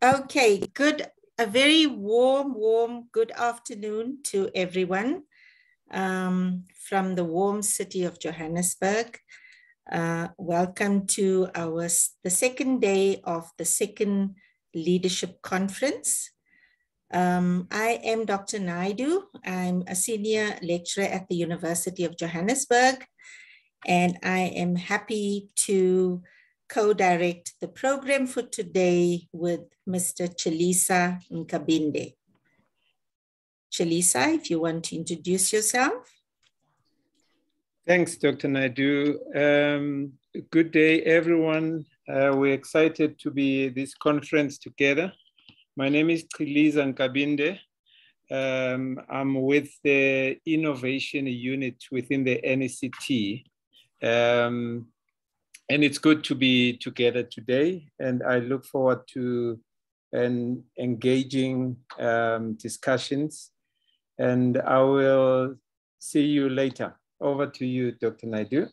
Okay, good. A very warm, good afternoon to everyone from the warm city of Johannesburg. Welcome to the second day of the second leadership conference. I am Dr. Naidu. I'm a senior lecturer at the University of Johannesburg, and I am happy to co-direct the program for today with Mr. Chelisa Nkabinde. Chelisa, if you want to introduce yourself. Thanks, Dr. Naidu. Good day, everyone. We're excited to be at this conference together. My name is Chelisa Nkabinde. I'm with the Innovation Unit within the NECT. And it's good to be together today, and I look forward to an engaging discussions, and I will see you later. Over to you, Dr. Naidu.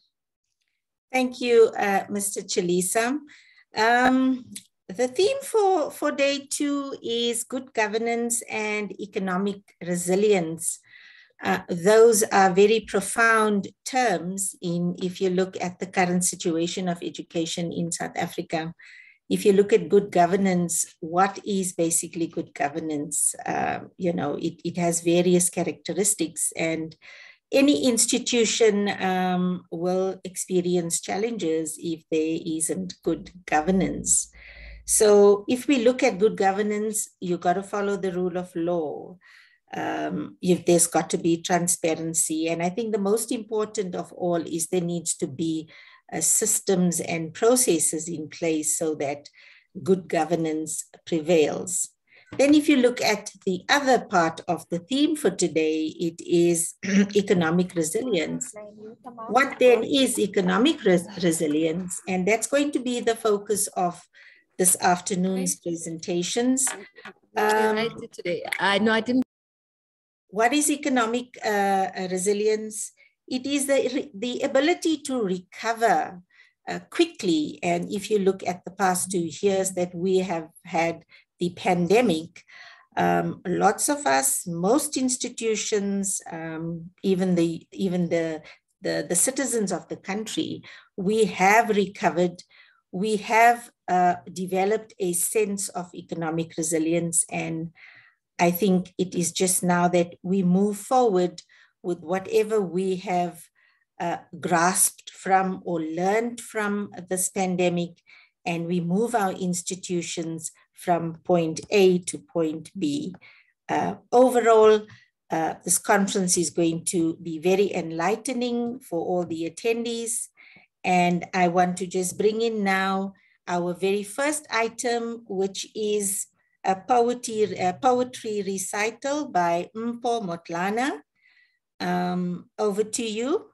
Thank you, Mr. Chelisa. The theme for day 2 is good governance and economic resilience. Those are very profound terms if you look at the current situation of education in South Africa. If you look at good governance, what is basically good governance? It has various characteristics, and any institution will experience challenges if there isn't good governance. So if we look at good governance, you've got to follow the rule of law. There's got to be transparency. And I think the most important of all is there needs to be systems and processes in place so that good governance prevails. Then if you look at the other part of the theme for today, it is economic resilience. What then is economic resilience? And that's going to be the focus of this afternoon's presentations. Today, I didn't. What is economic resilience? It is the ability to recover quickly. And if you look at the past 2 years that we have had the pandemic, lots of us, most institutions, even the citizens of the country, we have recovered. We have developed a sense of economic resilience, and I think it is just now that we move forward with whatever we have grasped from or learned from this pandemic, and we move our institutions from point A to point B. Overall, this conference is going to be very enlightening for all the attendees, and I want to just bring in now our very first item, which is a poetry recital by Mpho Motlana. Over to you.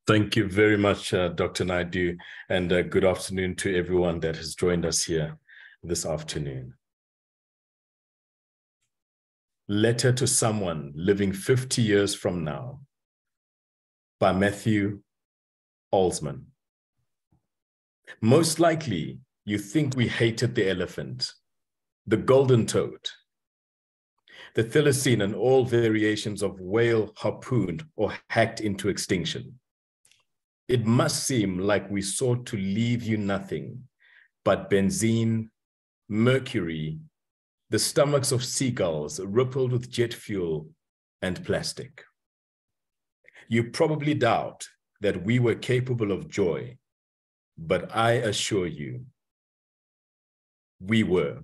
Thank you very much, Dr. Naidu, and good afternoon to everyone that has joined us here this afternoon. Letter to Someone Living 50 Years From Now by Matthew Alsman. Most likely, you think we hated the elephant, the golden toad, the thylacine and all variations of whale harpooned or hacked into extinction. It must seem like we sought to leave you nothing but benzene, mercury, the stomachs of seagulls rippled with jet fuel and plastic. You probably doubt that we were capable of joy, but I assure you, we were.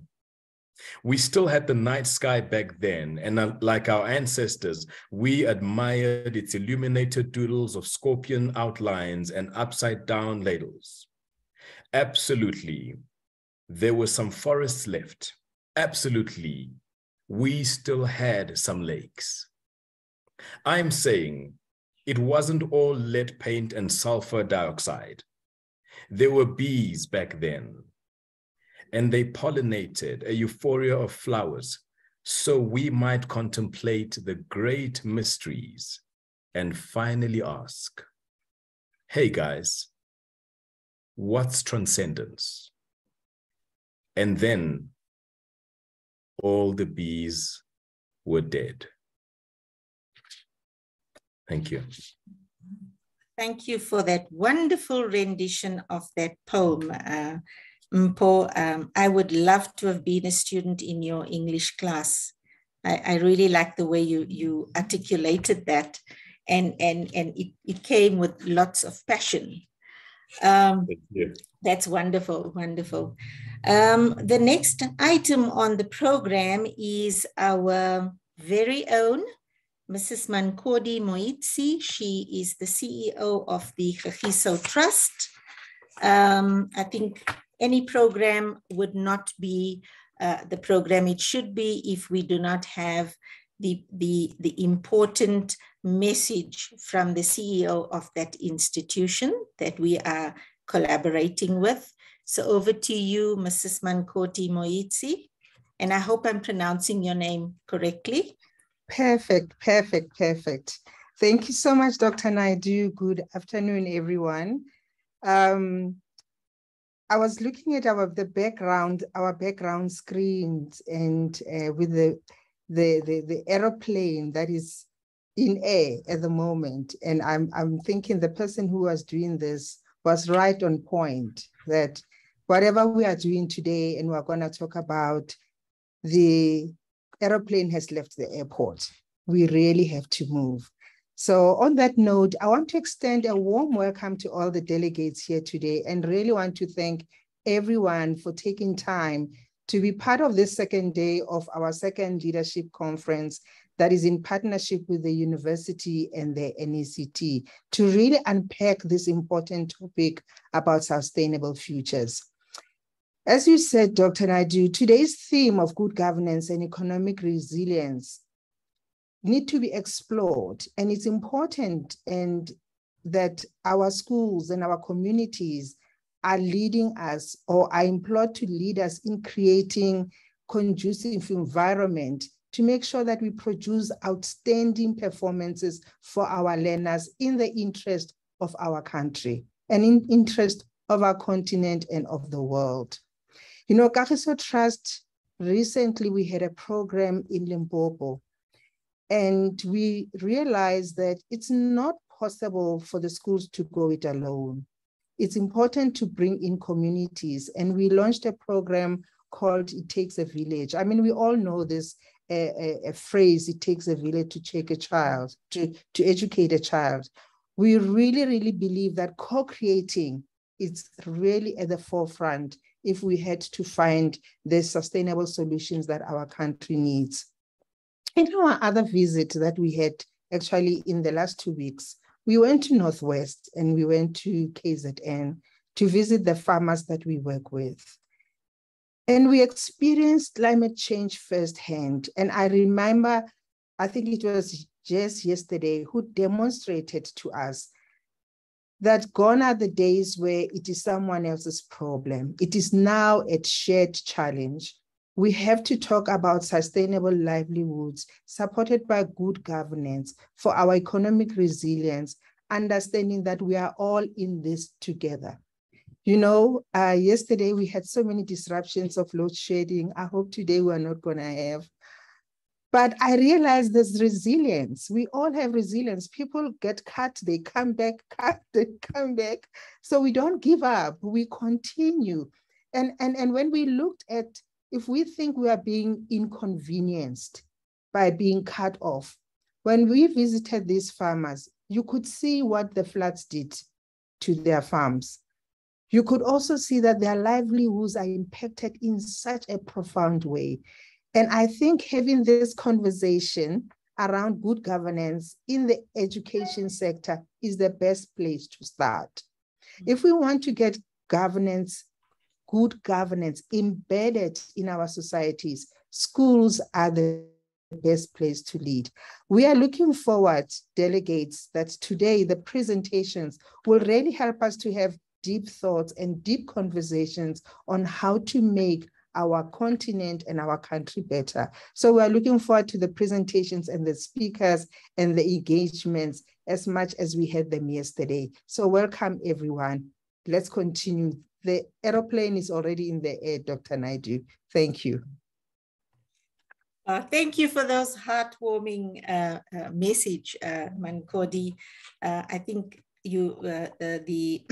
We still had the night sky back then, and like our ancestors, we admired its illuminated doodles of scorpion outlines and upside-down ladles. Absolutely, there were some forests left. Absolutely, we still had some lakes. I'm saying it wasn't all lead paint and sulfur dioxide. There were bees back then, and they pollinated a euphoria of flowers so we might contemplate the great mysteries and finally ask, hey guys, What's transcendence? And then all the bees were dead. Thank you. Thank you for that wonderful rendition of that poem, Mpho. I would love to have been a student in your English class. I really like the way you articulated that, and it came with lots of passion. Thank you. That's wonderful, wonderful. The next item on the program is our very own Mrs. Mankodi Moitsi. She is the CEO of the Kagiso Trust. I think any program would not be the program it should be if we do not have the important message from the CEO of that institution that we are collaborating with. So over to you, Mrs. Mankodi Moitsi. And I hope I'm pronouncing your name correctly. Perfect, perfect, perfect. Thank you so much, Dr. Naidoo. Good afternoon, everyone. I was looking at our background screens, and with the aeroplane that is in air at the moment. And I'm thinking the person who was doing this was right on point, that whatever we are doing today, and we're going to talk about, the aeroplane has left the airport. We really have to move. So on that note, I want to extend a warm welcome to all the delegates here today, and really want to thank everyone for taking time to be part of this second day of our second leadership conference that is in partnership with the university and the NECT to really unpack this important topic about sustainable futures. As you said, Dr. Naidoo, today's theme of good governance and economic resilience need to be explored, and it's important and that our schools and our communities are leading us, or are implored to lead us in creating conducive environment to make sure that we produce outstanding performances for our learners in the interest of our country and in interest of our continent and of the world. You know, Kagiso Trust, recently we had a program in Limpopo, and we realized that it's not possible for the schools to go it alone. It's important to bring in communities, and we launched a program called It Takes a Village. I mean, we all know this a phrase, it takes a village to take a child, to educate a child. We really, really believe that co-creating is really at the forefront if we had to find the sustainable solutions that our country needs. In our other visit that we had actually in the last 2 weeks, we went to Northwest and we went to KZN to visit the farmers that we work with. And we experienced climate change firsthand. And I remember, I think it was just yesterday, who demonstrated to us that gone are the days where it is someone else's problem. It is now a shared challenge. We have to talk about sustainable livelihoods supported by good governance for our economic resilience, understanding that we are all in this together. You know, yesterday we had so many disruptions of load shedding. I hope today we're not gonna have. But I realized there's resilience. We all have resilience. People get cut, they come back, cut, they come back. So we don't give up, we continue. And when we looked at, if we think we are being inconvenienced by being cut off, when we visited these farmers, you could see what the floods did to their farms. You could also see that their livelihoods are impacted in such a profound way. And I think having this conversation around good governance in the education sector is the best place to start. If we want to get governance, good governance embedded in our societies, schools are the best place to lead. We are looking forward, delegates, that today the presentations will really help us to have deep thoughts and deep conversations on how to make our continent and our country better. So we're looking forward to the presentations and the speakers and the engagements as much as we had them yesterday. So welcome everyone. let's continue. The aeroplane is already in the air, Dr. Naidoo. Thank you. Thank you for those heartwarming message, Mankodi. I think you, the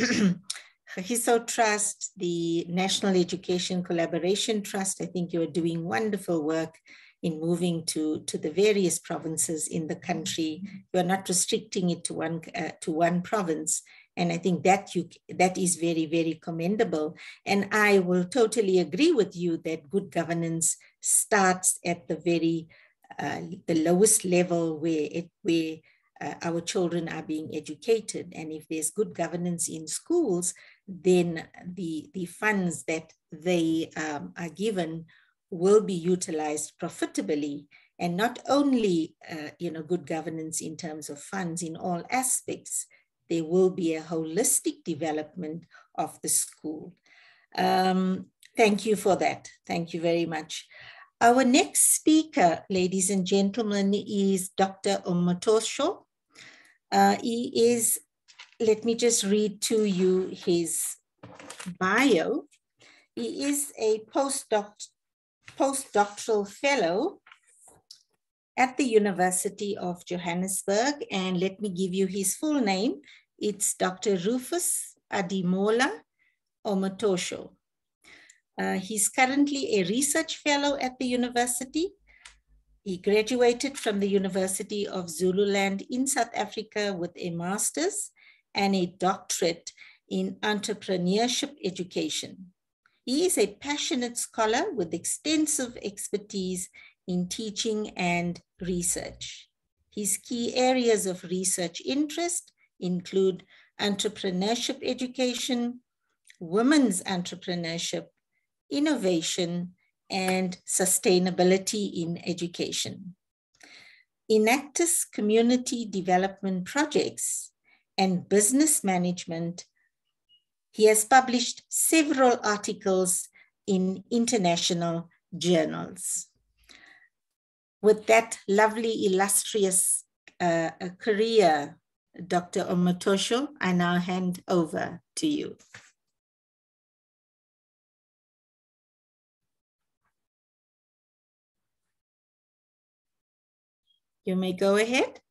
HISO Trust, the National Education Collaboration Trust, I think you're doing wonderful work in moving to the various provinces in the country. You're not restricting it to one province. And I think that is very, very commendable. And I will totally agree with you that good governance starts at the lowest level where our children are being educated. And if there's good governance in schools, then the funds that they are given will be utilized profitably. And not only good governance in terms of funds in all aspects, there will be a holistic development of the school. Thank you for that. Thank you very much. Our next speaker, ladies and gentlemen, is Dr. Omotosho. He is, let me just read to you his bio. He is a postdoctoral fellow at the University of Johannesburg. And let me give you his full name. It's Dr. Rufus Ademola Omotosho. He's currently a research fellow at the university. He graduated from the University of Zululand in South Africa with a master's and a doctorate in entrepreneurship education. He is a passionate scholar with extensive expertise in teaching and research. His key areas of research interest include entrepreneurship education, women's entrepreneurship, innovation, and sustainability in education. Enactus community development projects and business management. He has published several articles in international journals. With that lovely, illustrious career, Dr. Omotosho, I now hand over to you. You may go ahead.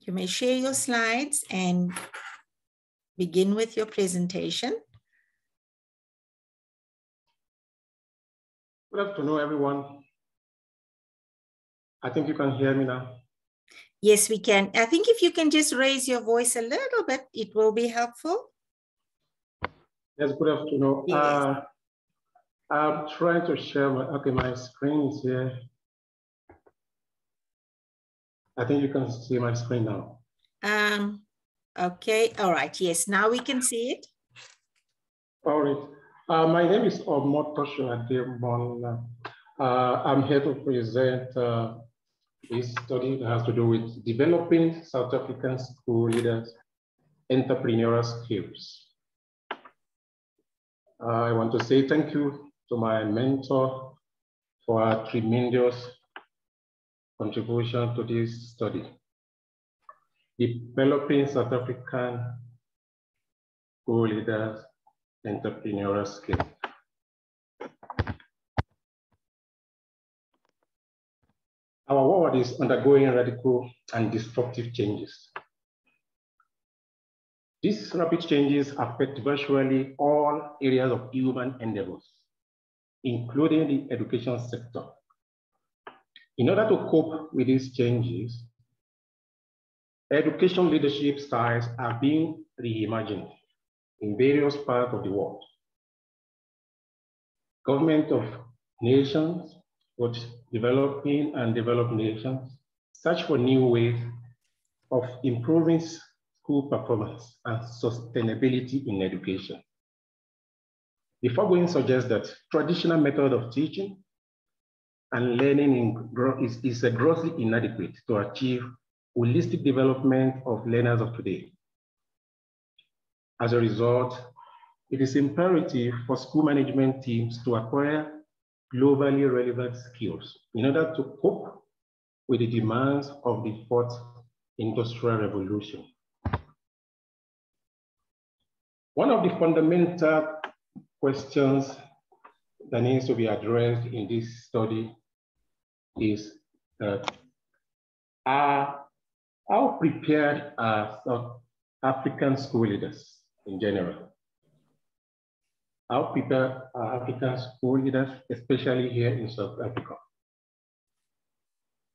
You may share your slides and begin with your presentation. Good afternoon, everyone. I think you can hear me now. Yes, we can. I think if you can just raise your voice a little bit, it will be helpful. Yes, good afternoon. Yes. I'm trying to share my screen is here. I think you can see my screen now. Okay, all right. Yes, now we can see it. All right. My name is Omotosho Ademola. I'm here to present this study that has to do with developing South African school leaders' entrepreneurial skills. I want to say thank you to my mentor for a tremendous contribution to this study. Developing South African school leaders' entrepreneurial skills. Our world is undergoing radical and disruptive changes. These rapid changes affect virtually all areas of human endeavors, including the education sector. In order to cope with these changes, education leadership styles are being reimagined in various parts of the world. Government of nations, both developing and developed nations, search for new ways of improving school performance and sustainability in education. The foregoing suggests that traditional method of teaching and learning is grossly inadequate to achieve holistic development of learners of today. As a result, it is imperative for school management teams to acquire globally relevant skills in order to cope with the demands of the fourth industrial revolution. One of the fundamental questions that needs to be addressed in this study is how prepared are South African school leaders in general? How prepared are African school leaders, especially here in South Africa?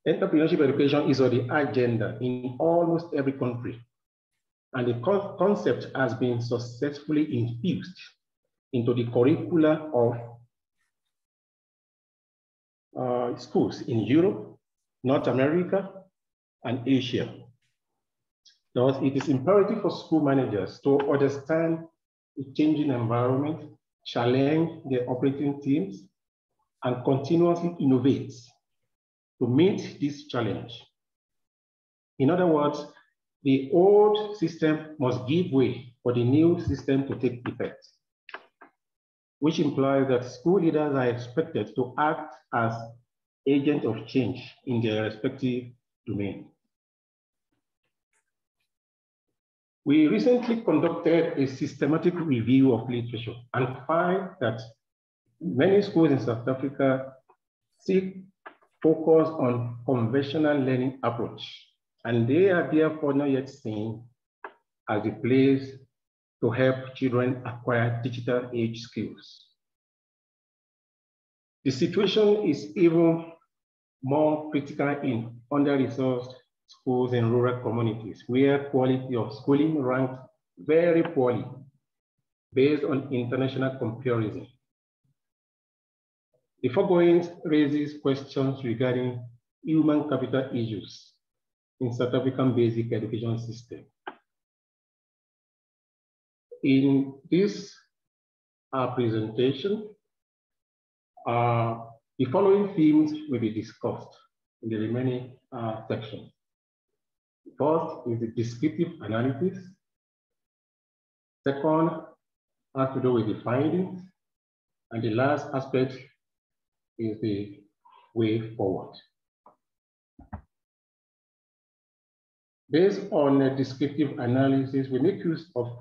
Entrepreneurship education is on the agenda in almost every country, and the concept has been successfully infused into the curricula of schools in Europe, North America, and Asia. Thus, it is imperative for school managers to understand the changing environment, challenge their operating teams, and continuously innovate to meet this challenge. In other words, the old system must give way for the new system to take effect, which implies that school leaders are expected to act as agents of change in their respective domain. We recently conducted a systematic review of literature and find that many schools in South Africa seek focus on conventional learning approach, and they are therefore not yet seen as a place to help children acquire digital age skills. The situation is even more critical in under-resourced schools in rural communities, where quality of schooling ranked very poorly based on international comparison. The foregoing raises questions regarding human capital issues in South African basic education system. In this presentation, the following themes will be discussed in the remaining sections. First is the descriptive analysis. Second has to do with the findings. And the last aspect is the way forward. Based on a descriptive analysis, we make use of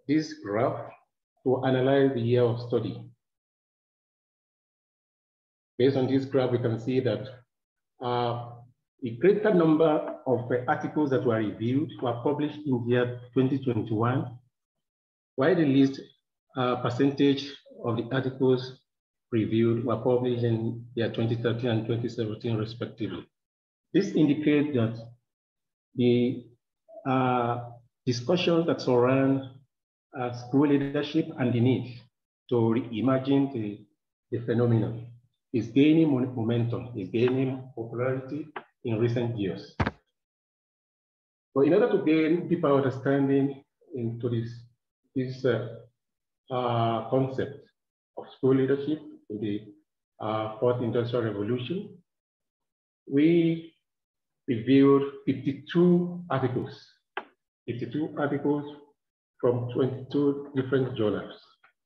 this graph to analyze the year of study. Based on this graph, we can see that a greater number of articles that were reviewed were published in the year 2021, while the least percentage of the articles reviewed were published in the year 2013 and 2017, respectively. This indicates that the discussions that surround school leadership and the need to reimagine the phenomenon is gaining momentum, is gaining popularity in recent years. So in order to gain deeper understanding into this concept of school leadership in the fourth industrial revolution, we reviewed 52 articles from 22 different journals.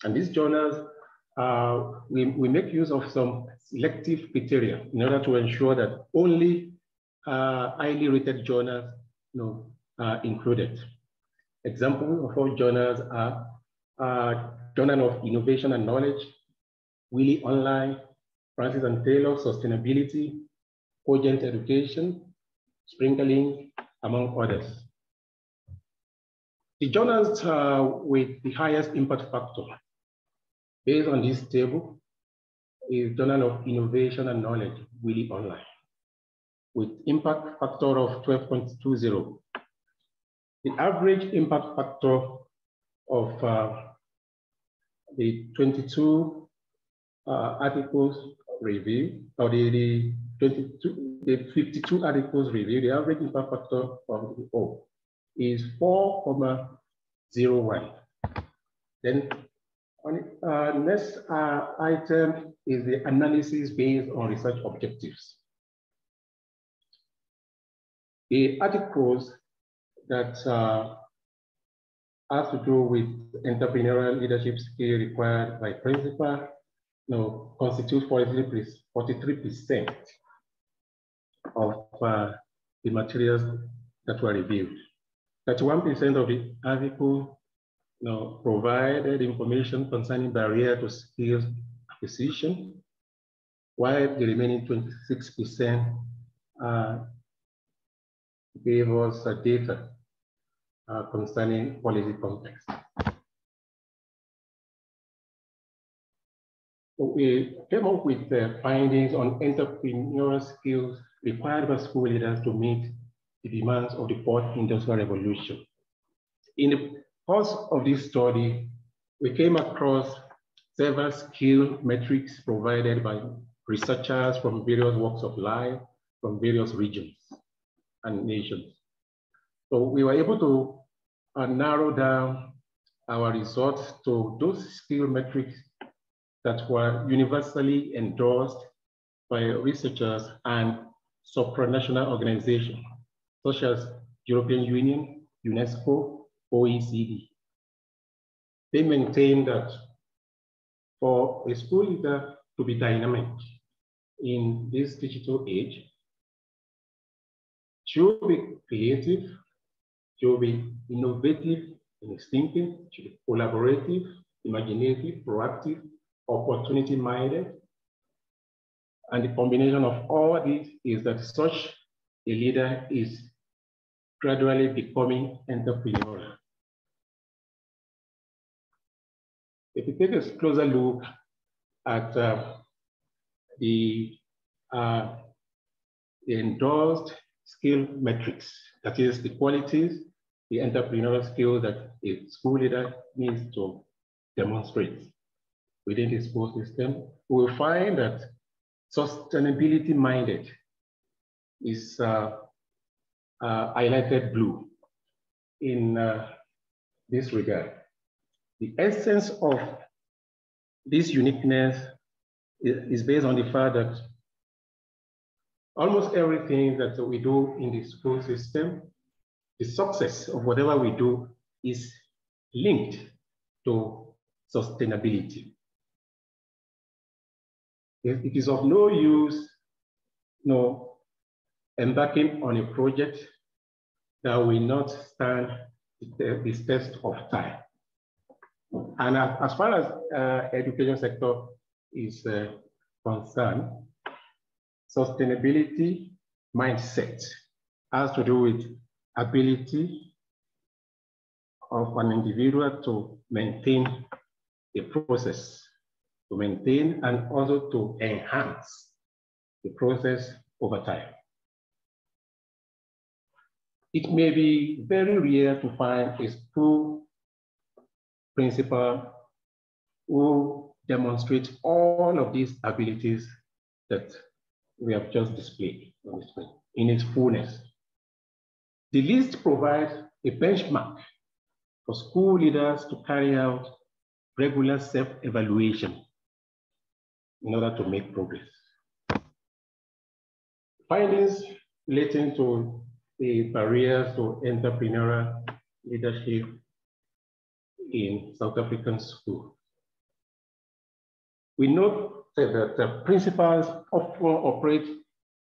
And these journals, we make use of some selective criteria in order to ensure that only highly rated journals are included. Examples of all journals are Journal of Innovation and Knowledge, Wiley Online, Francis and Taylor, Sustainability, Cogent Education, Sprinkling, among others. The journals with the highest impact factor based on this table is Journal of Innovation and Knowledge, Wiley Online, with impact factor of 12.20. The average impact factor of the 22 articles reviewed, or the 52 articles reviewed, the average impact factor of the O is 4.01. Then on next item is the analysis based on research objectives. The articles that have to do with entrepreneurial leadership skill required by principal constitute 43% of the materials that were reviewed. 31% of the article provided information concerning barrier to skills acquisition, while the remaining 26% gave us data concerning policy context. So we came up with findings on entrepreneurial skills required by school leaders to meet the demands of the fourth industrial revolution. In the course of this study, we came across several skill metrics provided by researchers from various walks of life, from various regions and nations. So we were able to narrow down our results to those skill metrics that were universally endorsed by researchers and supranational organizations, such as European Union, UNESCO, OECD. They maintain that for a school leader to be dynamic in this digital age, should be creative, should be innovative in its thinking, should be collaborative, imaginative, proactive, opportunity-minded. And the combination of all these is that such a leader is gradually becoming entrepreneurial. If you take a closer look at the endorsed skill metrics, that is the qualities, the entrepreneurial skills that a school leader needs to demonstrate within the school system, we will find that sustainability minded is highlighted blue in this regard. The essence of this uniqueness is based on the fact that almost everything that we do in the school system, the success of whatever we do is linked to sustainability. It is of no use embarking on a project that will not stand the test of time. And as far as education sector is concerned, sustainability mindset has to do with ability of an individual to maintain a process, to maintain and also to enhance the process over time. It may be very rare to find a school principal who demonstrates all of these abilities that we have just displayed on the screen in its fullness. The list provides a benchmark for school leaders to carry out regular self-evaluation in order to make progress. Findings relating to the barriers to entrepreneurial leadership in South African schools. We note that the principals often operate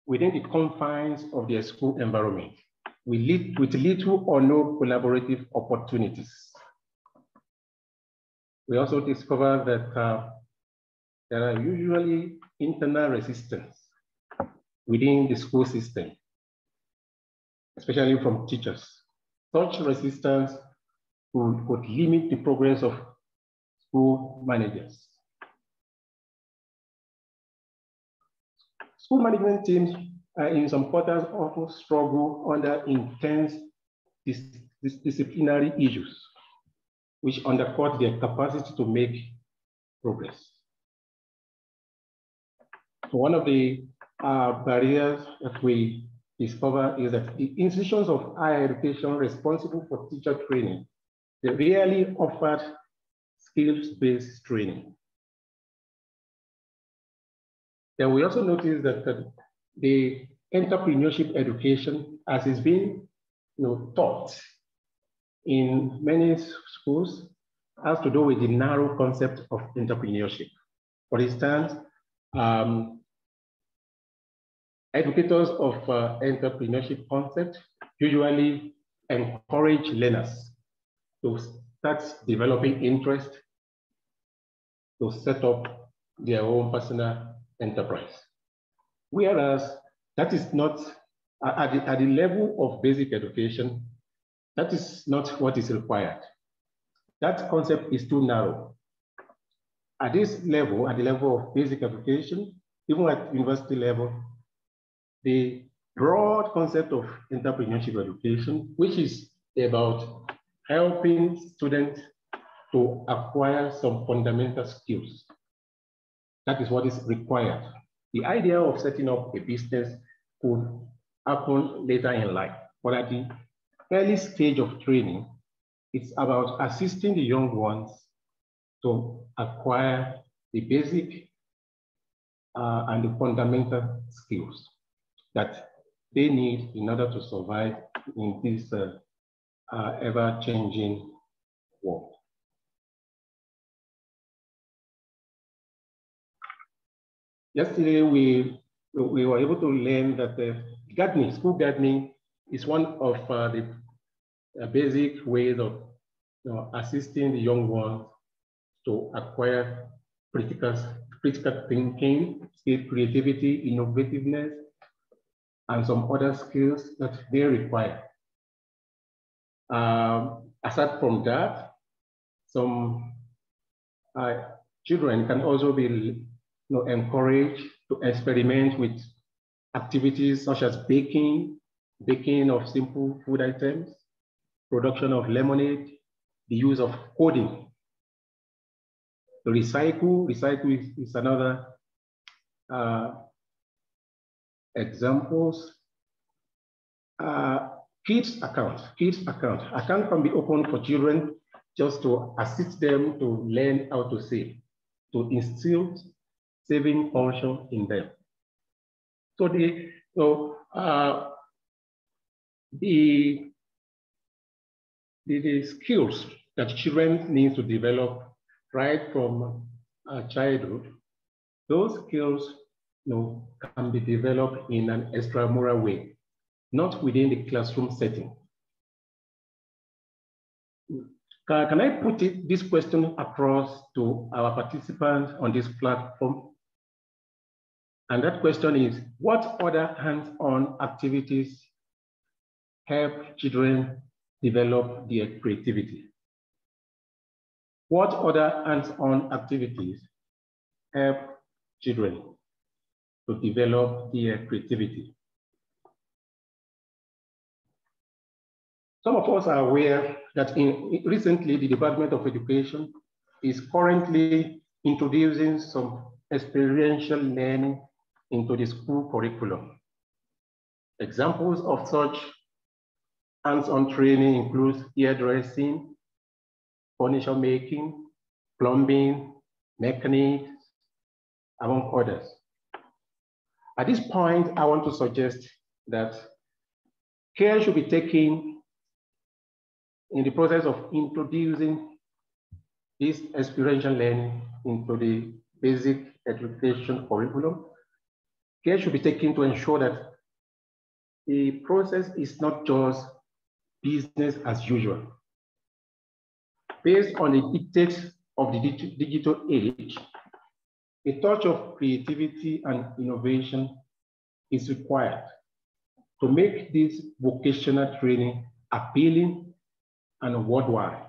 within the confines of their school environment with little or no collaborative opportunities. We also discover that there are usually internal resistance within the school system, especially from teachers. Such resistance could limit the progress of school managers. School management teams in some quarters often struggle under intense disciplinary issues, which undercut their capacity to make progress. So one of the barriers that we discover is that the institutions of higher education responsible for teacher training, they rarely offered skills-based training. Then we also notice that the entrepreneurship education, as is being taught in many schools, has to do with the narrow concept of entrepreneurship. For instance, Educators of entrepreneurship concept usually encourage learners to start developing interest to set up their own personal enterprise. Whereas that is not, at the level of basic education, that is not what is required. That concept is too narrow. At this level, at the level of basic education, even at university level, the broad concept of entrepreneurship education, which is about helping students to acquire some fundamental skills. That is what is required. The idea of setting up a business could happen later in life, but at the early stage of training, it's about assisting the young ones to acquire the basic and the fundamental skills that they need in order to survive in this ever-changing world. Yesterday, we were able to learn that gardening, school gardening, is one of the basic ways of assisting the young ones to acquire critical thinking, creativity, innovativeness, and some other skills that they require. Aside from that, some children can also be encouraged to experiment with activities such as baking of simple food items, production of lemonade, the use of coding. The recycle is another examples. Kids account can be opened for children just to assist them to learn how to save, to instill saving function in them. So the skills that children need to develop right from childhood, those skills can be developed in an extramural way, not within the classroom setting. Can I put this question across to our participants on this platform? And that question is, what other hands-on activities help children develop their creativity? What other hands-on activities help children to develop their creativity? Some of us are aware that recently the Department of Education is currently introducing some experiential learning into the school curriculum. Examples of such hands-on training include hairdressing, furniture making, plumbing, mechanics, among others. At this point, I want to suggest that care should be taken in the process of introducing this experiential learning into the basic education curriculum. Care should be taken to ensure that the process is not just business as usual. Based on the dictates of the digital age, a touch of creativity and innovation is required to make this vocational training appealing and worldwide.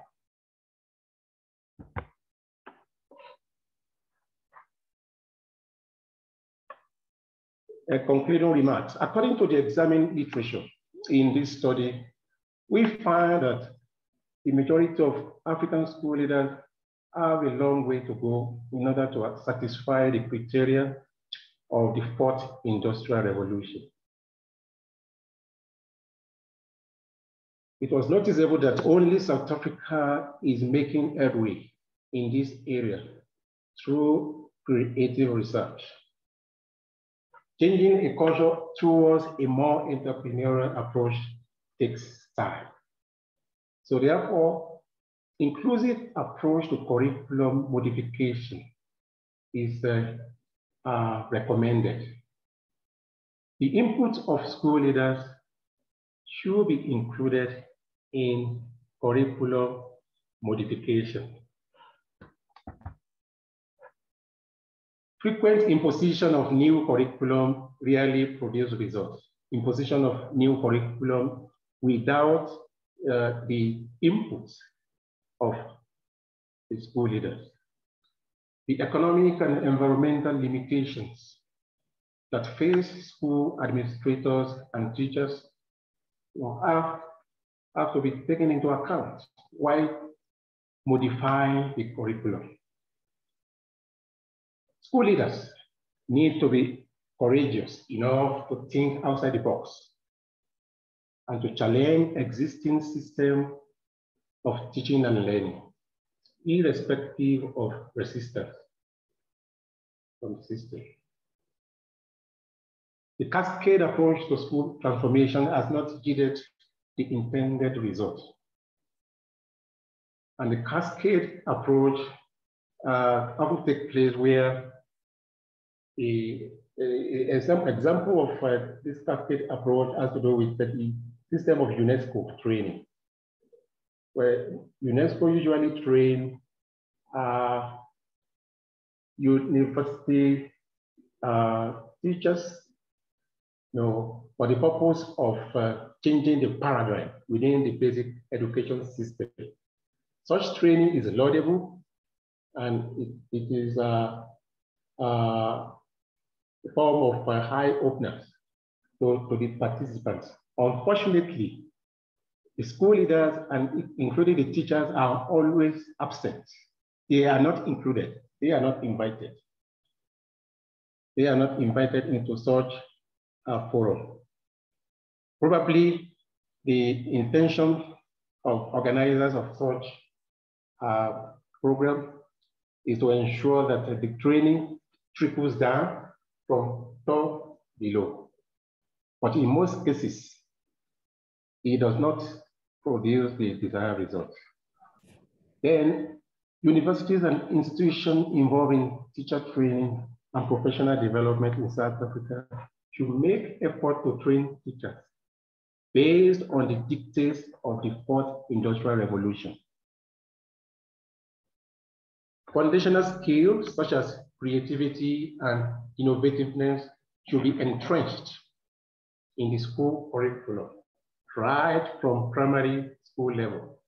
Concluding remarks. According to the examined literature in this study, we find that the majority of African school leaders have a long way to go in order to satisfy the criteria of the fourth industrial revolution. It was noticeable that only South Africa is making headway in this area through creative research. Changing a culture towards a more entrepreneurial approach takes time. So therefore, inclusive approach to curriculum modification is recommended. The input of school leaders should be included in curriculum modification. Frequent imposition of new curriculum rarely produces results. Imposition of new curriculum without the input of the school leaders. The economic and environmental limitations that face school administrators and teachers have to be taken into account while modifying the curriculum. School leaders need to be courageous enough to think outside the box and to challenge existing system of teaching and learning, irrespective of resistance from the system. The cascade approach to school transformation has not yielded the intended result. And the cascade approach often takes place where the example of this cascade approach has to do with the system of UNESCO training, where UNESCO usually train university teachers, for the purpose of changing the paradigm within the basic education system. Such training is laudable, and it is a form of high openers to the participants. Unfortunately, the school leaders, and including the teachers, are always absent. They are not included. They are not invited. They are not invited into such a forum. Probably the intention of organizers of such program is to ensure that the training trickles down from top below. But in most cases, it does not produce the desired results. Then universities and institutions involved in teacher training and professional development in South Africa should make effort to train teachers based on the dictates of the fourth industrial revolution. Foundational skills such as creativity and innovativeness should be entrenched in the school curriculum, right from primary school level,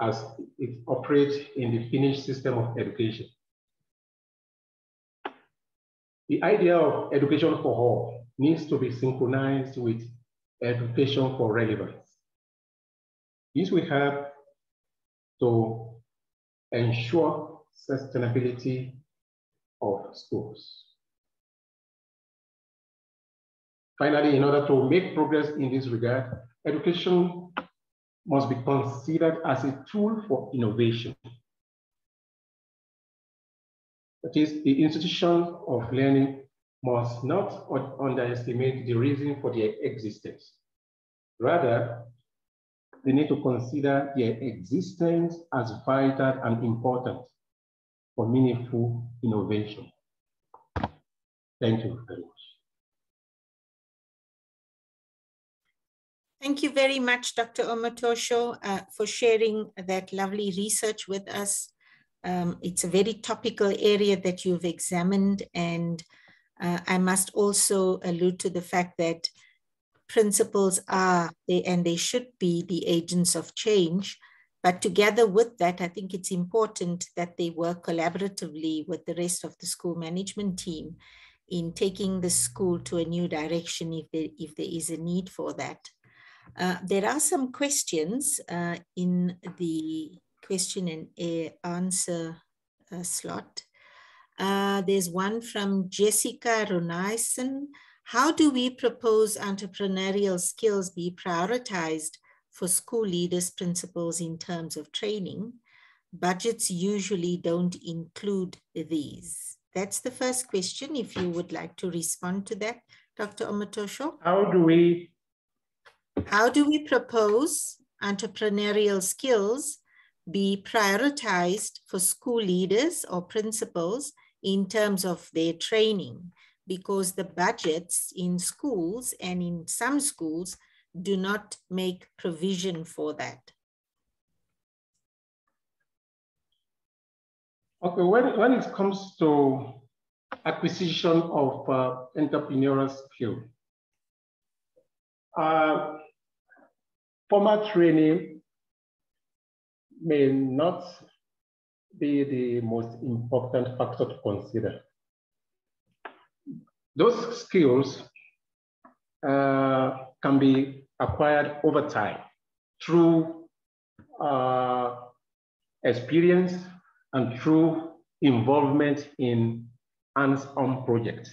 as it operates in the Finnish system of education. The idea of education for all needs to be synchronized with education for relevance. This will help to ensure sustainability of schools. Finally, in order to make progress in this regard, education must be considered as a tool for innovation. That is, the institutions of learning must not underestimate the reason for their existence. Rather, they need to consider their existence as vital and important for meaningful innovation. Thank you very much. Thank you very much, Dr. Omotosho, for sharing that lovely research with us. It's a very topical area that you've examined, and I must also allude to the fact that principals are, and they should be, the agents of change. But together with that, I think it's important that they work collaboratively with the rest of the school management team in taking the school to a new direction if there is a need for that. There are some questions in the question and answer slot. There's one from Jessica Ronaisen. How do we propose entrepreneurial skills be prioritized for school leaders, principals in terms of training? Budgets usually don't include these. That's the first question. If you would like to respond to that, Dr. Omotosho. How do we propose entrepreneurial skills be prioritized for school leaders or principals in terms of their training? because the budgets in schools and in some schools do not make provision for that? Okay, when it comes to acquisition of entrepreneurial skill, formal training may not be the most important factor to consider. Those skills can be acquired over time through experience and through involvement in hands-on projects.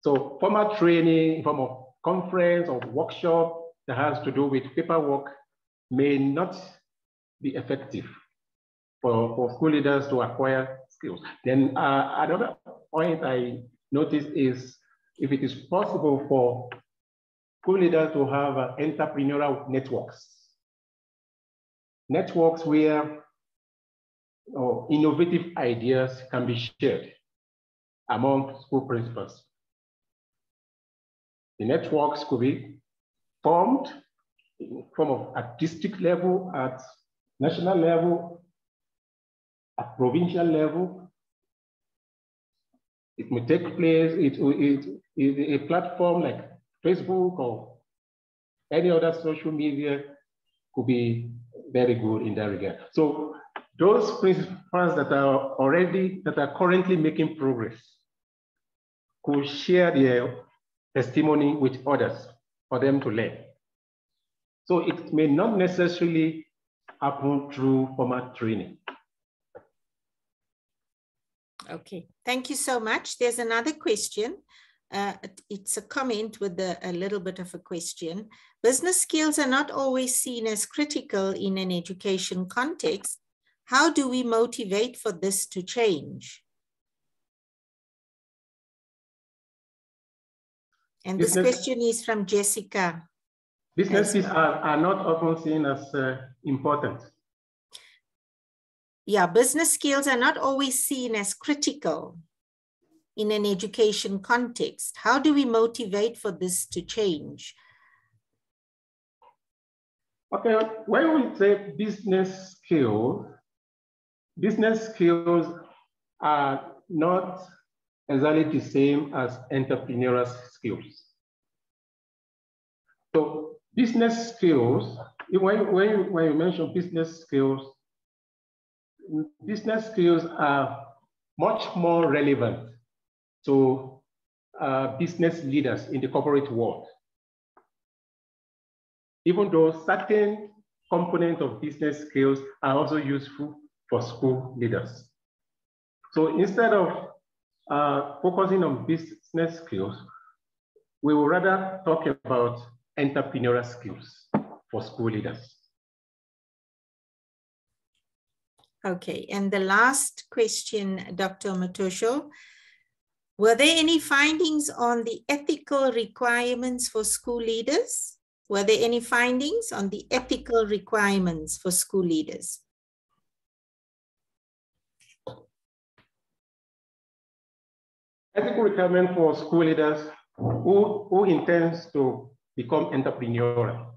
So formal training in form of conference or workshop that has to do with paperwork may not be effective for school leaders to acquire skills. Then another point I noticed is if it is possible for school leaders to have entrepreneurial networks. Networks where innovative ideas can be shared among school principals. The networks could be formed in form of at district level, at national level, at provincial level. It may take place, a platform like Facebook or any other social media could be very good in that regard. So those principals that are currently making progress could share their testimony with others for them to learn. So it may not necessarily happen through formal training. Okay, thank you so much. There's another question. It's a comment with a little bit of a question. Business skills are not always seen as critical in an education context. How do we motivate for this to change? And this question is from Jessica. Businesses are not often seen as important. Yeah, business skills are not always seen as critical in an education context. How do we motivate for this to change? Okay, when we say business skills are not exactly the same as entrepreneurial skills. So business skills, when you mention business skills are much more relevant to business leaders in the corporate world. Even though certain components of business skills are also useful for school leaders. So instead of focusing on business skills, we will rather talk about entrepreneurial skills for school leaders. Okay, and the last question, Dr. Motosho, were there any findings on the ethical requirements for school leaders? Were there any findings on the ethical requirements for school leaders? Ethical requirement for school leaders who intends to become entrepreneurial.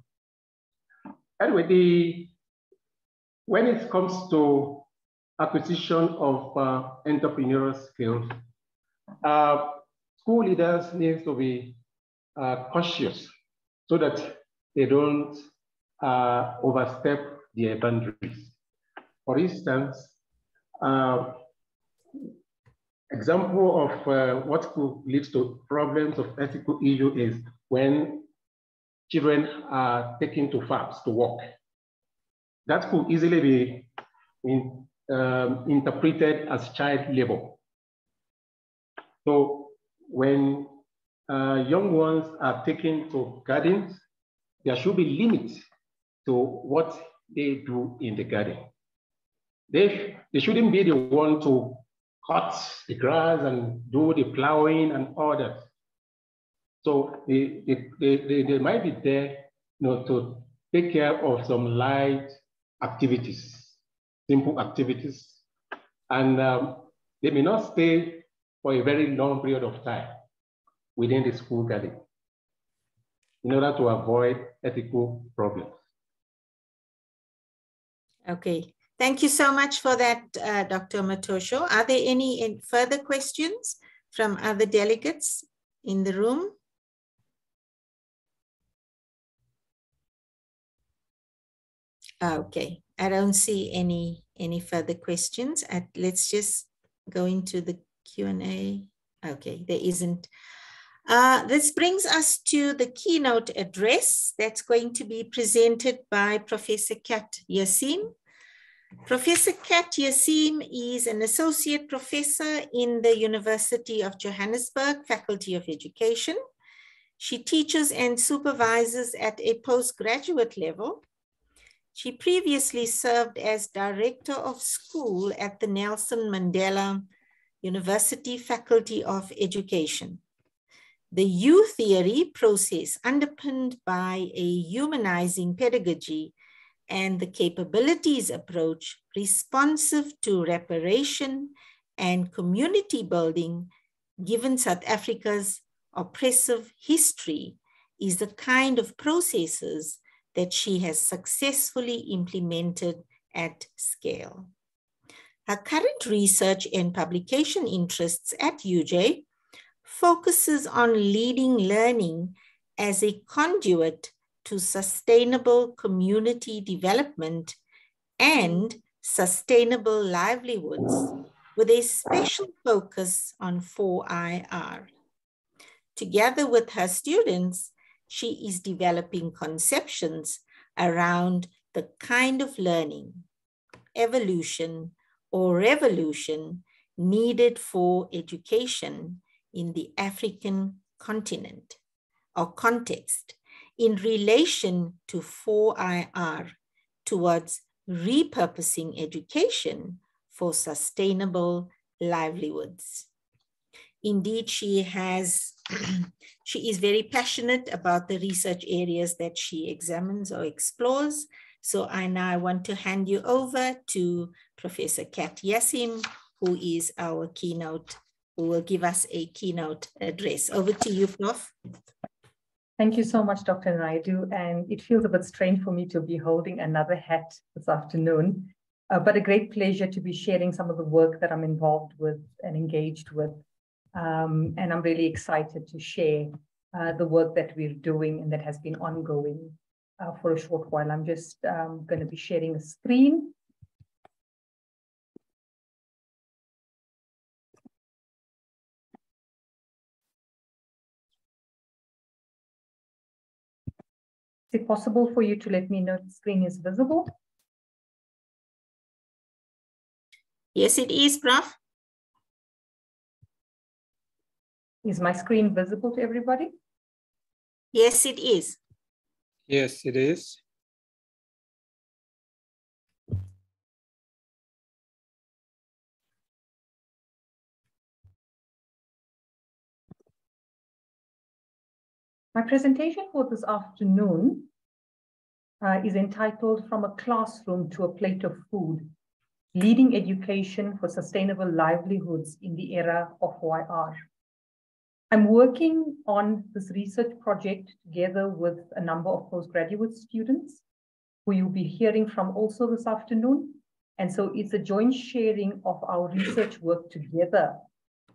Anyway, when it comes to acquisition of entrepreneurial skills, school leaders need to be cautious so that they don't overstep their boundaries. For instance, example of what could lead to problems of ethical issue is when children are taken to farms to work. That could easily be interpreted as child labor. So when young ones are taken to gardens, there should be limits to what they do in the garden. They shouldn't be the one to cut the grass and do the plowing and all that. So they might be there, to take care of some light activities, simple activities. And they may not stay for a very long period of time within the school garden in order to avoid ethical problems. Okay, thank you so much for that, Dr. Matosho. Are there any further questions from other delegates in the room? Okay, I don't see any further questions. Let's just go into the Q&A. Okay, there isn't. This brings us to the keynote address that's going to be presented by Professor Kat Yassim. Professor Kat Yassim is an associate professor in the University of Johannesburg, Faculty of Education. She teaches and supervises at a postgraduate level. She previously served as director of school at the Nelson Mandela University Faculty of Education. The U theory process, underpinned by a humanizing pedagogy and the capabilities approach responsive to reparation and community building, given South Africa's oppressive history, is the kind of processes that she has successfully implemented at scale. Her current research and publication interests at UJ focuses on leading learning as a conduit to sustainable community development and sustainable livelihoods, with a special focus on 4IR. Together with her students, she is developing conceptions around the kind of learning, evolution, or revolution needed for education in the African continent or context in relation to 4IR towards repurposing education for sustainable livelihoods. Indeed, she is very passionate about the research areas that she examines or explores. So I now want to hand you over to Professor Kat Yassim, who is our keynote, who will give us a keynote address. Over to you, Prof. Thank you so much, Dr. Naidu. And it feels a bit strange for me to be holding another hat this afternoon, but a great pleasure to be sharing some of the work that I'm involved with and engaged with. And I'm really excited to share the work that we're doing and that has been ongoing for a short while. I'm just going to be sharing a screen. Is it possible for you to let me know if the screen is visible? Yes, it is, Prof. Is my screen visible to everybody? Yes, it is. Yes, it is. My presentation for this afternoon is entitled From a Classroom to a Plate of Food, Leading Education for Sustainable Livelihoods in the Era of 4IR. I'm working on this research project together with a number of postgraduate students who you'll be hearing from also this afternoon. And so it's a joint sharing of our research work together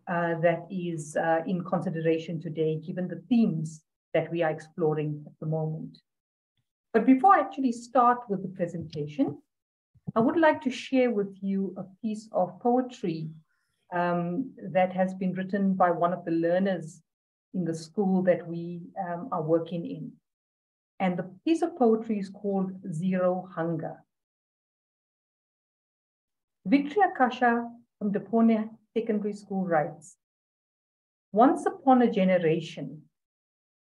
that is in consideration today, given the themes that we are exploring at the moment. But before I actually start with the presentation, I would like to share with you a piece of poetry that has been written by one of the learners in the school that we are working in. And the piece of poetry is called Zero Hunger. Victoria Kasha from Depone Secondary School writes, once upon a generation,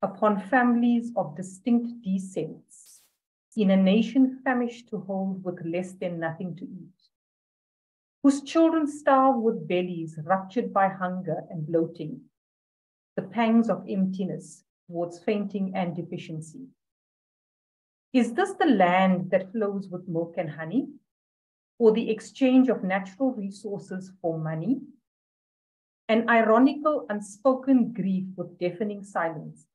upon families of distinct descents, in a nation famished to hold with less than nothing to eat, whose children starve with bellies ruptured by hunger and bloating, the pangs of emptiness towards fainting and deficiency. Is this the land that flows with milk and honey, or the exchange of natural resources for money? an ironical unspoken grief with deafening silence,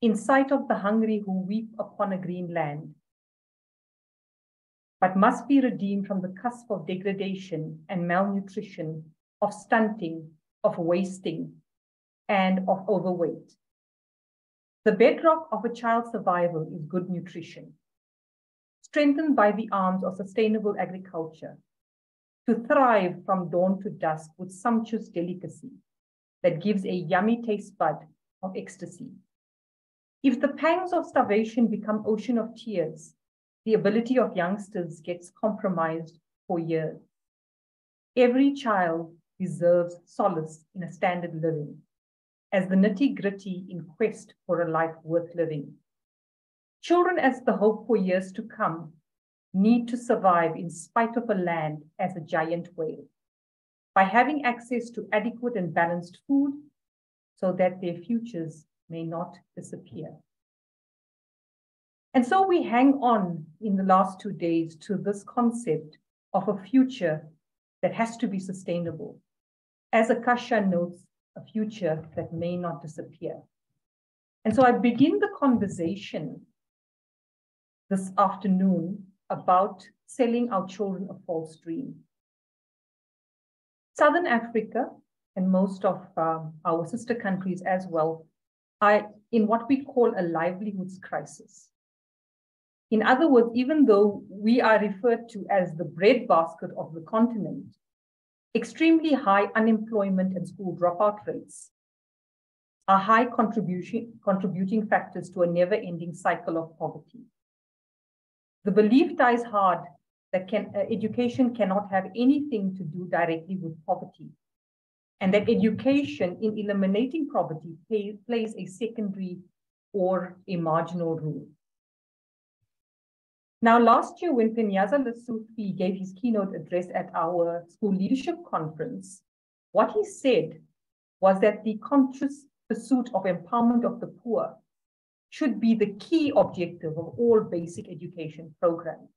in sight of the hungry who weep upon a green land, but must be redeemed from the cusp of degradation and malnutrition, of stunting, of wasting, and of overweight. The bedrock of a child's survival is good nutrition, strengthened by the arms of sustainable agriculture, to thrive from dawn to dusk with sumptuous delicacy that gives a yummy taste bud of ecstasy. If the pangs of starvation become ocean of tears, the ability of youngsters gets compromised for years. Every child deserves solace in a standard living, as the nitty-gritty in quest for a life worth living. Children, as the hope for years to come, need to survive in spite of a land as a giant whale, by having access to adequate and balanced food so that their futures may not disappear. And so we hang on in the last 2 days to this concept of a future that has to be sustainable. As Akasha notes, a future that may not disappear. And so I begin the conversation this afternoon about selling our children a false dream. Southern Africa and most of our sister countries as well are in what we call a livelihoods crisis. In other words, even though we are referred to as the breadbasket of the continent, extremely high unemployment and school dropout rates are high contributing factors to a never-ending cycle of poverty. The belief dies hard that education cannot have anything to do directly with poverty, and that education in eliminating poverty plays a secondary or a marginal role. Now, last year, when Panyaza Lesufi gave his keynote address at our school leadership conference, what he said was that the conscious pursuit of empowerment of the poor should be the key objective of all basic education programs.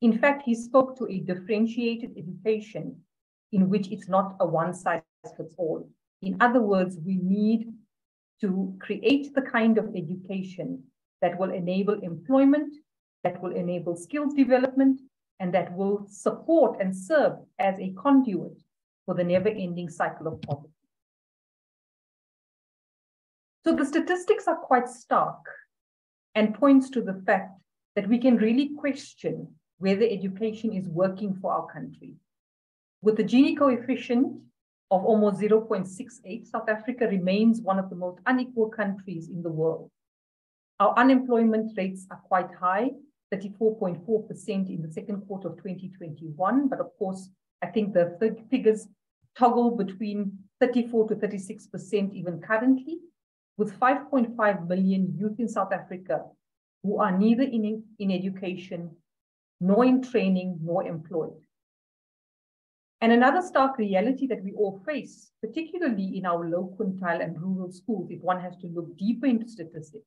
In fact, he spoke to a differentiated education in which it's not a one-size-fits-all. In other words, we need to create the kind of education that will enable employment, that will enable skills development, and that will support and serve as a conduit for the never-ending cycle of poverty. So the statistics are quite stark and points to the fact that we can really question whether education is working for our country. With the Gini coefficient of almost 0.68, South Africa remains one of the most unequal countries in the world. Our unemployment rates are quite high, 34.4% in the second quarter of 2021. But of course, I think the figures toggle between 34 to 36% even currently, with 5.5 million youth in South Africa who are neither in education, nor in training, nor employed. And another stark reality that we all face, particularly in our low quintile and rural schools, if one has to look deeper into statistics,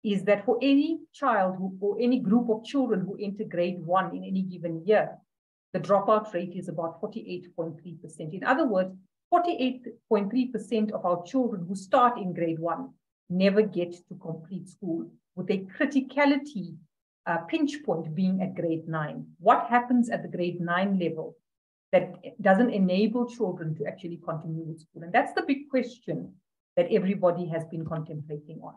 is that for any child or any group of children who enter grade 1 in any given year, the dropout rate is about 48.3%. In other words, 48.3% of our children who start in grade 1 never get to complete school, with a criticality pinch point being at grade 9. What happens at the grade 9 level that doesn't enable children to actually continue with school? And that's the big question that everybody has been contemplating on.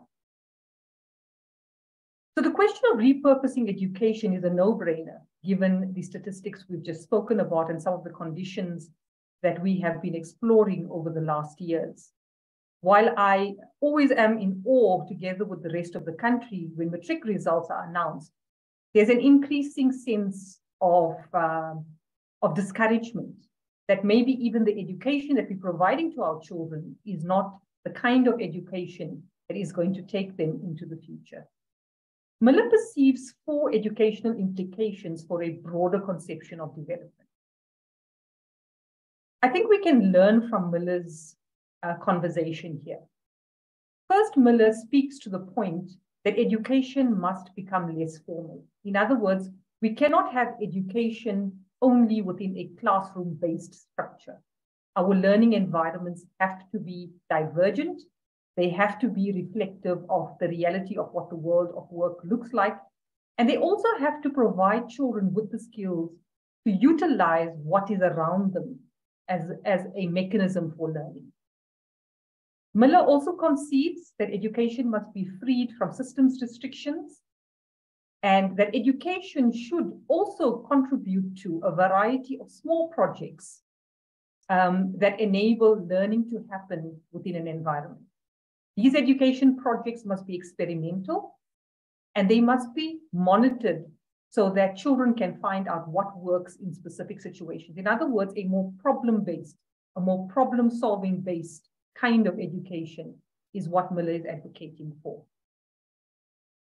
So the question of repurposing education is a no-brainer, given the statistics we've just spoken about and some of the conditions that we have been exploring over the last years. While I always am in awe, together with the rest of the country, when matric results are announced, there's an increasing sense of discouragement that maybe even the education that we're providing to our children is not the kind of education that is going to take them into the future. Miller perceives 4 educational implications for a broader conception of development. I think we can learn from Miller's conversation here. First, Miller speaks to the point that education must become less formal. In other words, we cannot have education only within a classroom-based structure. Our learning environments have to be divergent. They have to be reflective of the reality of what the world of work looks like. And they also have to provide children with the skills to utilize what is around them as a mechanism for learning. Miller also concedes that education must be freed from systems restrictions, and that education should also contribute to a variety of small projects that enable learning to happen within an environment. These education projects must be experimental, and they must be monitored so that children can find out what works in specific situations. In other words, a more problem-based, a more problem-solving based kind of education is what Miller is advocating for.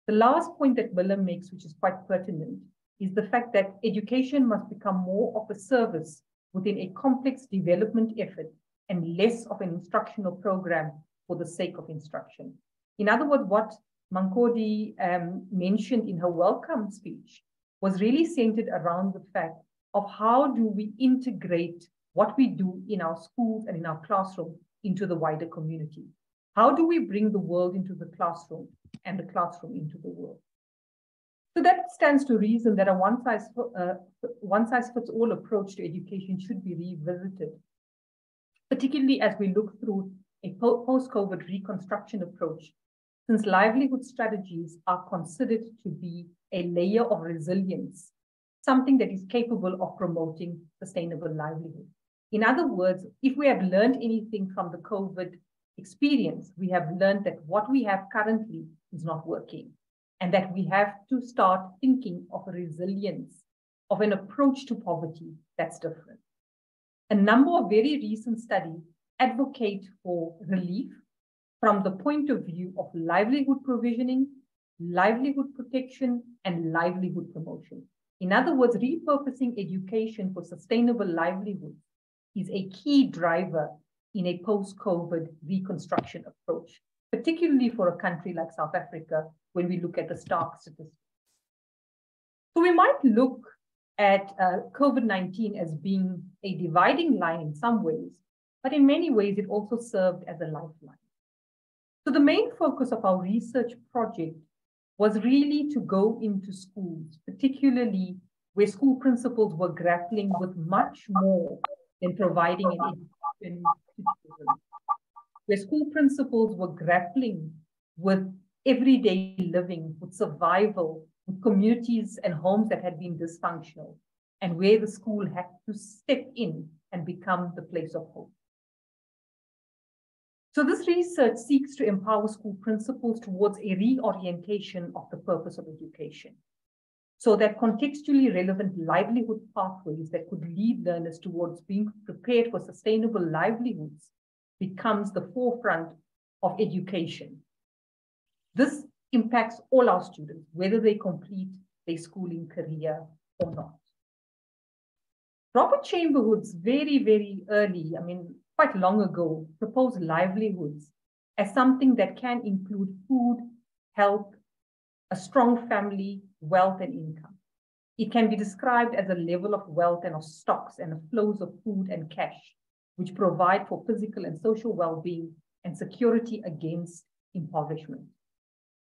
The last point that Miller makes, which is quite pertinent, is the fact that education must become more of a service within a complex development effort and less of an instructional program for the sake of instruction. In other words, what Mankodi mentioned in her welcome speech was really centered around the fact of how do we integrate what we do in our schools and in our classroom into the wider community. How do we bring the world into the classroom and the classroom into the world? So that stands to reason that a one-size-fits-all approach to education should be revisited, particularly as we look through a post-COVID reconstruction approach, since livelihood strategies are considered to be a layer of resilience, something that is capable of promoting sustainable livelihood. In other words, if we have learned anything from the COVID experience, we have learned that what we have currently is not working, and that we have to start thinking of a resilience, of an approach to poverty that's different. A number of very recent studies advocate for relief from the point of view of livelihood provisioning, livelihood protection, and livelihood promotion. In other words, repurposing education for sustainable livelihood is a key driver in a post-COVID reconstruction approach, particularly for a country like South Africa, when we look at the stark statistics. So we might look at COVID-19 as being a dividing line in some ways, but in many ways it also served as a lifeline. So the main focus of our research project was really to go into schools, particularly where school principals were grappling with much more than providing an education to children, where school principals were grappling with everyday living, with survival, with communities and homes that had been dysfunctional, and where the school had to step in and become the place of hope. So this research seeks to empower school principals towards a reorientation of the purpose of education, so that contextually relevant livelihood pathways that could lead learners towards being prepared for sustainable livelihoods becomes the forefront of education. This impacts all our students, whether they complete their schooling career or not. Robert Chamberlain's very, very early, quite long ago, proposed livelihoods as something that can include food, health, a strong family, wealth, and income. It can be described as a level of wealth and of stocks and of flows of food and cash, which provide for physical and social well-being and security against impoverishment.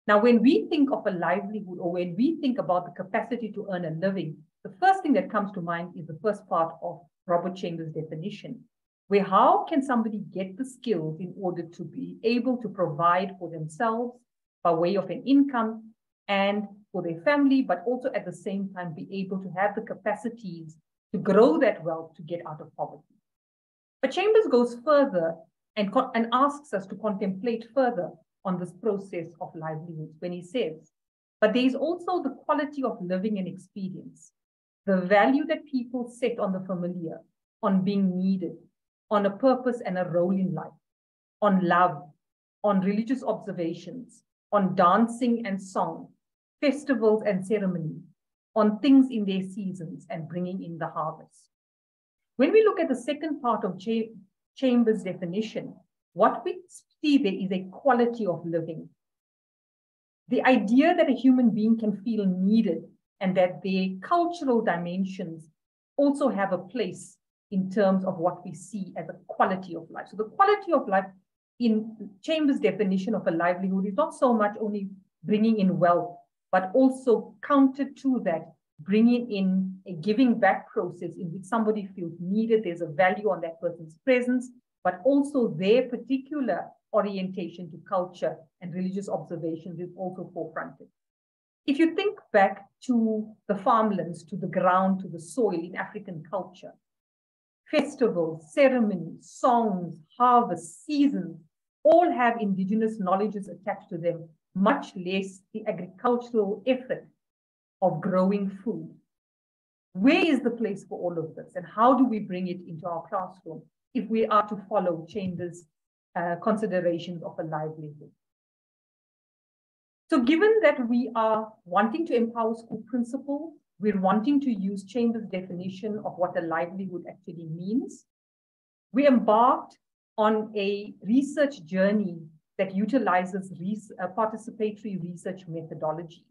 Now, when we think of a livelihood, or when we think about the capacity to earn a living, the first thing that comes to mind is the first part of Robert Chambers' definition, where how can somebody get the skills in order to be able to provide for themselves by way of an income and for their family, but also at the same time be able to have the capacities to grow that wealth to get out of poverty. But Chambers goes further and asks us to contemplate further on this process of livelihoods when he says, but there is also the quality of living and experience, the value that people set on the familiar, on being needed, on a purpose and a role in life, on love, on religious observations, on dancing and song, festivals and ceremony, on things in their seasons and bringing in the harvest. When we look at the second part of Chambers' definition, what we see there is a quality of living. The idea that a human being can feel needed and that their cultural dimensions also have a place in terms of what we see as a quality of life. So the quality of life in Chambers' definition of a livelihood is not so much only bringing in wealth, but also counter to that, bringing in a giving back process in which somebody feels needed, there's a value on that person's presence, but also their particular orientation to culture and religious observations is also forefronted. If you think back to the farmlands, to the ground, to the soil in African culture, festivals, ceremonies, songs, harvests, seasons, all have indigenous knowledges attached to them, much less the agricultural effort of growing food. Where is the place for all of this? And how do we bring it into our classroom if we are to follow Chambers' considerations of a livelihood? So given that we are wanting to empower school principals, we're wanting to use Chambers' definition of what a livelihood actually means, we embarked on a research journey that utilizes participatory research methodology.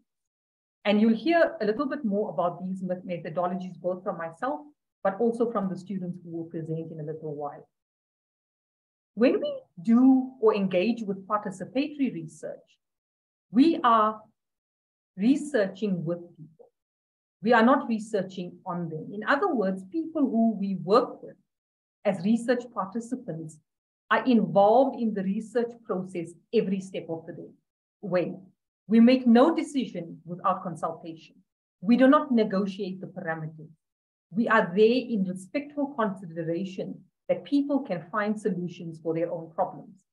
And you'll hear a little bit more about these methodologies, both from myself, but also from the students who will present in a little while. When we do or engage with participatory research, we are researching with people. We are not researching on them. In other words, people who we work with as research participants are involved in the research process every step of the way. We make no decision without consultation. We do not negotiate the parameters. We are there in respectful consideration that people can find solutions for their own problems.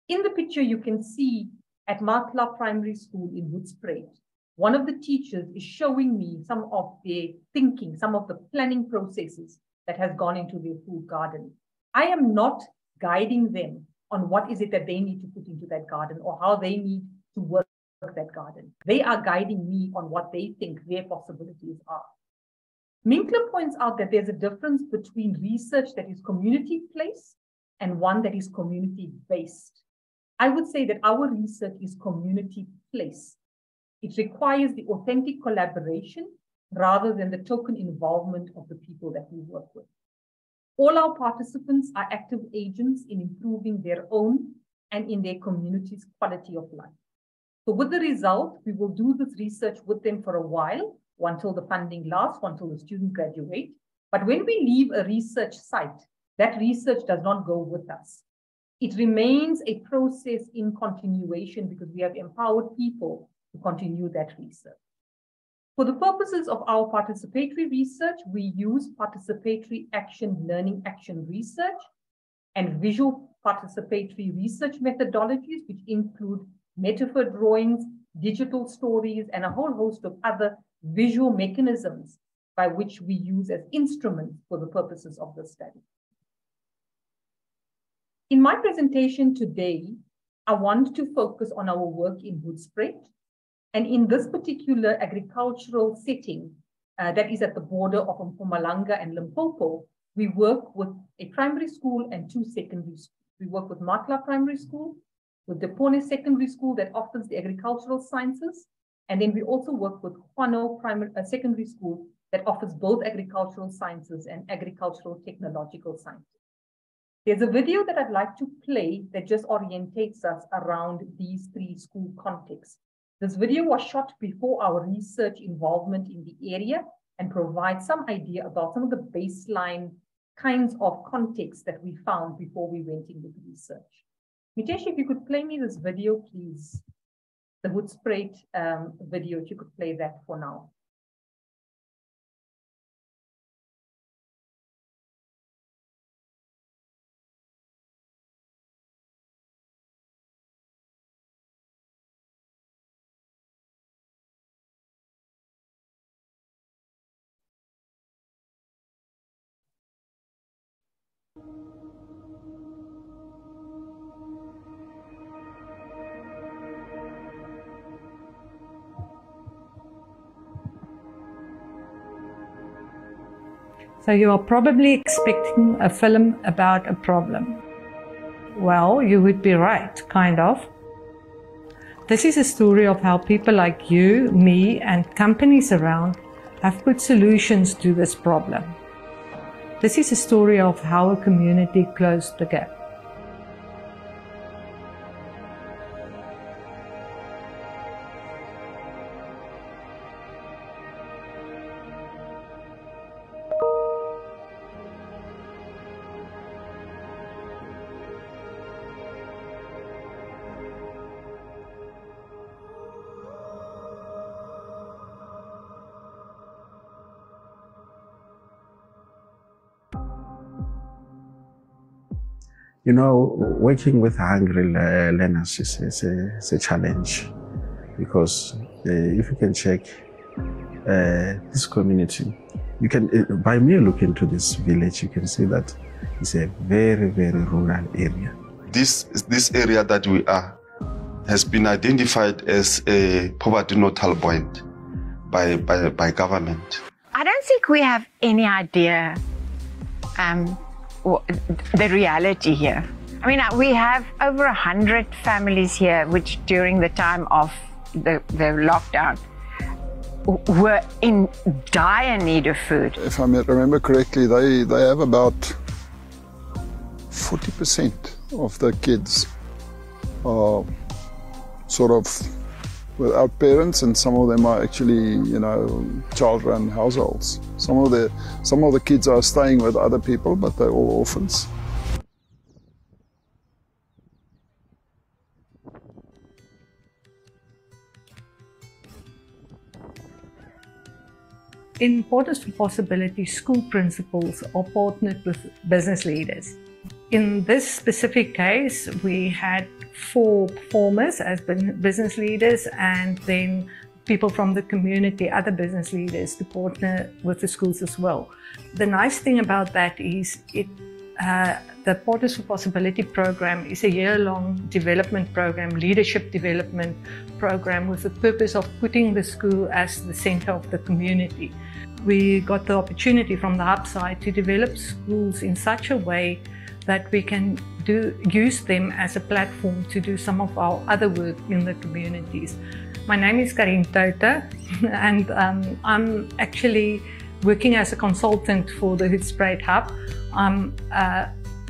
In the picture, you can see at Matla Primary School in Hoedspruit, one of the teachers is showing me some of their thinking, some of the planning processes that has gone into their food garden. I am not guiding them on what is it that they need to put into that garden or how they need to work that garden. They are guiding me on what they think their possibilities are. Minkler points out that there's a difference between research that is community-placed and one that is community-based. I would say that our research is community-placed. It requires the authentic collaboration rather than the token involvement of the people that we work with. All our participants are active agents in improving their own and in their community's quality of life. So with the result, we will do this research with them for a while, until the funding lasts, until the students graduate. But when we leave a research site, that research does not go with us. It remains a process in continuation because we have empowered people to continue that research. For the purposes of our participatory research, we use participatory action, learning action research and visual participatory research methodologies, which include metaphor drawings, digital stories, and a whole host of other visual mechanisms by which we use as instruments for the purposes of the study. In my presentation today, I want to focus on our work in Hoedspruit. And in this particular agricultural setting that is at the border of Mpumalanga and Limpopo, we work with a primary school and two secondary schools. We work with Matla Primary School, with Depone Secondary School that offers the agricultural sciences, and then we also work with Kwano Secondary School that offers both agricultural sciences and agricultural technological sciences. There's a video that I'd like to play that just orientates us around these three school contexts. This video was shot before our research involvement in the area and provides some idea about some of the baseline kinds of contexts that we found before we went into the research. Mitesh, if you could play me this video, please. The Hoedspruit video, if you could play that for now. So you are probably expecting a film about a problem. Well, you would be right, kind of. This is a story of how people like you, me, and companies around have put solutions to this problem. This is a story of how a community closed the gap. You know, working with hungry learners is a challenge, because if you can check this community, you can, by mere look into this village, you can see that it's a very, very rural area. This area that we are has been identified as a poverty nodal point by government. I don't think we have any idea the reality here. I mean, we have over 100 families here, which during the time of the lockdown were in dire need of food. If I remember correctly, they have about 40% of the kids are sort of without parents, and some of them are actually, you know, child-run households. Some of the kids are staying with other people, but they're all orphans. In Portals for Possibility, school principals are partnered with business leaders. In this specific case, we had 4 performers as business leaders, and then people from the community, other business leaders, to partner with the schools as well. The nice thing about that is the Portals for Possibility program is a year-long development program, leadership development program, with the purpose of putting the school as the center of the community. We got the opportunity from the hub side to develop schools in such a way that we can use them as a platform to do some of our other work in the communities. My name is Karin Tota, and I'm actually working as a consultant for the Hoedspruit Hub. I'm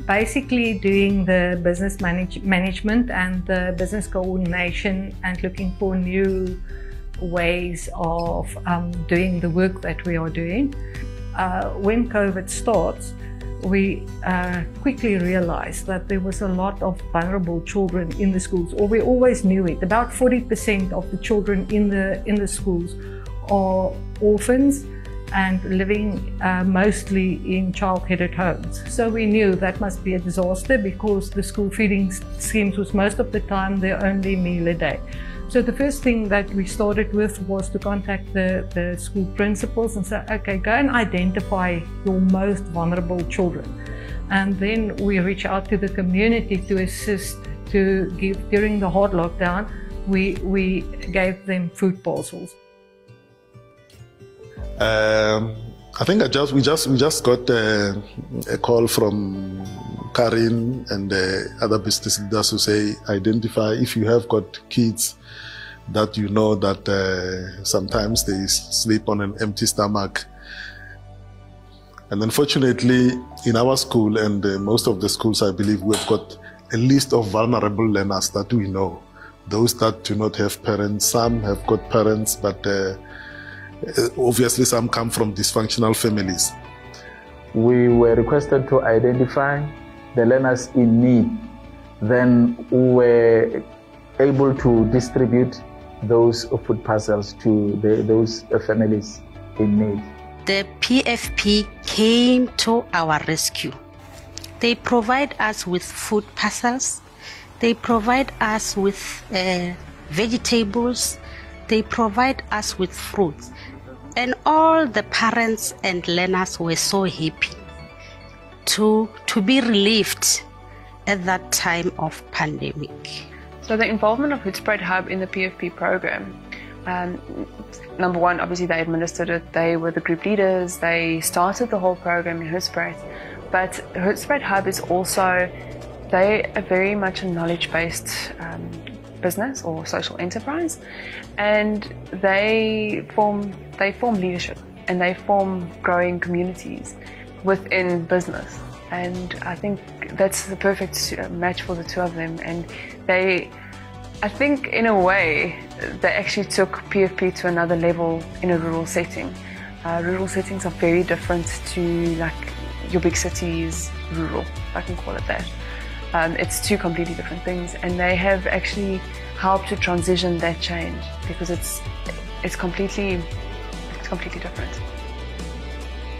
basically doing the business management and the business coordination, and looking for new ways of doing the work that we are doing. When COVID starts, we quickly realized that there was a lot of vulnerable children in the schools, or we always knew it. About 40% of the children in the schools are orphans and living mostly in child-headed homes. So we knew that must be a disaster, because the school feeding schemes was most of the time their only meal a day. So the first thing that we started with was to contact the school principals and say, okay, go and identify your most vulnerable children. And then we reach out to the community to assist, to give, during the hard lockdown, we gave them food parcels. I think we just got a call from Karin and other business leaders who say, identify if you have got kids that you know that sometimes they sleep on an empty stomach. And unfortunately, in our school and most of the schools, I believe, we've got a list of vulnerable learners that we know. Those that do not have parents, some have got parents, but obviously some come from dysfunctional families. We were requested to identify the learners in need. Then we were able to distribute those food parcels to those families in need. The PFP came to our rescue. They provide us with food parcels. They provide us with vegetables. They provide us with fruits. And all the parents and learners were so happy to be relieved at that time of pandemic. So the involvement of Hoedspruit Hub in the PFP program, number one, obviously they administered it, they were the group leaders, they started the whole program in Hoedspruit, but Hoedspruit Hub is also, they are very much a knowledge-based business or social enterprise, and they form leadership and they form growing communities. within business. And I think that's the perfect match for the two of them. And I think in a way, they actually took PFP to another level in a rural setting. Rural settings are very different to like your big cities rural, if I can call it that. It's two completely different things, and they have actually helped to transition that change because it's completely different.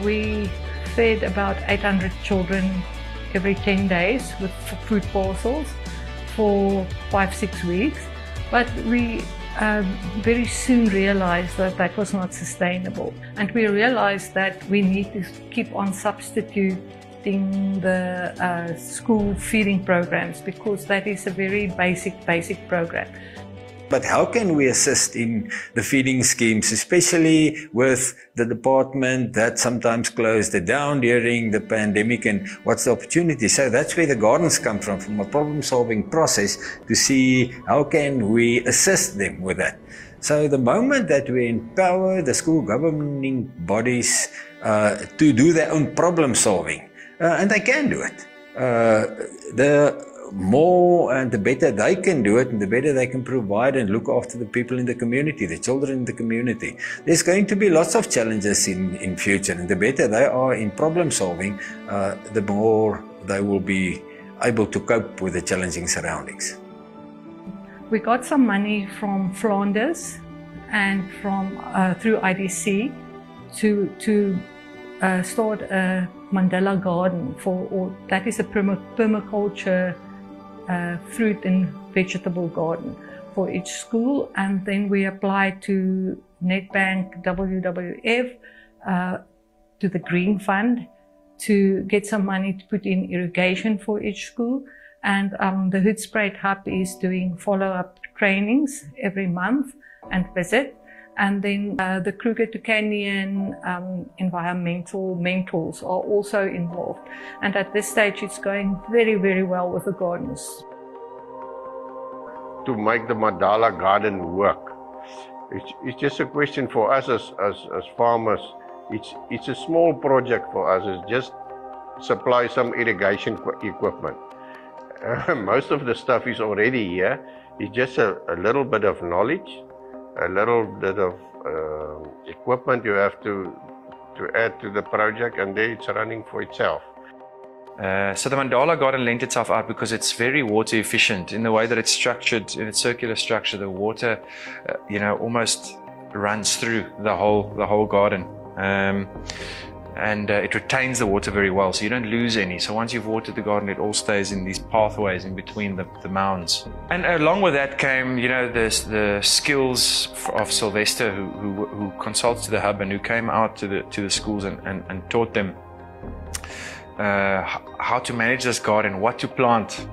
We fed about 800 children every 10 days with food parcels for 5-6 weeks, but we very soon realized that that was not sustainable, and we realized that we need to keep on substituting the school feeding programs because that is a very basic program. But how can we assist in the feeding schemes, especially with the department that sometimes closed it down during the pandemic, and what's the opportunity? So that's where the gardens come from a problem-solving process to see how can we assist them with that. So the moment that we empower the school governing bodies to do their own problem-solving, and they can do it, the more and the better they can do it, and the better they can provide and look after the people in the community, the children in the community. There's going to be lots of challenges in future, and the better they are in problem solving, the more they will be able to cope with the challenging surroundings. We got some money from Flanders and from through IDC to start a Mandela garden that is a permaculture fruit and vegetable garden for each school, and then we applied to Nedbank WWF, to the Green Fund, to get some money to put in irrigation for each school, and the Hoedspruit Hub is doing follow-up trainings every month and visit, and then the Kruger to Canyon environmental mentors are also involved. And at this stage, it's going very, very well with the gardens. To make the Mandala garden work, it's just a question for us as farmers. It's a small project for us. It's just supply some irrigation equipment. Most of the stuff is already here. It's just a little bit of knowledge, a little bit of equipment you have to add to the project, and then it's running for itself. So the Mandala garden lent itself out because it's very water efficient in the way that it's structured, in its circular structure. The water, almost runs through the whole garden, and it retains the water very well, so you don't lose any. So once you've watered the garden, it all stays in these pathways in between the mounds. And along with that came, the skills of Sylvester, who consults to the hub and who came out to the schools and taught them how to manage this garden, what to plant,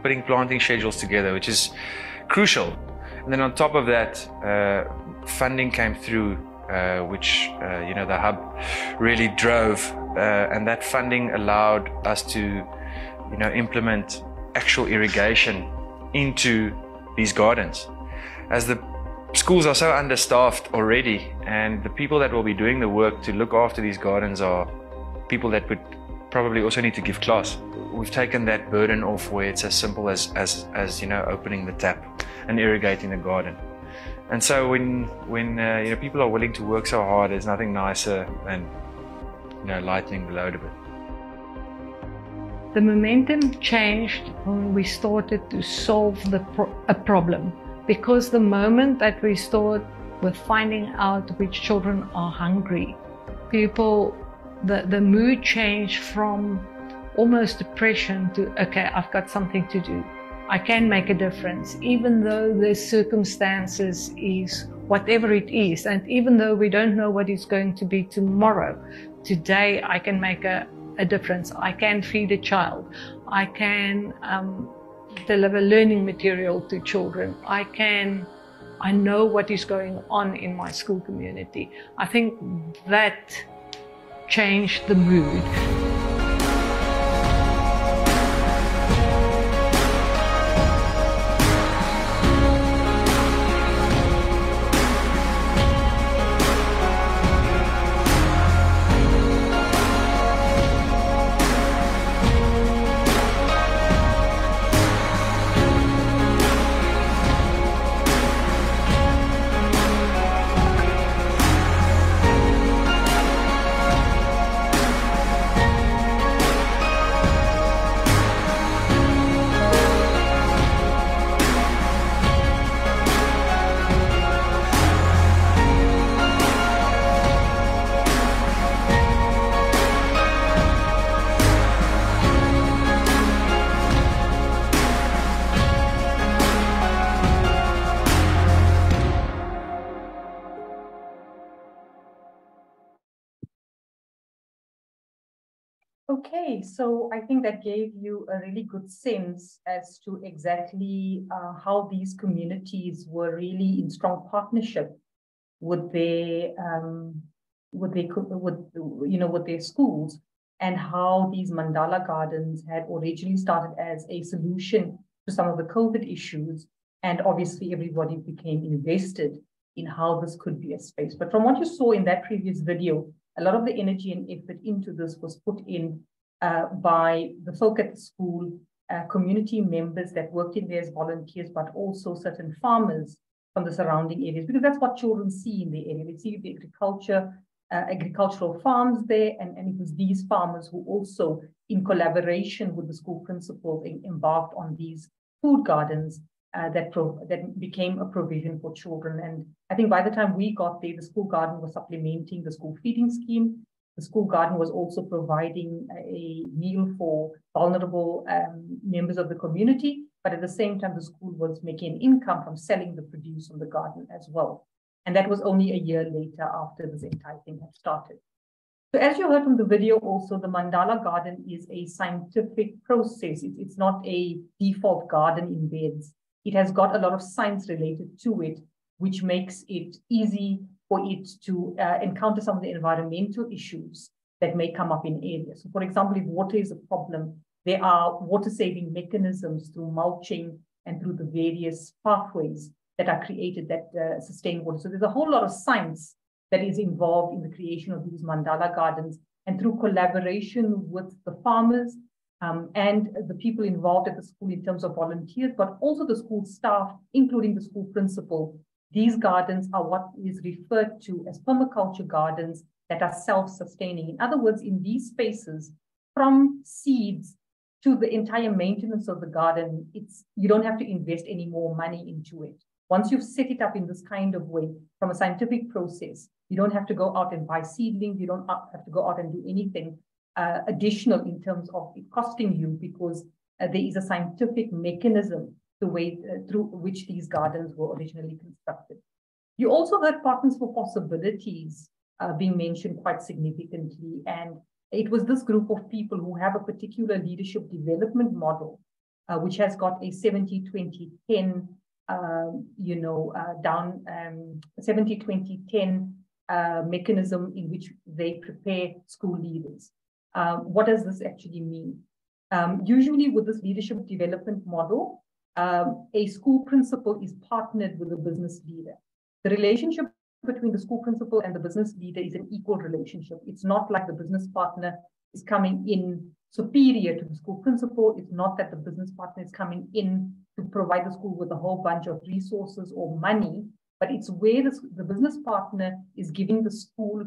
putting planting schedules together, which is crucial. And then on top of that, funding came through, which the hub really drove, and that funding allowed us to implement actual irrigation into these gardens. As the schools are so understaffed already, and the people that will be doing the work to look after these gardens are people that would probably also need to give class. We've taken that burden off, where it's as simple as opening the tap and irrigating the garden. And so when people are willing to work so hard, there's nothing nicer than lightening the load a bit. The momentum changed when we started to solve a problem, because the moment that we start with finding out which children are hungry, the mood changed from almost depression to, okay, I've got something to do. I can make a difference, even though the circumstances is whatever it is, and even though we don't know what it's going to be tomorrow, today I can make a difference. I can feed a child. I can deliver learning material to children. I know what is going on in my school community. I think that changed the mood. Okay, so I think that gave you a really good sense as to exactly how these communities were really in strong partnership with their schools, and how these mandala gardens had originally started as a solution to some of the COVID issues, and obviously everybody became invested in how this could be a space. But from what you saw in that previous video, a lot of the energy and effort into this was put in by the folk at the school, community members that worked in there as volunteers, but also certain farmers from the surrounding areas, because that's what children see in the area. They see the agricultural farms there, and it was these farmers who also, in collaboration with the school principals, embarked on these food gardens that became a provision for children. And I think by the time we got there, the school garden was supplementing the school feeding scheme. The school garden was also providing a meal for vulnerable members of the community, but at the same time, the school was making an income from selling the produce from the garden as well. And that was only a year later after this entire thing had started. So as you heard from the video also, the mandala garden is a scientific process. It's not a default garden in beds. It has got a lot of science related to it, which makes it easy for it to encounter some of the environmental issues that may come up in areas. So for example, if water is a problem, there are water-saving mechanisms through mulching and through the various pathways that are created that sustain water. So there's a whole lot of science that is involved in the creation of these mandala gardens, and through collaboration with the farmers and the people involved at the school in terms of volunteers, but also the school staff, including the school principal. These gardens are what is referred to as permaculture gardens that are self-sustaining. In other words, in these spaces, from seeds to the entire maintenance of the garden, you don't have to invest any more money into it. Once you've set it up in this kind of way, from a scientific process, you don't have to go out and buy seedlings, you don't have to go out and do anything additional in terms of it costing you, because there is a scientific mechanism through which these gardens were originally constructed. You also heard Partners for Possibilities being mentioned quite significantly, and it was this group of people who have a particular leadership development model, which has got a 70-20-10 70-20-10 mechanism in which they prepare school leaders. What does this actually mean? Usually with this leadership development model, a school principal is partnered with a business leader. The relationship between the school principal and the business leader is an equal relationship. It's not like the business partner is coming in superior to the school principal. It's not that the business partner is coming in to provide the school with a whole bunch of resources or money, but it's where the business partner is giving the school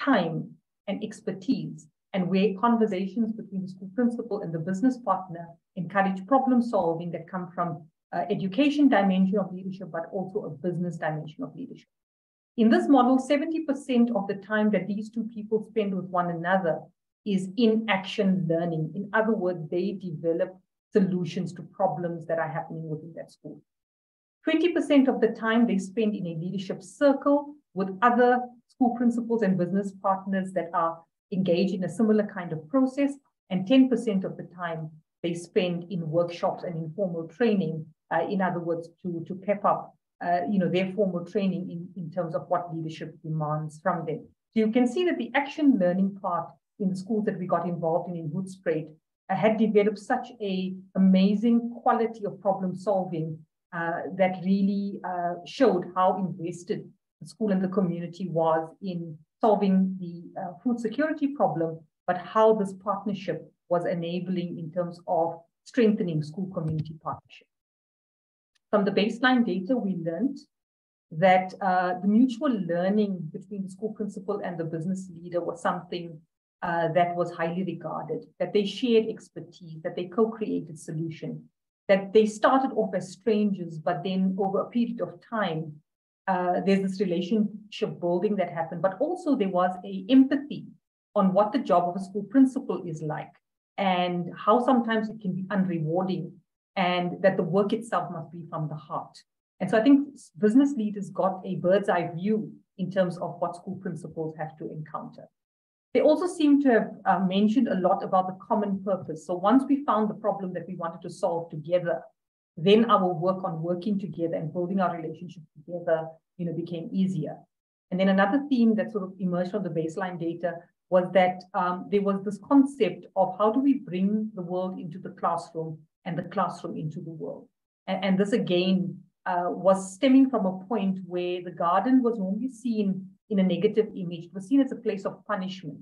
time and expertise, and where conversations between the school principal and the business partner encourage problem solving that come from education dimension of leadership, but also a business dimension of leadership. In this model, 70% of the time that these two people spend with one another is in action learning. In other words, they develop solutions to problems that are happening within that school. 20% of the time they spend in a leadership circle with other school principals and business partners that are engaged in a similar kind of process. And 10% of the time they spend in workshops and informal training, in other words, to pep up their formal training in terms of what leadership demands from them. So you can see that the action learning part in the schools that we got involved in Hoedspruit had developed such an amazing quality of problem solving that really showed how invested the school and the community was in solving the food security problem, but how this partnership was enabling in terms of strengthening school-community partnership. From the baseline data, we learned that the mutual learning between the school principal and the business leader was something that was highly regarded, that they shared expertise, that they co-created solutions, that they started off as strangers, but then over a period of time, there's this relationship building that happened, but also there was an empathy on what the job of a school principal is like and how sometimes it can be unrewarding, and that the work itself must be from the heart. And so I think business leaders got a bird's eye view in terms of what school principals have to encounter. They also seem to have mentioned a lot about the common purpose. So once we found the problem that we wanted to solve together, then our work on working together and building our relationship together, became easier. And then another theme that sort of emerged from the baseline data was that there was this concept of how do we bring the world into the classroom and the classroom into the world. And this again was stemming from a point where the garden was normally seen in a negative image. It was seen as a place of punishment.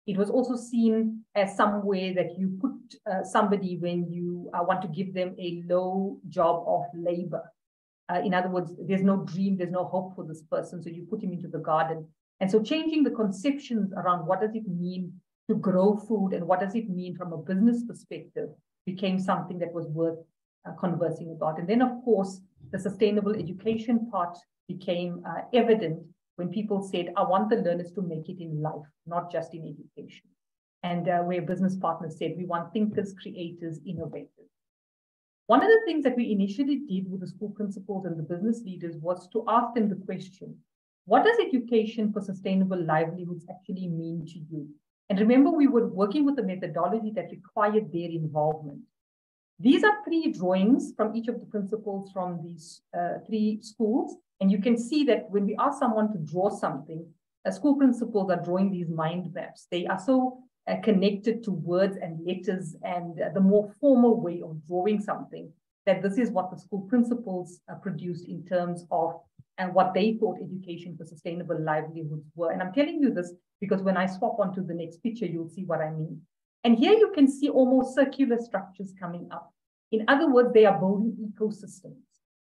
It was also seen as somewhere that you put somebody when you want to give them a low job of labor. In other words, there's no dream, there's no hope for this person, so you put him into the garden. And so changing the conceptions around what does it mean to grow food and what does it mean from a business perspective became something that was worth conversing about. And then, of course, the sustainable education part became evident when people said, I want the learners to make it in life, not just in education. And where business partners said, we want thinkers, creators, innovators. One of the things that we initially did with the school principals and the business leaders was to ask them the question, what does education for sustainable livelihoods actually mean to you? And remember, we were working with a methodology that required their involvement. These are 3 drawings from each of the principals from these 3 schools. And you can see that when we ask someone to draw something, school principals are drawing these mind maps. They are so connected to words and letters and the more formal way of drawing something, that this is what the school principals produced in terms of what they thought education for sustainable livelihoods were. And I'm telling you this because when I swap onto the next picture, you'll see what I mean. And here you can see almost circular structures coming up. In other words, they are building ecosystems.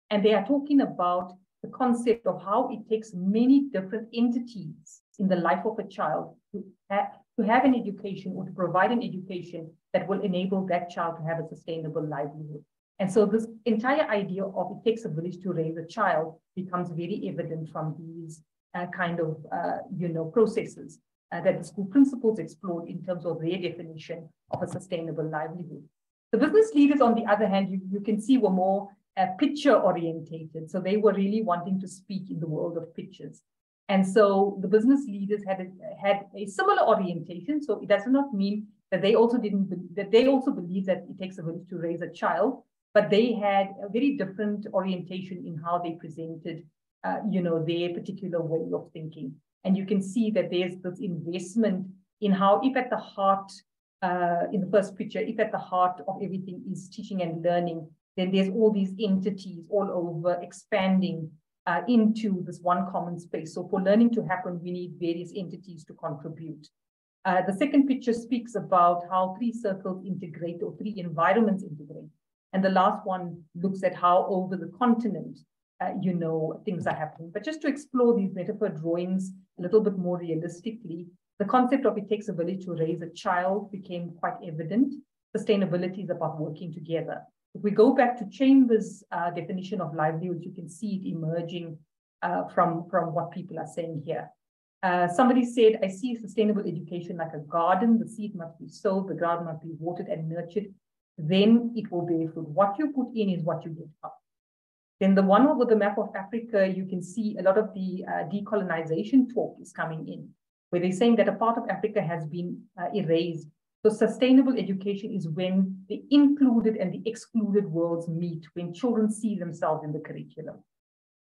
And they are talking about the concept of how it takes many different entities in the life of a child to have an education or to provide an education that will enable that child to have a sustainable livelihood. And so this entire idea of it takes a village to raise a child becomes very evident from these processes that the school principals explored in terms of their definition of a sustainable livelihood. The business leaders, on the other hand, you can see were more picture orientated. So they were really wanting to speak in the world of pictures. And so the business leaders had a similar orientation. So it does not mean that they also believe that it takes a village to raise a child, but they had a very different orientation in how they presented, their particular way of thinking. And you can see that there's this investment in how, if at the heart, in the first picture, if at the heart of everything is teaching and learning, then there's all these entities all over expanding into this one common space. So for learning to happen, we need various entities to contribute. The second picture speaks about how 3 circles integrate or 3 environments integrate. And the last one looks at how over the continent, things are happening. But just to explore these metaphor drawings a little bit more realistically, the concept of it takes a village to raise a child became quite evident. Sustainability is about working together. If we go back to Chambers' definition of livelihoods, you can see it emerging from what people are saying here. Somebody said, I see sustainable education like a garden. The seed must be sowed, the garden must be watered and nurtured. Then it will bear fruit. What you put in is what you get out. Then the one over the map of Africa, you can see a lot of the decolonization talk is coming in, where they're saying that a part of Africa has been erased. So sustainable education is when the included and the excluded worlds meet, when children see themselves in the curriculum.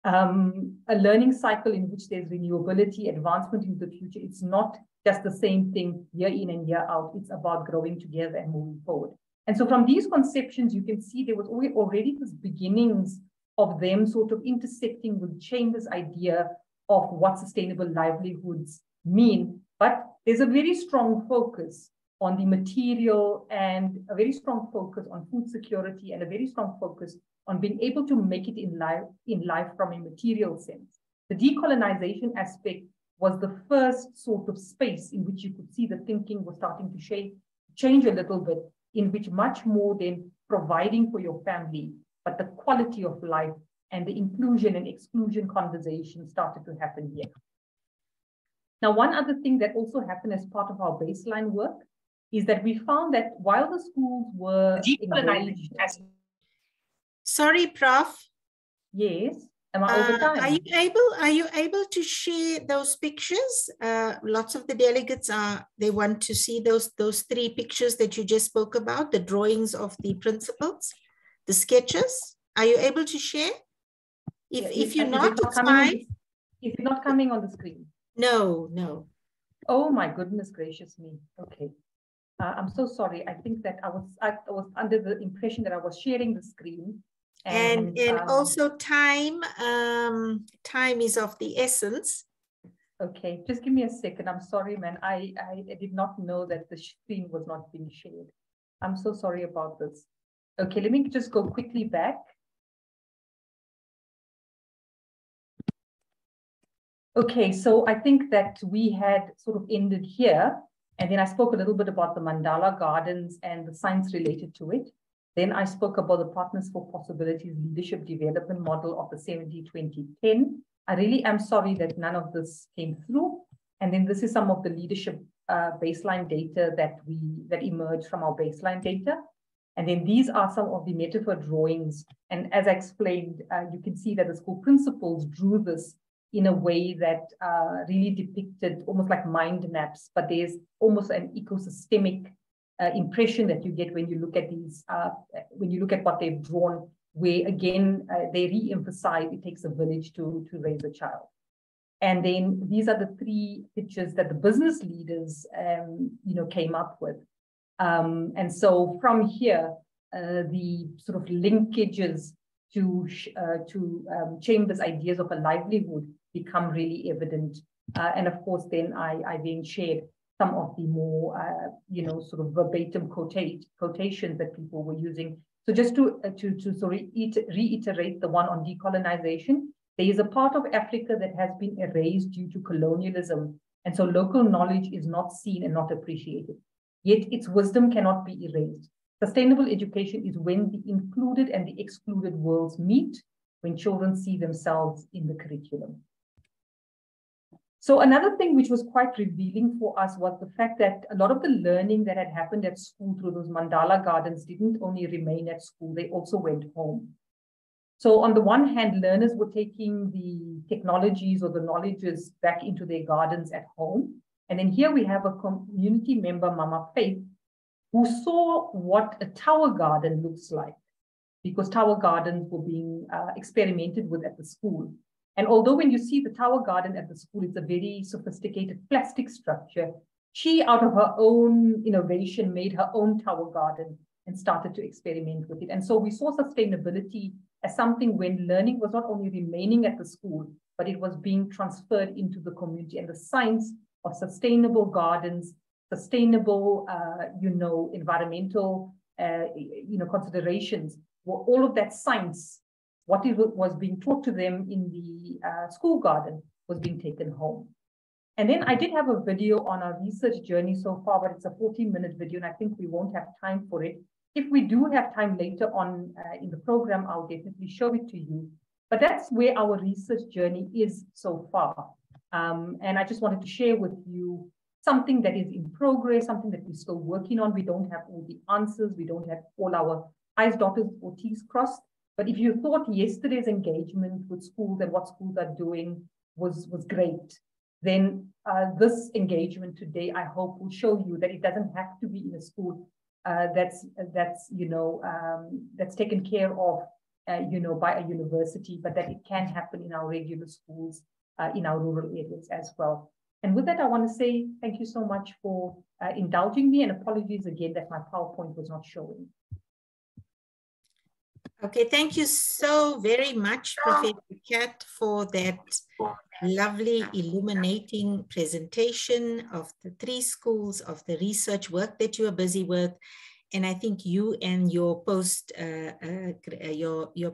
A learning cycle in which there's renewability, advancement into the future. It's not just the same thing year in and year out. It's about growing together and moving forward. And so from these conceptions, you can see there was already this beginnings of them sort of intersecting with Chambers' idea of what sustainable livelihoods mean. But there's a very strong focus on the material and a very strong focus on food security and a very strong focus on being able to make it in life from a material sense. The decolonization aspect was the first sort of space in which you could see the thinking was starting to change a little bit, in which much more than providing for your family, but the quality of life and the inclusion and exclusion conversation started to happen here. Now, one other thing that also happened as part of our baseline work is that we found that while the schools were engaged... Sorry, Prof. Yes. Am I over time? Are you able to share those pictures? Lots of the delegates they want to see those 3 pictures that you just spoke about, the drawings of the principals, the sketches. Are you able to share? If you're not, it's fine. Is it not coming on the screen? No. Oh my goodness gracious me. Okay. I'm so sorry. I think that I was under the impression that I was sharing the screen. And also time is of the essence. Okay, just give me a second. I'm sorry, man. I did not know that the screen was not being shared. I'm so sorry about this. Okay, let me just go quickly back. Okay, so I think that we had sort of ended here, and then I spoke a little bit about the Mandala Gardens and the science related to it. Then I spoke about the Partners for Possibilities Leadership Development Model of the 70-20-10. I really am sorry that none of this came through. And then this is some of the leadership baseline data that emerged from our baseline data. And then these are some of the metaphor drawings. And as I explained, you can see that the school principals drew this in a way that really depicted almost like mind maps, but there's almost an ecosystemic impression that you get when you look at these, when you look at what they've drawn, where again, they re-emphasize it takes a village to raise a child. And then these are the 3 pictures that the business leaders, came up with. And so from here, the sort of linkages to Chambers' ideas of a livelihood become really evident. And of course, then I then shared some of the more, sort of verbatim quotations that people were using. So just to sort of reiterate the one on decolonization, there is a part of Africa that has been erased due to colonialism. And so local knowledge is not seen and not appreciated. Yet its wisdom cannot be erased. Sustainable education is when the included and the excluded worlds meet, when children see themselves in the curriculum. So another thing which was quite revealing for us was the fact that a lot of the learning that had happened at school through those Mandala Gardens didn't only remain at school, they also went home. So on the one hand, learners were taking the technologies or the knowledges back into their gardens at home. And then here we have a community member, Mama Faith, who saw what a tower garden looks like, because tower gardens were being experimented with at the school. And although when you see the tower garden at the school, it's a very sophisticated plastic structure, she, out of her own innovation, made her own tower garden and started to experiment with it. And so we saw sustainability as something when learning was not only remaining at the school, but it was being transferred into the community. And the science of sustainable gardens, sustainable, environmental, considerations, were all of that science. What was being taught to them in the school garden was being taken home. And then I did have a video on our research journey so far, but it's a 14-minute video, and I think we won't have time for it. If we do have time later on in the program, I'll definitely show it to you. But that's where our research journey is so far. And I just wanted to share with you something that is in progress, something that we're still working on. We don't have all the answers. We don't have all our I's dotted or T's crossed. But if you thought yesterday's engagement with schools and what schools are doing was great, then this engagement today, I hope, will show you that it doesn't have to be in a school that's taken care of, by a university, but that it can happen in our regular schools, in our rural areas as well. And with that, I want to say thank you so much for indulging me, and apologies again that my PowerPoint was not showing. Okay, thank you so very much, Professor Kat, for that lovely illuminating presentation of the 3 schools, of the research work that you are busy with. And I think you and your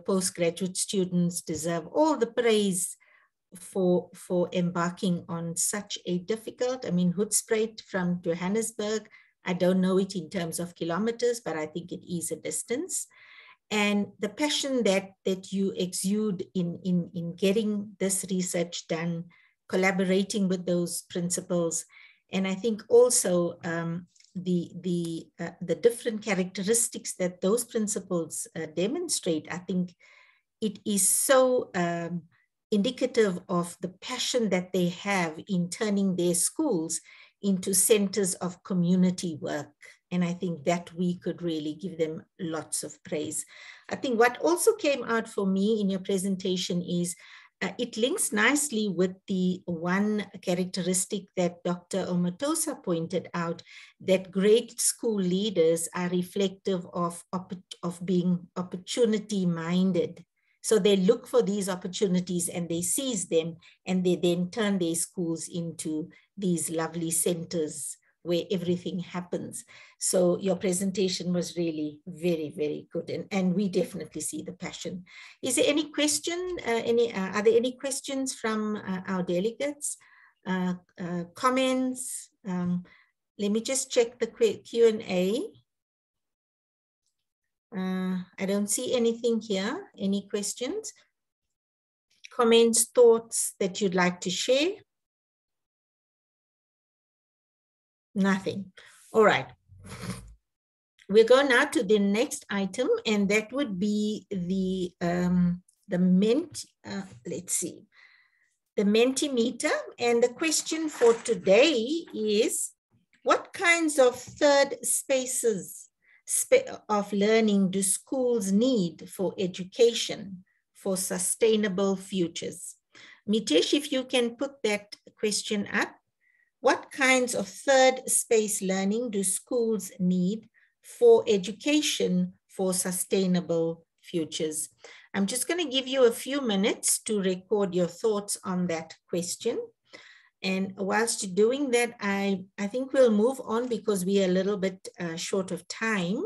postgraduate students deserve all the praise for embarking on such a difficult, Hoedspruit from Johannesburg, I don't know it in terms of kilometers, but I think it is a distance. And the passion that you exude in getting this research done, collaborating with those principals, and I think also the different characteristics that those principals demonstrate, I think it is so indicative of the passion that they have in turning their schools into centers of community work. And I think that we could really give them lots of praise. I think what also came out for me in your presentation is it links nicely with the one characteristic that Dr. Omatosa pointed out, that great school leaders are reflective of being opportunity-minded. So they look for these opportunities and they seize them, and they then turn their schools into these lovely centers where everything happens. So your presentation was really very, very good. And we definitely see the passion. Is there any question, are there any questions from our delegates? Comments? Let me just check the Q&A. I don't see anything here. Any questions? Comments, thoughts that you'd like to share? Nothing. All right. We'll go now to the next item, and that would be the Mentimeter. And the question for today is, what kinds of third spaces of learning do schools need for education for sustainable futures? Mitesh, if you can put that question up. What kinds of third space learning do schools need for education for sustainable futures? I'm just going to give you a few minutes to record your thoughts on that question. And whilst you're doing that, I think we'll move on because we are a little bit short of time.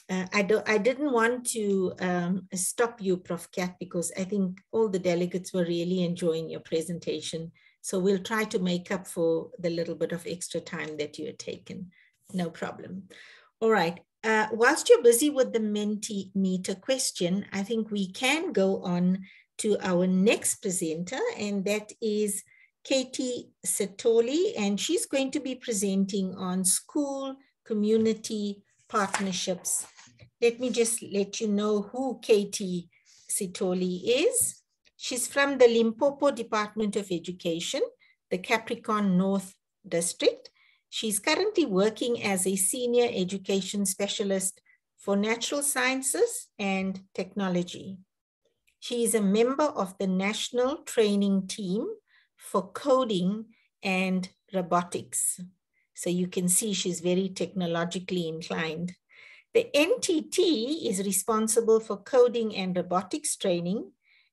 I didn't want to stop you, Prof. Kat, because I think all the delegates were really enjoying your presentation. So we'll try to make up for the little bit of extra time that you had taken. No problem. All right. Whilst you're busy with the Mentimeter question, I think we can go on to our next presenter, and that is Katie Setoli, and she's going to be presenting on school community partnerships. Let me just let you know who Katie Setoli is. She's from the Limpopo Department of Education, the Capricorn North District. She's currently working as a senior education specialist for natural sciences and technology. She is a member of the national training team for coding and robotics. So you can see she's very technologically inclined. The NTT is responsible for coding and robotics training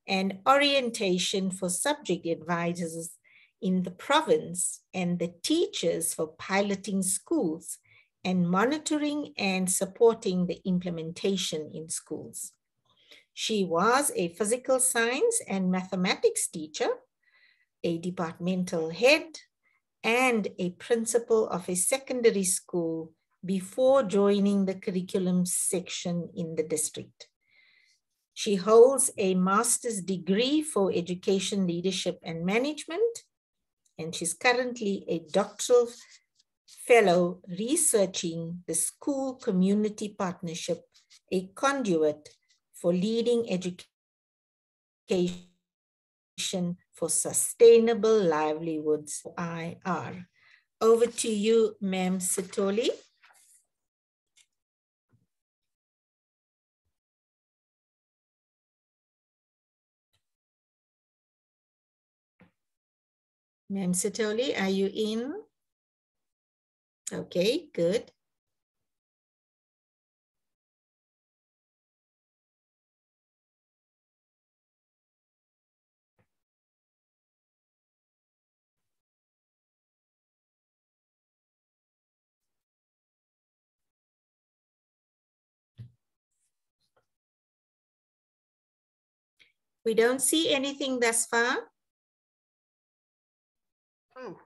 and orientation for subject advisors in the province, and the teachers for piloting schools and monitoring and supporting the implementation in schools. She was a physical science and mathematics teacher, a departmental head, and a principal of a secondary school before joining the curriculum section in the district. She holds a master's degree for education leadership and management, and she's currently a doctoral fellow researching the school community partnership, a conduit for leading education for sustainable livelihoods, IR. Over to you, Ma'am Setoli. Ma'am Setoli, are you in? Okay, good. We don't see anything thus far. Oh.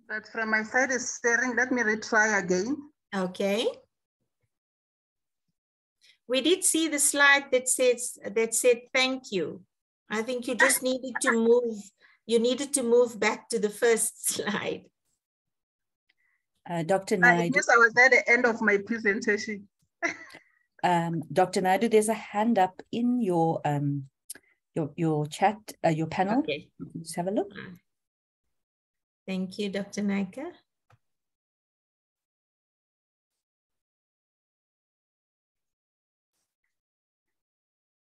But from my side is staring. Let me retry again. Okay. We did see the slide that said thank you. I think you just needed to move. You needed to move back to the first slide. Dr. Naidoo. Yes, I was at the end of my presentation. Dr. Naidu, there's a hand up in your chat, your panel. Okay. Just have a look. Thank you, Dr. Naika.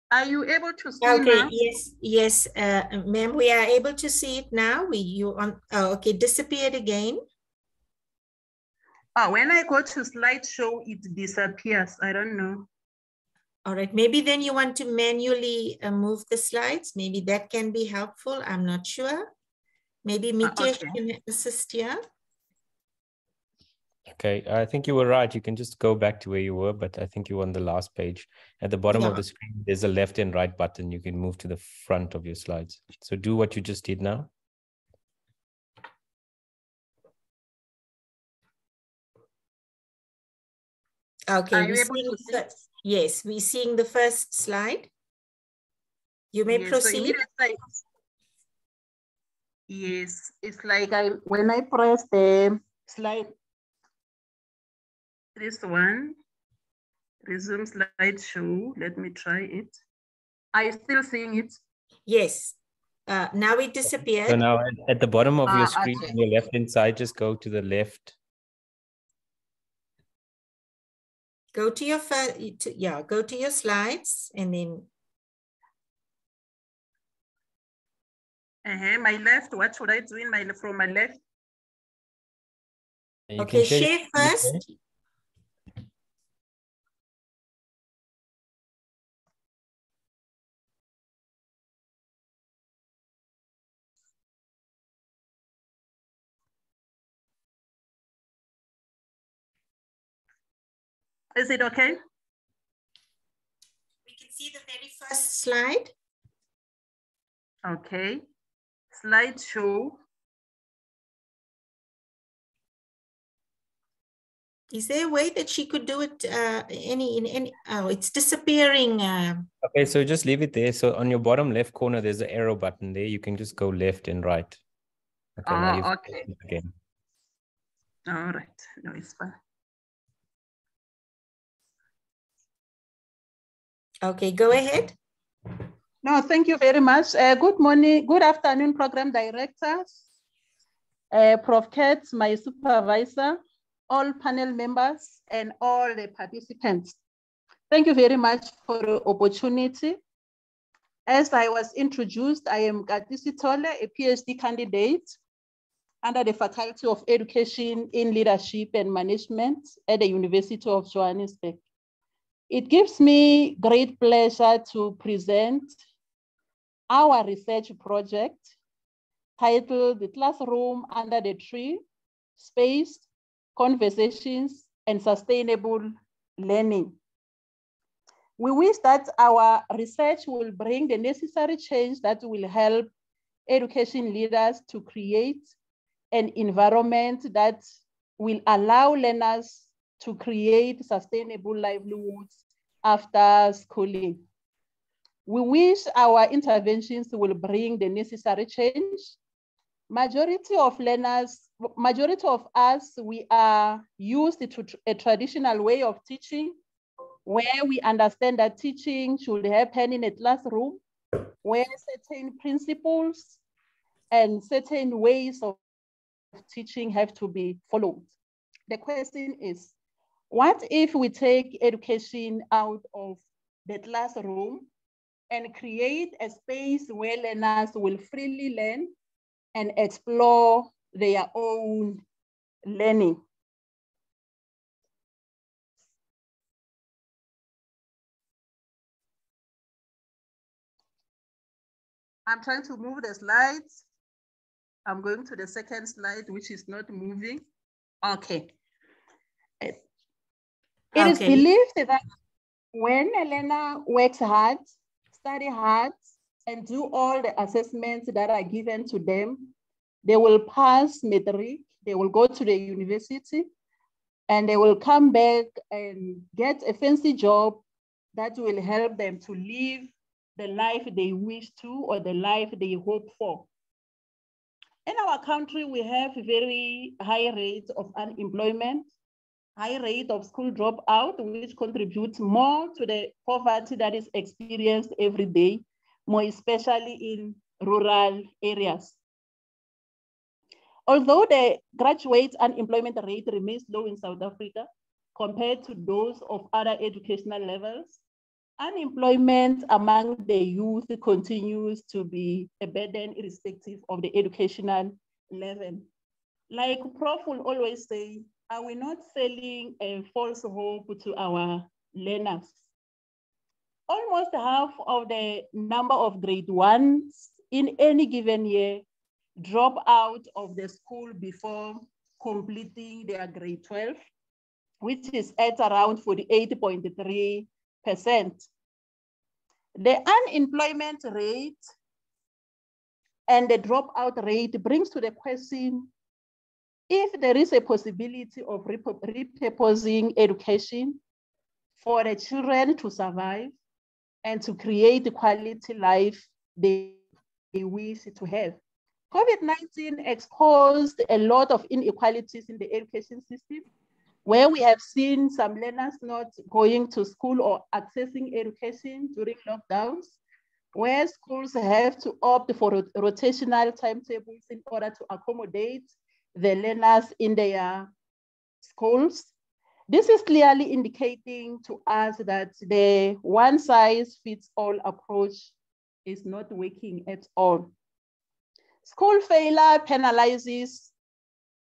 Are you able to see okay, now? Yes, ma'am, we are able to see it now. Okay, disappeared again. Oh, when I go to slideshow, it disappears. I don't know. All right, maybe then you want to manually move the slides. Maybe that can be helpful. I'm not sure. Maybe Mitesh can assist here. Okay, I think you were right. You can just go back to where you were, but I think you're on the last page. At the bottom of the screen, there's a left and right button. You can move to the front of your slides. So do what you just did now. Okay, yes, we're seeing the first slide. You may proceed. So yes, it's like when I press the slide, this one, resume slideshow. Let me try it. Are you still seeing it? Yes. Now it disappeared. So now at the bottom of your screen, on your left-hand side, just go to the left. Go to your go to your slides and then. My left. What should I do from my left? Okay, share first. Is it okay? We can see the very first slide. Okay. Slideshow. Is there a way that she could do it oh, it's disappearing. Okay, so just leave it there. So on your bottom left corner, there's an arrow button there. You can just go left and right. Okay, now okay. Again. All right. No, it's fine. Okay, go ahead. No, thank you very much. Good morning, good afternoon, program directors, Prof. Katz, my supervisor, all panel members, and all the participants. Thank you very much for the opportunity. As I was introduced, I am Katisi Tole, a PhD candidate under the Faculty of Education in Leadership and Management at the University of Johannesburg. It gives me great pleasure to present our research project titled The Classroom Under the Tree, Space, Conversations, and Sustainable Learning. We wish that our research will bring the necessary change that will help education leaders to create an environment that will allow learners to create sustainable livelihoods after schooling. We wish our interventions will bring the necessary change. Majority of us, we are used to a traditional way of teaching, where we understand that teaching should happen in a classroom, where certain principles and certain ways of teaching have to be followed. The question is, what if we take education out of the classroom and create a space where learners will freely learn and explore their own learning? I'm trying to move the slides. I'm going to the second slide, which is not moving. Okay. It is believed that when a learner works hard, study hard, and do all the assessments that are given to them, they will pass matric, they will go to the university, and they will come back and get a fancy job that will help them to live the life they wish to or the life they hope for. In our country, we have very high rates of unemployment. high rate of school dropout, which contributes more to the poverty that is experienced every day, more especially in rural areas. Although the graduate unemployment rate remains low in South Africa compared to those of other educational levels, unemployment among the youth continues to be a burden irrespective of the educational level. Like Prof will always say, are we not selling a false hope to our learners? Almost half of the number of grade ones in any given year drop out of the school before completing their grade 12, which is at around 48.3%. The unemployment rate and the dropout rate brings to the question if there is a possibility of repurposing education for the children to survive and to create the quality life they wish to have. COVID-19 exposed a lot of inequalities in the education system, where we have seen some learners not going to school or accessing education during lockdowns, where schools have to opt for rotational timetables in order to accommodate the learners in their schools. This is clearly indicating to us that the one-size-fits-all approach is not working at all. School failure penalizes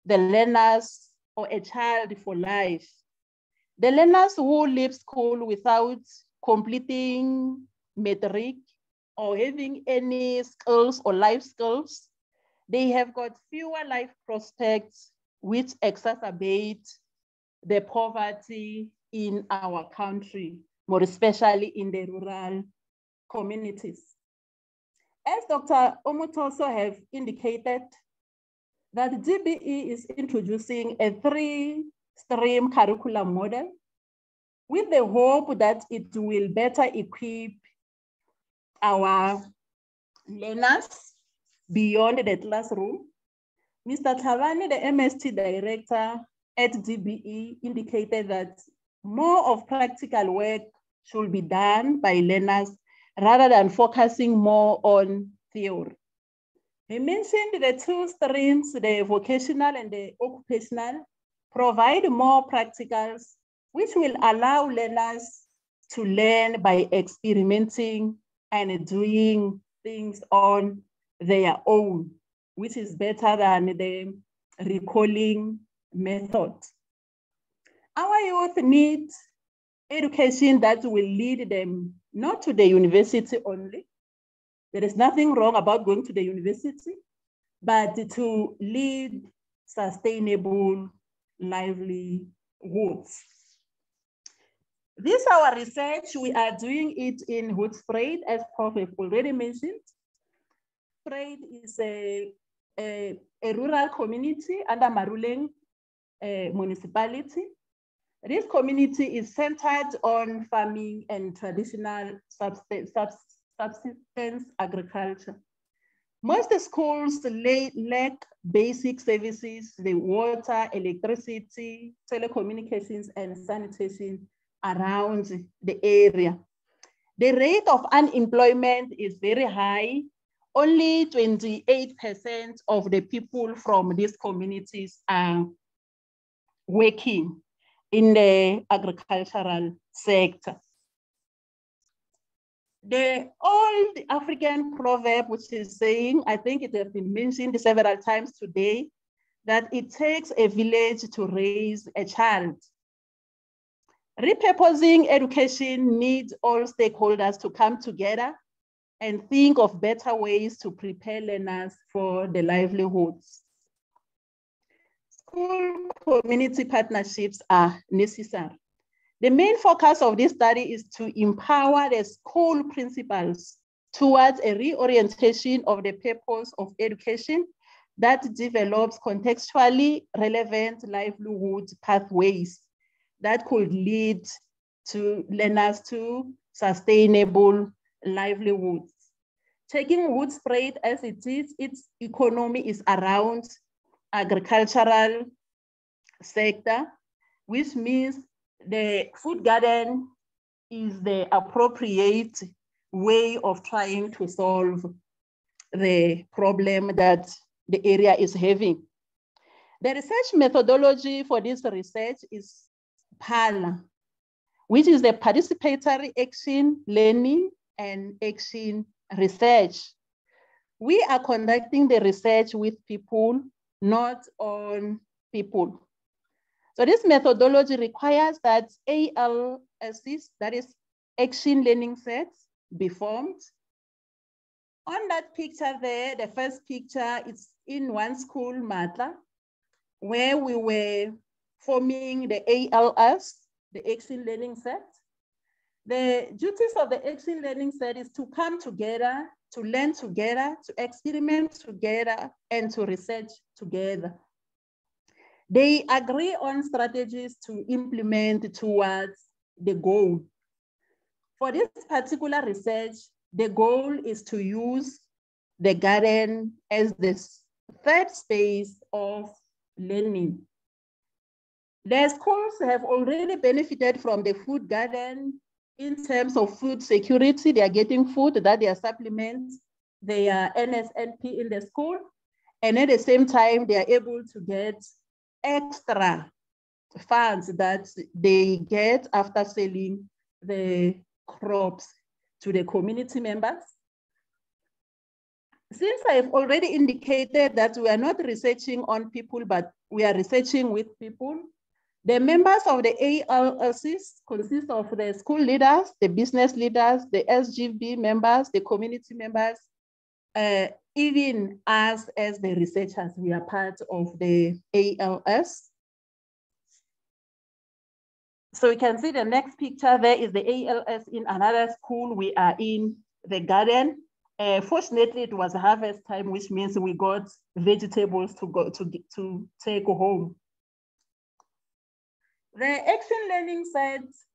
the learners or a child for life. The learners who leave school without completing matric or having any skills or life skills, they have got fewer life prospects, which exacerbate the poverty in our country, more especially in the rural communities. As Dr. Omotoso have indicated, that DBE is introducing a 3-stream curriculum model with the hope that it will better equip our learners beyond the classroom. Mr. Thavani, the MST director at DBE, indicated that more of practical work should be done by learners rather than focusing more on theory. He mentioned the 2 streams, the vocational and the occupational, provide more practicals, which will allow learners to learn by experimenting and doing things on their own, which is better than the recalling method. Our youth need education that will lead them not to the university only. There is nothing wrong about going to the university, but to lead sustainable livelihoods. This is our research. We are doing it in Hoedspruit, as Prof already mentioned. Hoedspruit is a rural community under Maruleng municipality. This community is centered on farming and traditional subsistence agriculture. Most schools lack basic services, the water, electricity, telecommunications, and sanitation around the area. The rate of unemployment is very high. Only 28% of the people from these communities are working in the agricultural sector. The old African proverb, which is saying, I think it has been mentioned several times today, that it takes a village to raise a child. Repurposing education needs all stakeholders to come together and think of better ways to prepare learners for the livelihoods. School community partnerships are necessary. The main focus of this study is to empower the school principals towards a reorientation of the purpose of education that develops contextually relevant livelihood pathways that could lead to learners to sustainable livelihoods. Taking Hoedspruit as it is, its economy is around agricultural sector. which means the food garden is the appropriate way of trying to solve the problem that the area is having. The research methodology for this research is PALA, which is the participatory action, learning, and action research. We are conducting the research with people, not on people. So this methodology requires that ALSs, that is action learning sets, be formed. On that picture there, the first picture is in one school, Matla, where we were forming the ALS, the action learning set. The duties of the action learning set is to come together, to learn together, to experiment together, and to research together. They agree on strategies to implement towards the goal. For this particular research, the goal is to use the garden as the third space of learning. The schools have already benefited from the food garden in terms of food security. They are getting food, that they are supplements, they are NSNP in the school, and at the same time, they are able to get extra funds that they get after selling the crops to the community members. Since I've already indicated that we are not researching on people, but we are researching with people, the members of the ALSs consist of the school leaders, the business leaders, the SGB members, the community members, even us as the researchers, we are part of the ALS. So we can see the next picture there is the ALS in another school. We are in the garden. Fortunately, it was harvest time, which means we got vegetables to take home. The action learning sets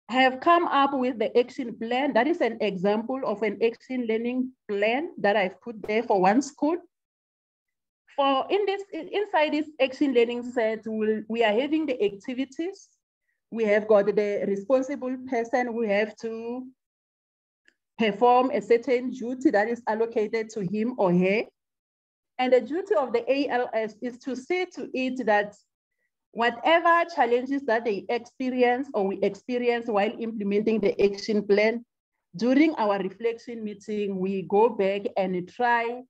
have come up with the action plan. That is an example of an action learning plan that I've put there for one school. Inside this action learning set, we are having the activities. We have got the responsible person who have to perform a certain duty that is allocated to him or her. And the duty of the ALS is to see to it that whatever challenges that they experience or we experience while implementing the action plan, during our reflection meeting, we go back and try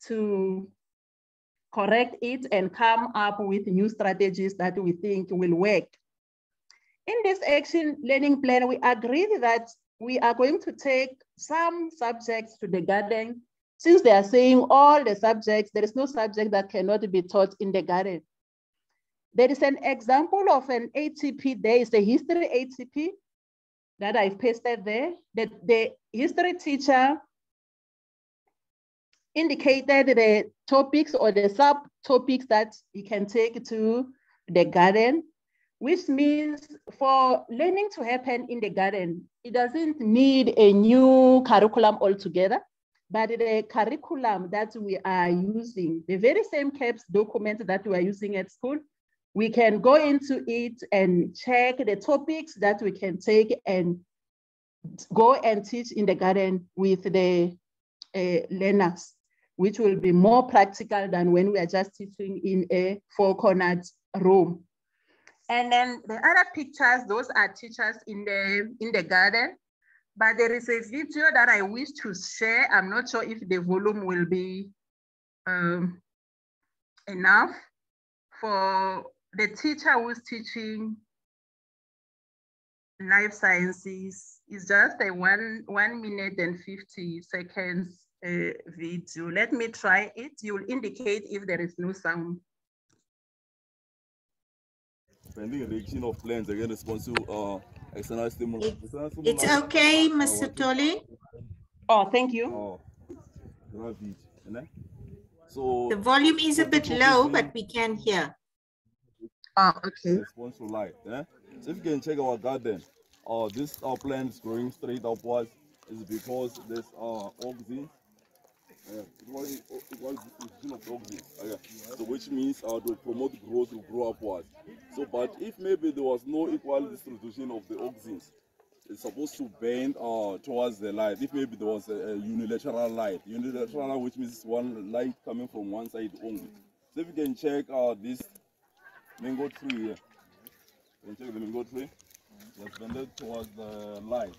to correct it and come up with new strategies that we think will work. In this action learning plan, we agreed that we are going to take some subjects to the garden. Since they are saying all the subjects, there is no subject that cannot be taught in the garden. There is an example of an ATP. There is a history ATP that I've pasted there. The history teacher indicated the topics or the subtopics that you can take to the garden, which means for learning to happen in the garden, it doesn't need a new curriculum altogether, but the curriculum that we are using, the very same CAPS document that we are using at school, we can go into it and check the topics that we can take and go and teach in the garden with the learners, which will be more practical than when we are just teaching in a four-cornered room. And then the other pictures, those are teachers in the garden, but there is a video that I wish to share. I'm not sure if the volume will be enough for the teacher who's teaching life sciences. It's just a 1 minute and 50 seconds video. Let me try it. You'll indicate if there is no sound. Pending reaction of plans again response to external stimulus. It's okay, Mr. Toli. Oh, thank you. So the volume is a bit low, but we can hear. Oh, okay. Response to light. So if you can check our garden, this our plants growing straight upwards is because there's oxygen Equal distribution of oxygen. So which means to promote growth to grow upwards. So, but if maybe there was no equal distribution of the oxygens, it's supposed to bend towards the light. If maybe there was a unilateral light, which means one light coming from one side only. So if you can check this mango tree here, you can check the mango tree. It's bended towards the light.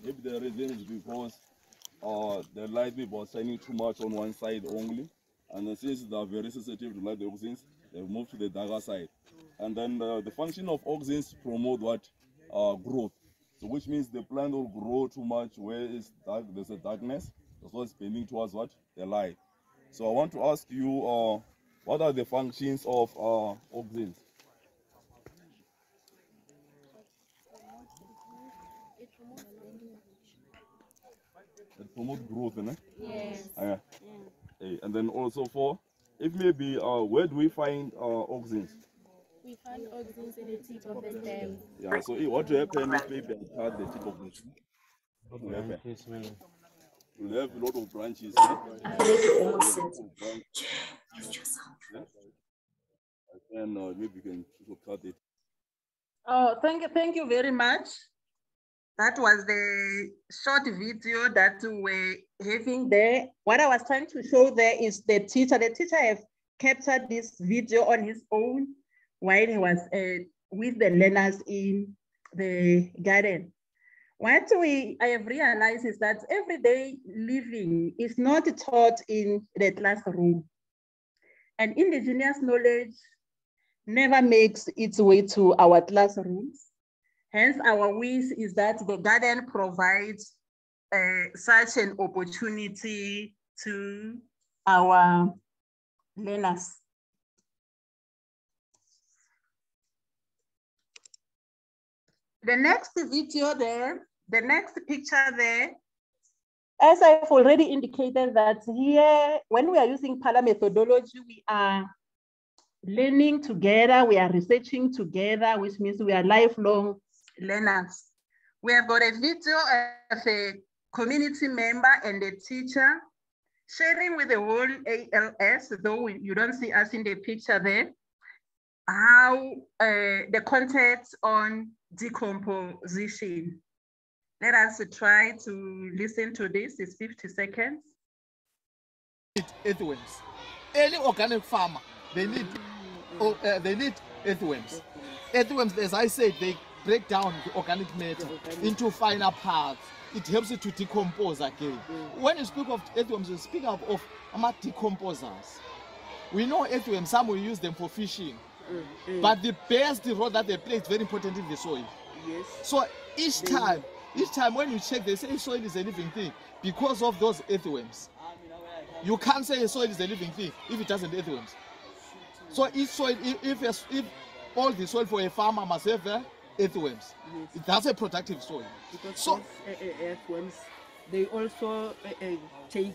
If the reason is because the light was shining too much on one side only, and since they are very sensitive to light, the oxygens, they move to the darker side. And then the function of oxygens promote what? Growth. So which means the plant will grow too much where it's dark, there's a darkness, so it's bending towards what? The light. So I want to ask you, what are the functions of oxygens? It promotes growth, isn't it? Yes. And then also if maybe, where do we find oxygens? We find oxygens in the tip of the stem. Yeah, so what will happen if maybe I cut the tip of the stem? What will happen? We'll have a lot of branches. And maybe you can cut it. Oh, thank you very much. That was the short video that we were having there. What I was trying to show there is the teacher. The teacher has captured this video on his own while he was with the learners in the garden. What I have realized is that everyday living is not taught in the classroom. And indigenous knowledge never makes its way to our classrooms. Hence, our wish is that the garden provides such an opportunity to our learners. The next video there, the next picture there, as I've already indicated that here, when we are using Phala methodology, we are learning together, we are researching together, which means we are lifelong learners. We have got a video of a community member and a teacher sharing with the whole ALS, though you don't see us in the picture there, how the context on decomposition. Let us try to listen to this. It's 50 seconds. Earthworms. Any organic farmer, they need earthworms. Earthworms, as I said, they break down the organic matter into finer parts. It helps it to decompose again. When you speak of earthworms, you speak of decomposers. We know earthworms, some will use them for fishing. But the best role that they play is very important in the soil. Yes. So each time when you check, they say soil is a living thing because of those earthworms. You can't say a soil is a living thing if it doesn't earthworms. So each soil, if all the soil for a farmer must have earthworms, that's a productive soil. Because so earthworms, they also take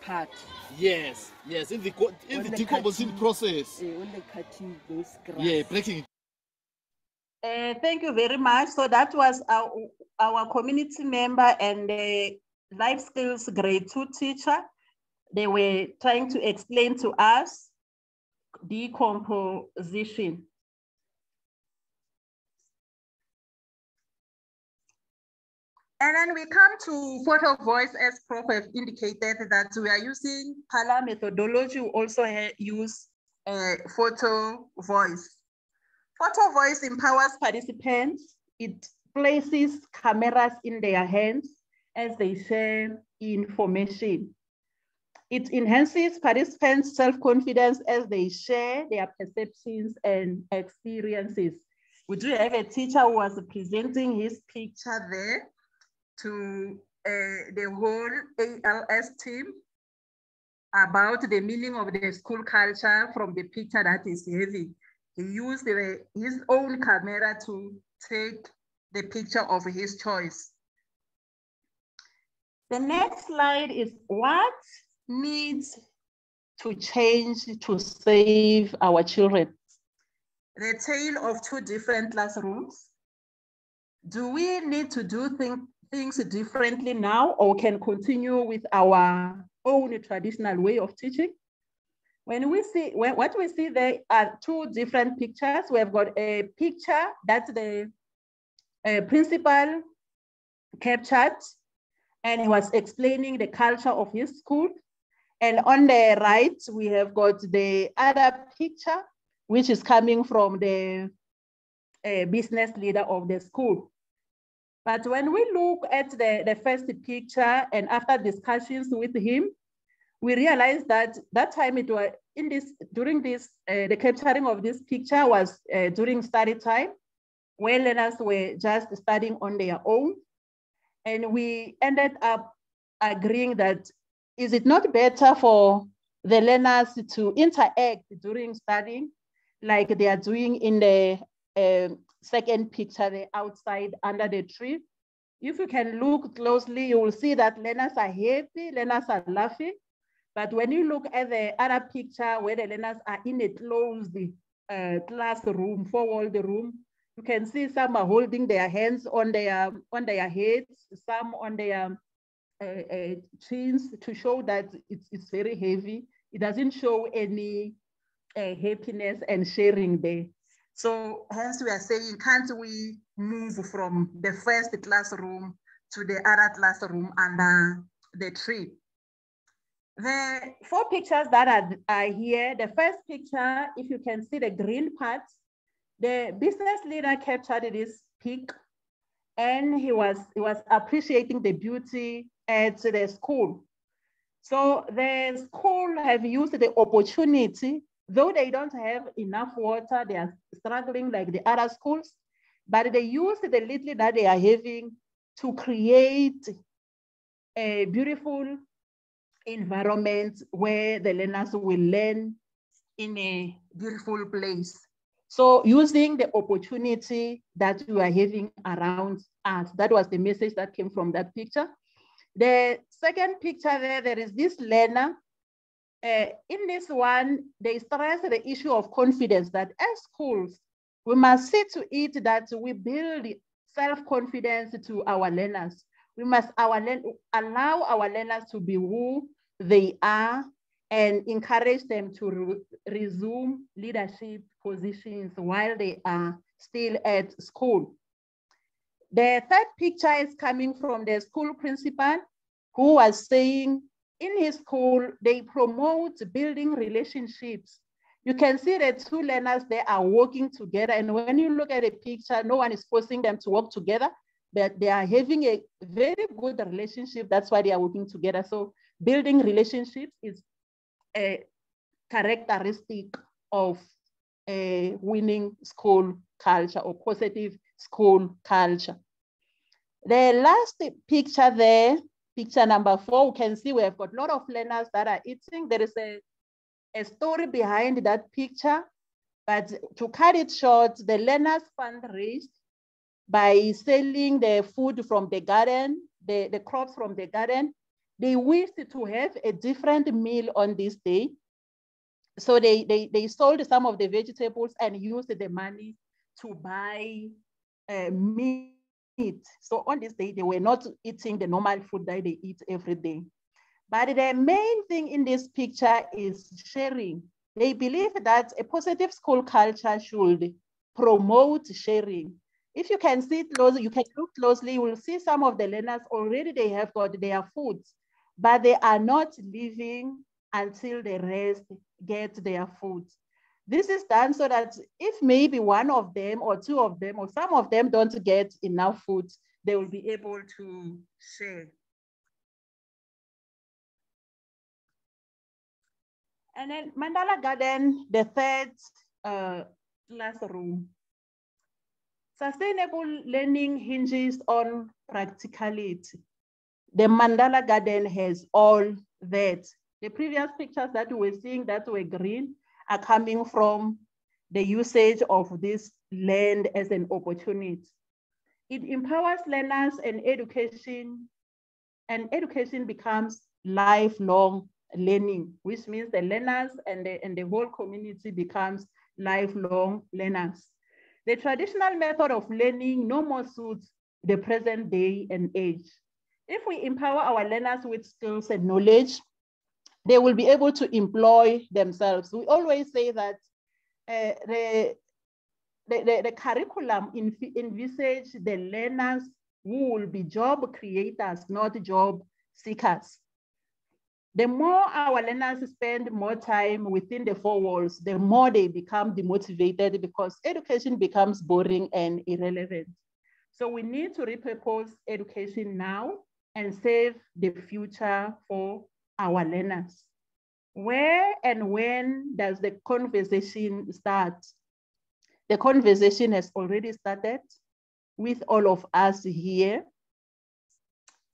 part. Yes, in the decomposition process. When they cutting those grass. Yeah, breaking. Thank you very much. So that was our community member and the life skills grade 2 teacher. They were trying to explain to us decomposition. And then we come to photo voice, as Prof have indicated that we are using Phala methodology. We also use photo voice. Photo voice empowers participants. It places cameras in their hands as they share information. It enhances participants' self-confidence as they share their perceptions and experiences. We do have a teacher who was presenting his picture there to the whole ALS team about the meaning of the school culture from the picture that is having. He used his own camera to take the picture of his choice. The next slide is what needs to change to save our children. The tale of two different classrooms. Do we need to do things differently now or can continue with our own traditional way of teaching. When we see, what we see there are two different pictures. We have got a picture that's the principal captured, and he was explaining the culture of his school. And on the right, we have got the other picture, which is coming from the business leader of the school. But when we look at the first picture, and after discussions with him, we realized that that time it was the capturing of this picture was during study time, where learners were just studying on their own. And we ended up agreeing that, is it not better for the learners to interact during studying like they are doing in the second picture, the outside under the tree? If you can look closely, you will see that learners are happy, learners are laughing. But when you look at the other picture where the learners are in a closed classroom, four-walled room, you can see some are holding their hands on their heads, some on their chins, to show that it's very heavy. It doesn't show any happiness and sharing there. So hence we are saying, can't we move from the first classroom to the other classroom under the tree? The four pictures that are here, the first picture, if you can see the green parts, the business leader captured this pic, and he was appreciating the beauty at the school. So the school have used the opportunity, though they don't have enough water, they are struggling like the other schools, but they use the little that they are having to create a beautiful environment where the learners will learn in a beautiful place. So using the opportunity that we are having around us, that was the message that came from that picture. The second picture there is this learner. In this one, they stress the issue of confidence, that as schools, we must see to it that we build self-confidence to our learners. We must allow our learners to be who they are and encourage them to resume leadership positions while they are still at school. The third picture is coming from the school principal, who was saying in his school, they promote building relationships. You can see the two learners, they are working together. And when you look at the picture, no one is forcing them to work together, but they are having a very good relationship. That's why they are working together. So building relationships is a characteristic of a winning school culture or positive school culture. The last picture there, picture number 4, you can see we have got a lot of learners that are eating. There is a story behind that picture, but to cut it short, the learners fundraised by selling the food from the garden, the crops from the garden. They wished to have a different meal on this day. So they sold some of the vegetables and used the money to buy meat. So on this day, they were not eating the normal food that they eat every day. But the main thing in this picture is sharing. They believe that a positive school culture should promote sharing. If you can see closely, you can look closely, you will see some of the learners already, they have got their food, but they are not leaving until the rest get their food. This is done so that if maybe one of them or two of them or some of them don't get enough food, they will be able to share. And then Mandala Garden, the third classroom. Sustainable learning hinges on practicality. The Mandala Garden has all that. The previous pictures that we were seeing that were green are coming from the usage of this land as an opportunity. It empowers learners and education becomes lifelong learning, which means the learners and the whole community becomes lifelong learners. The traditional method of learning no more suits the present day and age. If we empower our learners with skills and knowledge, they will be able to employ themselves. We always say that the curriculum envisage the learners who will be job creators, not job seekers. The more our learners spend more time within the four walls, the more they become demotivated because education becomes boring and irrelevant. So we need to repurpose education now and save the future for our learners. Where and when does the conversation start? The conversation has already started with all of us here.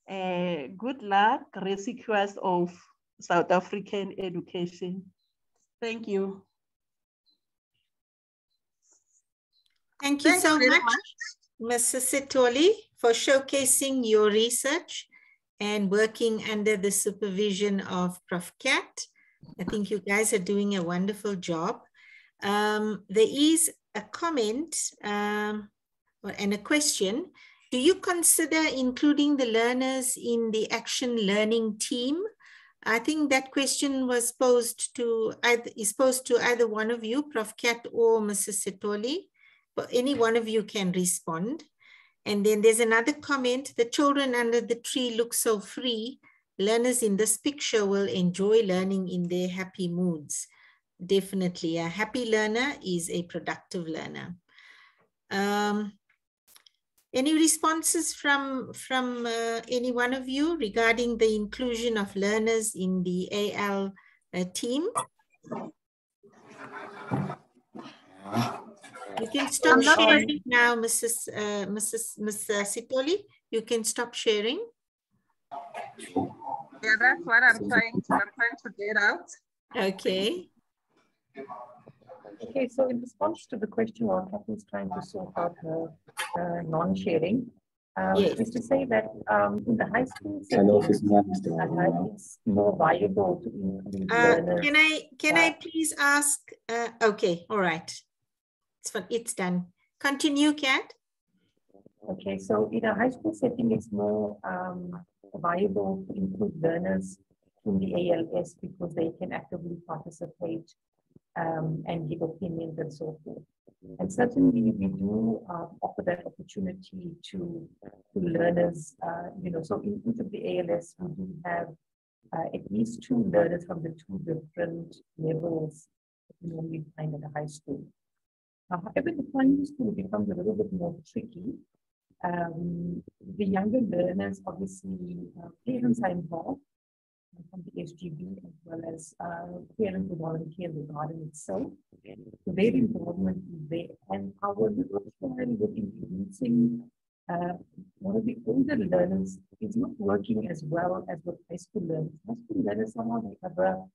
Good luck, rescuers of South African education. Thank you. Thank you so much, Mrs. Sithole, for showcasing your research and working under the supervision of Prof. Kat. I think you guys are doing a wonderful job. There is a comment and a question. Do you consider including the learners in the action learning team? I think that question was posed to either one of you, Prof. Kat or Mrs. Sithole, but any one of you can respond. And then there's another comment, the children under the tree look so free. Learners in this picture will enjoy learning in their happy moods. Definitely, a happy learner is a productive learner. Any responses from any one of you regarding the inclusion of learners in the AL team? You can stop sharing now, Mrs. Sithole. You can stop sharing. Yeah, that's what I'm trying to get out. Okay. Okay, so in response to the question while Kathy's trying to sort out her non-sharing, is to say that in the high school setting, it's more viable to include learners. Can I please ask? Okay, all right. It's done. Continue, Kat. Okay, so in a high school setting, it's more viable to include learners in the ALS because they can actively participate and give opinions and so forth. And certainly we do offer that opportunity to learners, so in each of the ALS, we do have at least 2 learners from the 2 different levels that we normally find at the high school. However, the primary school becomes a little bit more tricky. The younger learners, obviously, parents are involved from the SGB as well as parents who volunteer in the garden itself. So their involvement is there. And our little trial with introducing one of the older learners is not working as well as with high school learners. High school learners somehow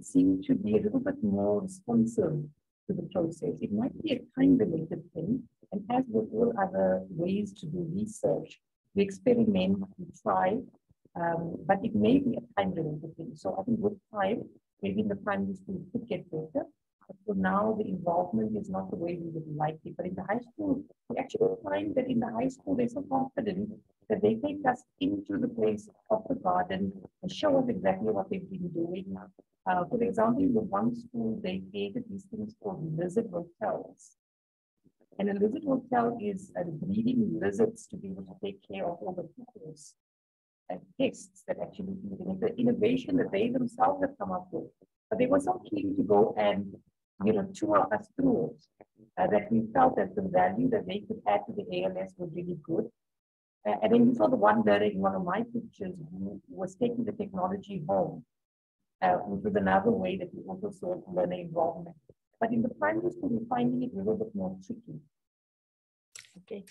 seem to be a little bit more responsive to the process. It might be a time-related thing, and as with all other ways to do research, we experiment, we try, but it may be a time-related thing. So I think with time, maybe in the primary school it could get better. But for now, the involvement is not the way we would like it. But in the high school, we actually find that in the high school, they're so confident that they take us into the place of the garden and show us exactly what they've been doing. For example, in the one school, they created these things called lizard hotels. And a lizard hotel is breeding lizards to be able to take care of all the peoples and pests that actually eat. And it's an innovation that they themselves have come up with. But they were so keen to go and tour us through it that we felt that the value that they could add to the ALS was really good. And then we saw the one learner in one of my pictures who was taking the technology home, which was another way that we also saw learner involvement. But in the primary school, we're finding it a little bit more tricky. Okay,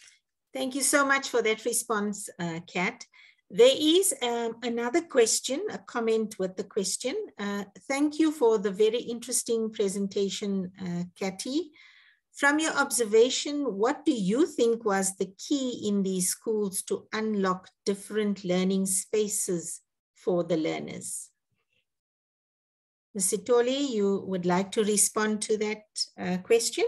thank you so much for that response, Kat. There is another question, a comment with the question. Thank you for the very interesting presentation, Kathy. From your observation, what do you think was the key in these schools to unlock different learning spaces for the learners? Ms. Sithole, you would like to respond to that question?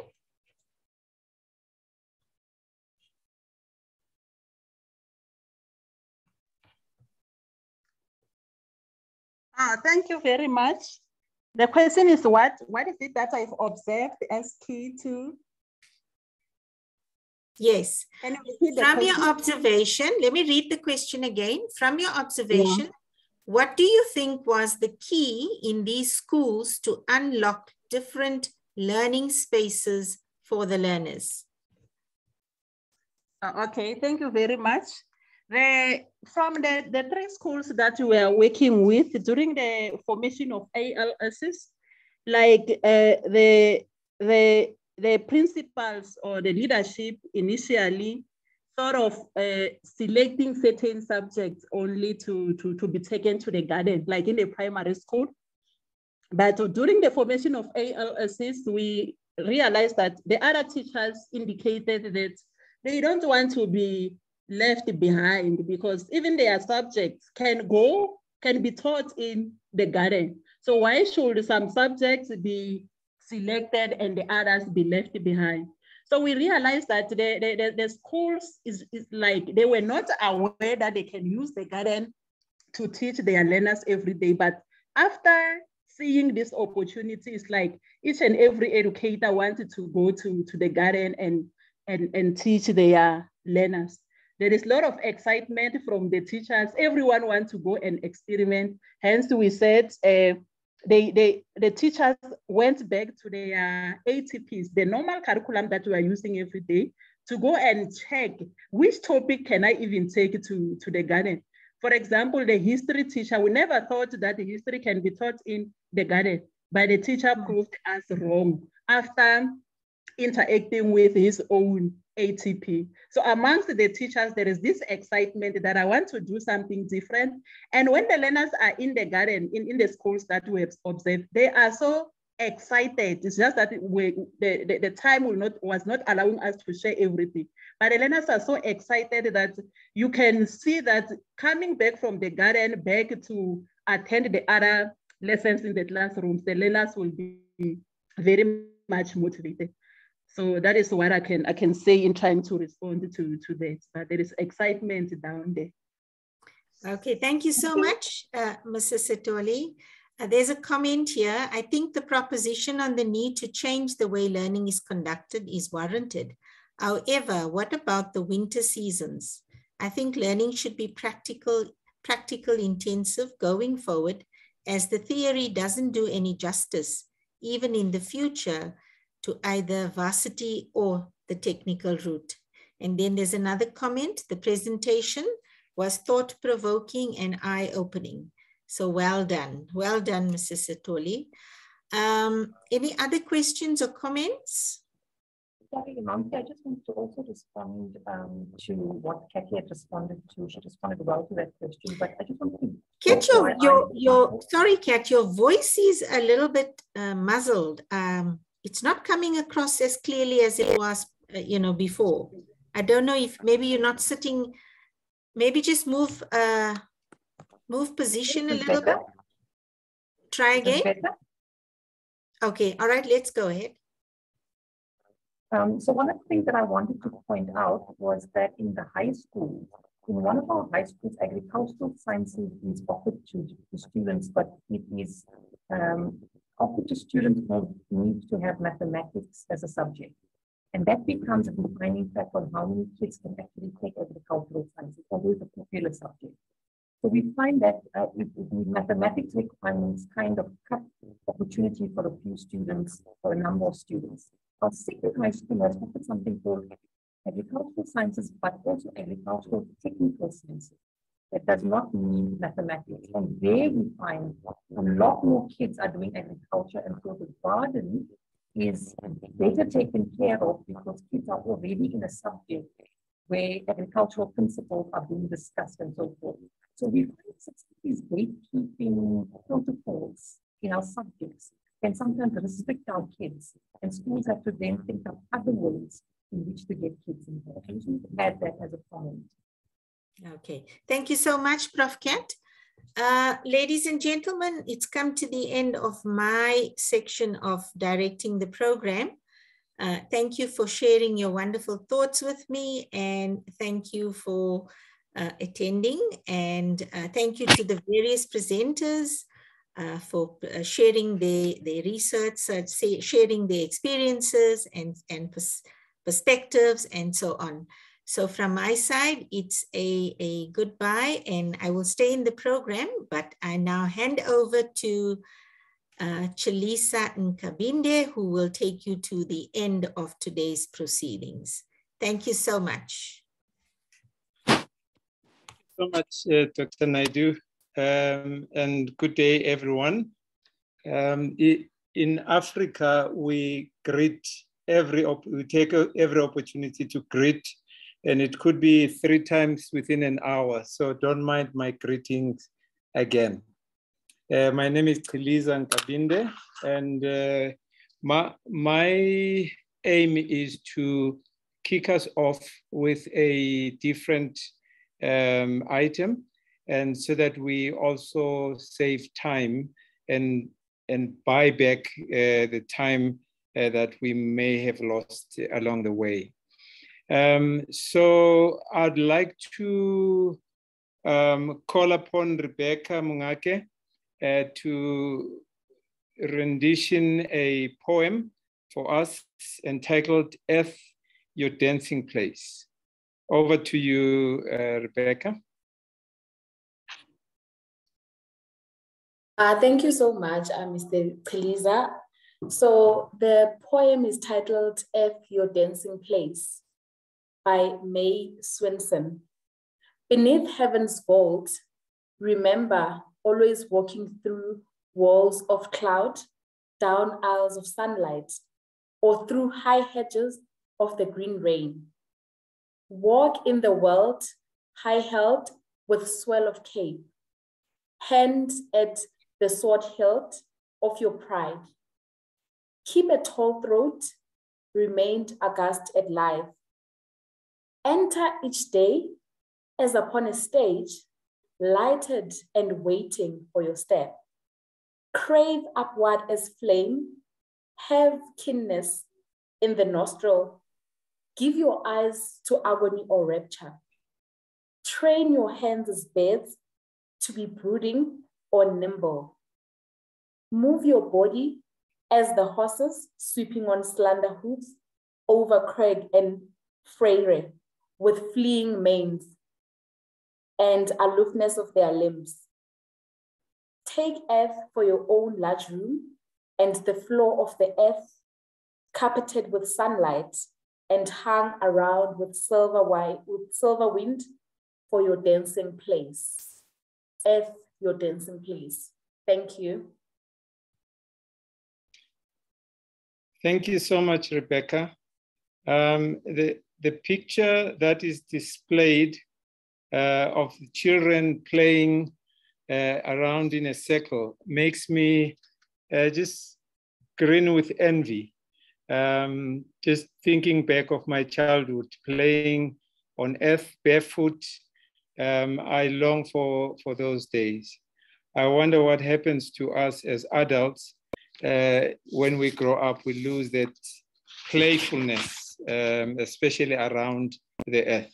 Thank you very much. The question is what is it that I've observed as key to? Yes. From your observation, let me read the question again. From your observation, what do you think was the key in these schools to unlock different learning spaces for the learners? Okay, thank you very much. From the 3 schools that we are working with during the formation of ALSs, like the principals or the leadership initially sort of selecting certain subjects only to be taken to the garden, like in the primary school. But during the formation of ALSs, we realized that the other teachers indicated that they don't want to be left behind, because even their subjects can be taught in the garden. So why should some subjects be selected and the others be left behind? So we realized that the schools is like, they were not aware that they can use the garden to teach their learners every day. But after seeing this opportunity, it's like each and every educator wanted to go to the garden and teach their learners. There is a lot of excitement from the teachers. Everyone wants to go and experiment. Hence, we said the teachers went back to their ATPs, the normal curriculum that we are using every day, to go and check which topic can I even take to the garden. For example, the history teacher, we never thought that the history can be taught in the garden, but the teacher proved us wrong after interacting with his own ATP. So amongst the teachers, there is this excitement that I want to do something different. And when the learners are in the garden, in the schools that we have observed, they are so excited. It's just that the time was not allowing us to share everything. But the learners are so excited that you can see that coming back from the garden back to attend the other lessons in the classrooms, the learners will be very much motivated. So that is what I can say in trying to respond to that. But there is excitement down there. Okay, thank you so much, Mrs. Sithole. There's a comment here. I think the proposition on the need to change the way learning is conducted is warranted. However, what about the winter seasons? I think learning should be practical intensive going forward, as the theory doesn't do any justice, even in the future, to either varsity or the technical route. And then there's another comment. The presentation was thought-provoking and eye-opening. So well done. Well done, Mrs. Sithole. Any other questions or comments? Sorry, Mamsi, I just want to also respond to what Kathy had responded to. She responded well to that question, but I just want to... Kat, sorry, Kat, your voice is a little bit muzzled. It's not coming across as clearly as it was, before. I don't know if maybe you're not sitting, maybe just move position a little bit. Try again. Okay, all right, let's go ahead. So one of the things that I wanted to point out was that in the high school, in one of our high schools, agricultural sciences is offered to students, but it is offered to students who need to have mathematics as a subject. And that becomes a defining factor on how many kids can actually take agricultural sciences, although it's a popular subject. So we find that mathematics requirements kind of cut opportunity for a few students, for a number of students. Our second high school has offered something called agricultural sciences, but also agricultural technical sciences. That does not mean mathematics. And there we find a lot more kids are doing agriculture, and so the garden is better taken care of because kids are already in a subject where agricultural principles are being discussed and so forth. So we find these gatekeeping protocols in our subjects can sometimes restrict our kids, and schools have to then think of other ways in which to get kids involved. I just want to add that as a comment. Okay, thank you so much, Prof. Kat. Ladies and gentlemen, it's come to the end of my section of directing the program. Thank you for sharing your wonderful thoughts with me, and thank you for attending, and thank you to the various presenters for sharing their research, sharing their experiences and perspectives and so on. So from my side, it's a goodbye, and I will stay in the program, but I now hand over to Chalisa Nkabinde, who will take you to the end of today's proceedings. Thank you so much. So much, Dr. Naidu, and good day, everyone. In Africa, we greet we take every opportunity to greet, and it could be 3 times within an hour. So don't mind my greetings again. My name is Chalisa Nkabinde, and my aim is to kick us off with a different item, and so that we also save time and buy back the time that we may have lost along the way. So I'd like to call upon Rebecca Mungake to rendition a poem for us entitled Earth, Your Dancing Place. Over to you, Rebecca. Thank you so much, Mr. Chalisa. So the poem is titled Earth, Your Dancing Place by May Swinson. Beneath heaven's vault, remember always walking through walls of cloud, down aisles of sunlight, or through high hedges of the green rain. Walk in the world, high held with swell of cape, hand at the sword hilt of your pride. Keep a tall throat, remained aghast at life. Enter each day as upon a stage, lighted and waiting for your step. Crave upward as flame, have keenness in the nostril. Give your eyes to agony or rapture. Train your hands as beds to be brooding or nimble. Move your body as the horses sweeping on slender hooves over crag and freyre with fleeing manes and aloofness of their limbs. Take earth for your own large room and the floor of the earth carpeted with sunlight and hung around with silver wind for your dancing place. Earth, your dancing place. Thank you. Thank you so much, Rebecca. The picture that is displayed of the children playing around in a circle makes me just grin with envy. Just thinking back of my childhood, playing on earth barefoot, I long for those days. I wonder what happens to us as adults when we grow up. We lose that playfulness, especially around the earth.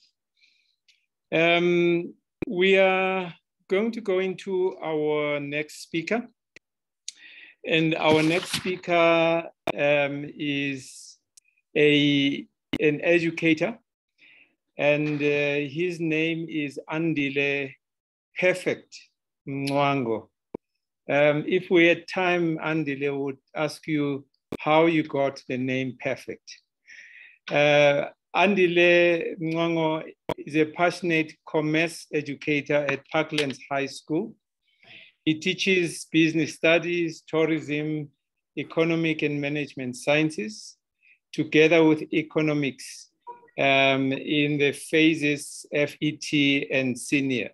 We are going to go into our next speaker. And our next speaker is an educator, and his name is Andile Perfect Mngwango. If we had time, Andile would ask you how you got the name Perfect. Andile Mngwango is a passionate commerce educator at Parklands High School. He teaches business studies, tourism, economic and management sciences, together with economics in the phases FET and senior.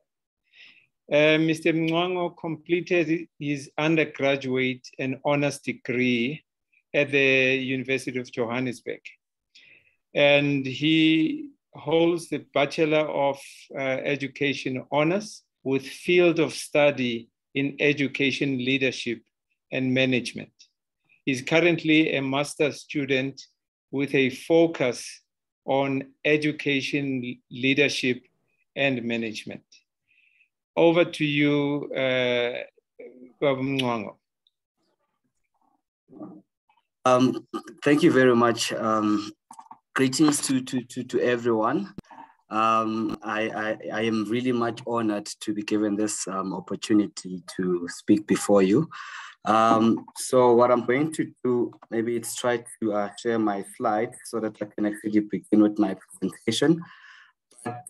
Mr. Mngwango completed his undergraduate and honors degree at the University of Johannesburg. And he holds the Bachelor of Education honors with field of study in education leadership and management. He's currently a master's student with a focus on education leadership and management. Over to you, Thank you very much. Greetings to everyone. I am really much honored to be given this opportunity to speak before you. So what I'm going to do, maybe it's try to share my slide so that I can actually begin with my presentation. But,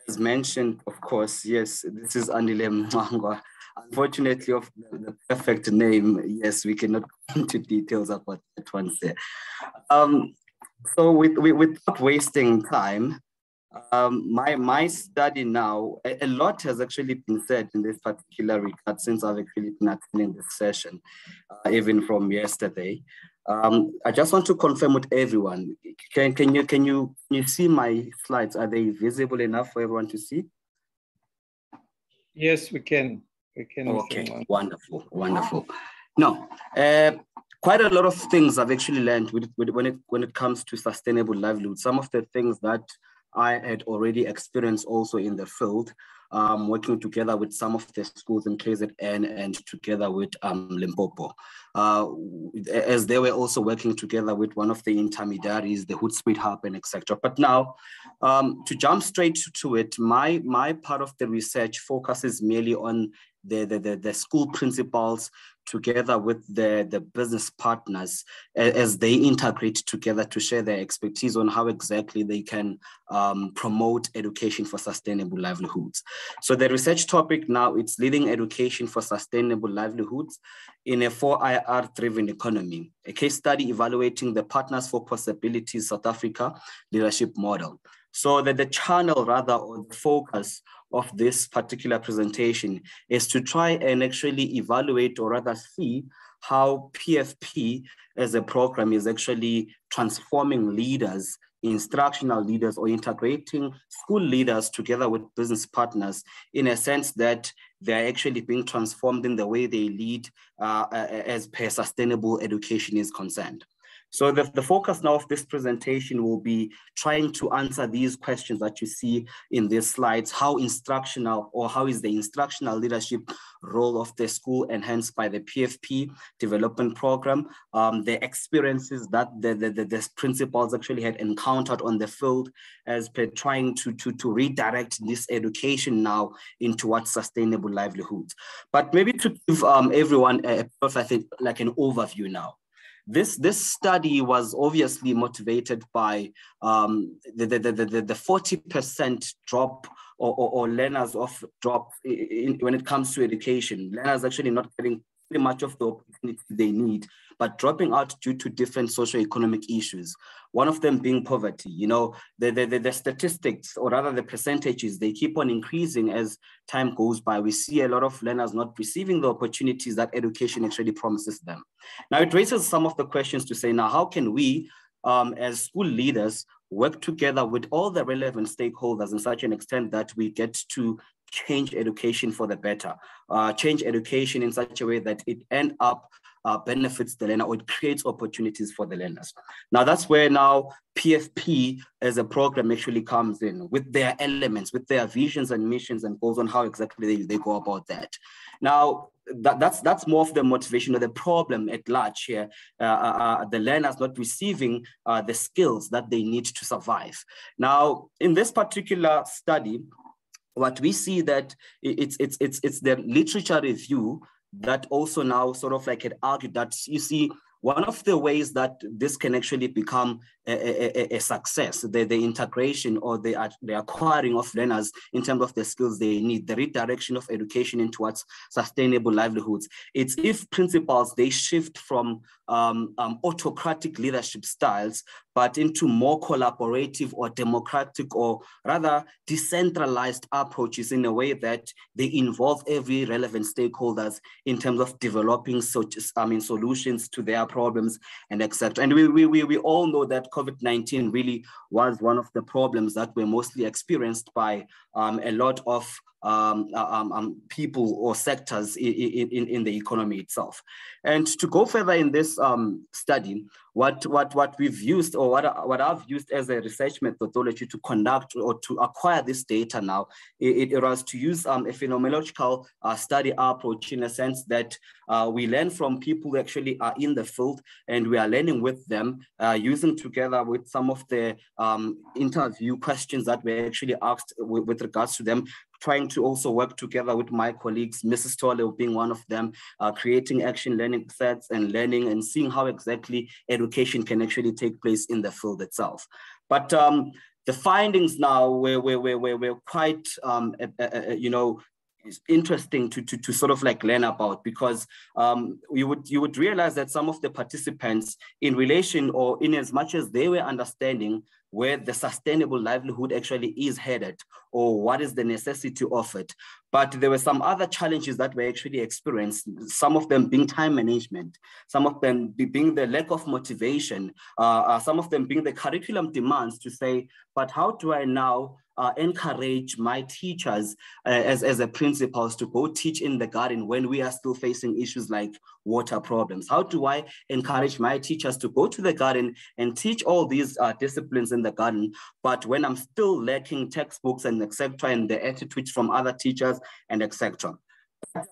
as mentioned, of course, yes, this is Andile Mngwangwa. Unfortunately, of the perfect name, yes, we cannot go into details about that one there. So without wasting time, my study now, a lot has actually been said in this particular regard since I've actually been attending this session, even from yesterday. I just want to confirm with everyone, can you see my slides? Are they visible enough for everyone to see? Yes, we can. We can. Okay, wonderful, wonderful. Now, quite a lot of things I've actually learned when it comes to sustainable livelihood. Some of the things that I had already experienced also in the field, working together with some of the schools in KZN and together with Limpopo, as they were also working together with one of the intermediaries, the Hootsuite Hub and etc. But now, to jump straight to it, my part of the research focuses merely on the school principals together with the business partners as they integrate together to share their expertise on how exactly they can promote education for sustainable livelihoods. So the research topic now, it's leading education for sustainable livelihoods in a 4IR-driven economy, a case study evaluating the Partners for Possibilities South Africa leadership model. So that the channel rather, or the focus of this particular presentation is to try and actually evaluate or rather see how PFP as a program is actually transforming leaders, instructional leaders, or integrating school leaders together with business partners in a sense that they're actually being transformed in the way they lead as per sustainable education is concerned. So the focus now of this presentation will be trying to answer these questions that you see in these slides. How instructional, or how is the instructional leadership role of the school enhanced by the PFP development program? The experiences that the principals actually had encountered on the field as per trying to redirect this education now into what sustainable livelihoods. But maybe to give everyone I think like an overview now. This study was obviously motivated by the 40% drop or learners of drop when it comes to education. Learners actually not getting pretty much of the opportunity they need, but dropping out due to different socioeconomic issues. One of them being poverty. You know, the statistics, or rather the percentages, they keep on increasing as time goes by. We see a lot of learners not receiving the opportunities that education actually promises them. Now, it raises some of the questions to say, now, how can we, as school leaders, work together with all the relevant stakeholders in such an extent that we get to change education for the better, change education in such a way that it end up benefits the learner, or it creates opportunities for the learners. Now that's where now PFP as a program actually comes in with their elements, with their visions and missions and goals on how exactly they go about that. Now, that's more of the motivation or the problem at large here. The learners not receiving the skills that they need to survive. Now, in this particular study, what we see that it's the literature review that also now sort of like had argued that, you see, one of the ways that this can actually become a success, the integration or the acquiring of learners in terms of the skills they need, the redirection of education into what's sustainable livelihoods. It's if principals, they shift from autocratic leadership styles, but into more collaborative or democratic, or rather decentralized approaches in a way that they involve every relevant stakeholders in terms of developing solutions to their problems and etc. And we all know that COVID-19 really was one of the problems that were mostly experienced by a lot of people or sectors in the economy itself. And to go further in this study, what we've used, or what I've used as a research methodology to conduct or to acquire this data now, it was to use a phenomenological study approach, in a sense that we learn from people who actually are in the field, and we are learning with them, using together with some of the interview questions that were actually asked with regards to them, trying to also work together with my colleagues, Mrs. Tole being one of them, creating action learning sets and learning and seeing how exactly education can actually take place in the field itself. But the findings now were quite, you know, is interesting to sort of like learn about, because you would realize that some of the participants, in relation or in as much as they were understanding where the sustainable livelihood actually is headed, or what is the necessity of it, but there were some other challenges that were actually experienced, some of them being time management, some of them being the lack of motivation, some of them being the curriculum demands to say, but how do I now encourage my teachers as a principals to go teach in the garden when we are still facing issues like water problems? How do I encourage my teachers to go to the garden and teach all these disciplines in the garden, but when I'm still lacking textbooks and etc., and the attitudes from other teachers and etc.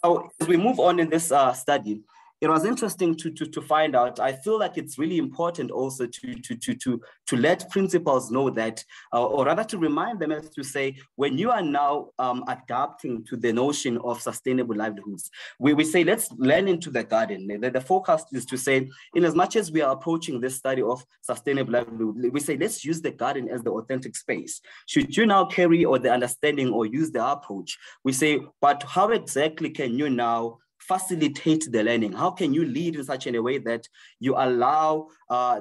So as we move on in this study, it was interesting to find out. I feel like it's really important also to let principals know that, or rather to remind them, as to say, when you are now adapting to the notion of sustainable livelihoods, we say, let's learn into the garden. The focus is to say, in as much as we are approaching this study of sustainable livelihood, we say, let's use the garden as the authentic space. Should you now carry or the understanding or use the approach, we say, but how exactly can you now facilitate the learning? How can you lead in such a way that you allow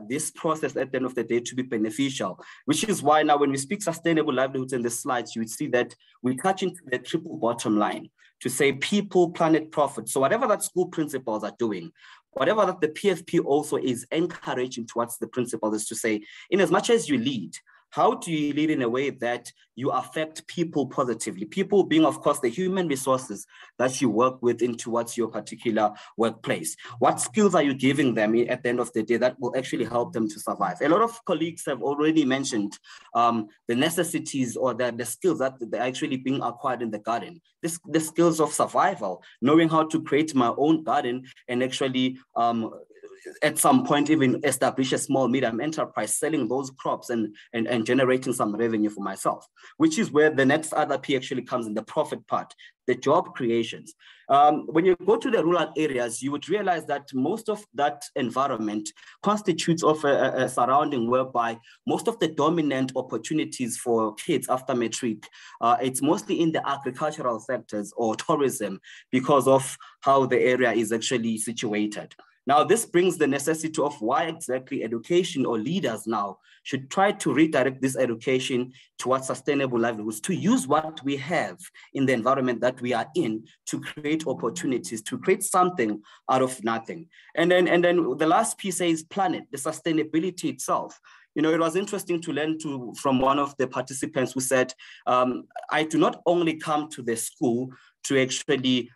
this process at the end of the day to be beneficial? Which is why now when we speak sustainable livelihoods in the slides, you would see that we touch into the triple bottom line to say people, planet, profit. So whatever that school principals are doing, whatever that the PFP also is encouraging towards the principals, is to say, in as much as you lead, how do you lead in a way that you affect people positively? People being, of course, the human resources that you work with in towards your particular workplace. What skills are you giving them at the end of the day that will actually help them to survive? A lot of colleagues have already mentioned the necessities or the skills that they're actually being acquired in the garden. The skills of survival, knowing how to create my own garden and actually at some point even establish a small medium enterprise selling those crops and generating some revenue for myself, which is where the next other P actually comes in, the profit part, the job creations. When you go to the rural areas, you would realize that most of that environment constitutes of a surrounding whereby most of the dominant opportunities for kids after matric, it's mostly in the agricultural sectors or tourism because of how the area is actually situated. Now, this brings the necessity of why exactly education or leaders now should try to redirect this education towards sustainable livelihoods, to use what we have in the environment that we are in to create opportunities, to create something out of nothing. And then the last piece is planet, the sustainability itself. You know, it was interesting to learn from one of the participants who said, I do not only come to the school to actually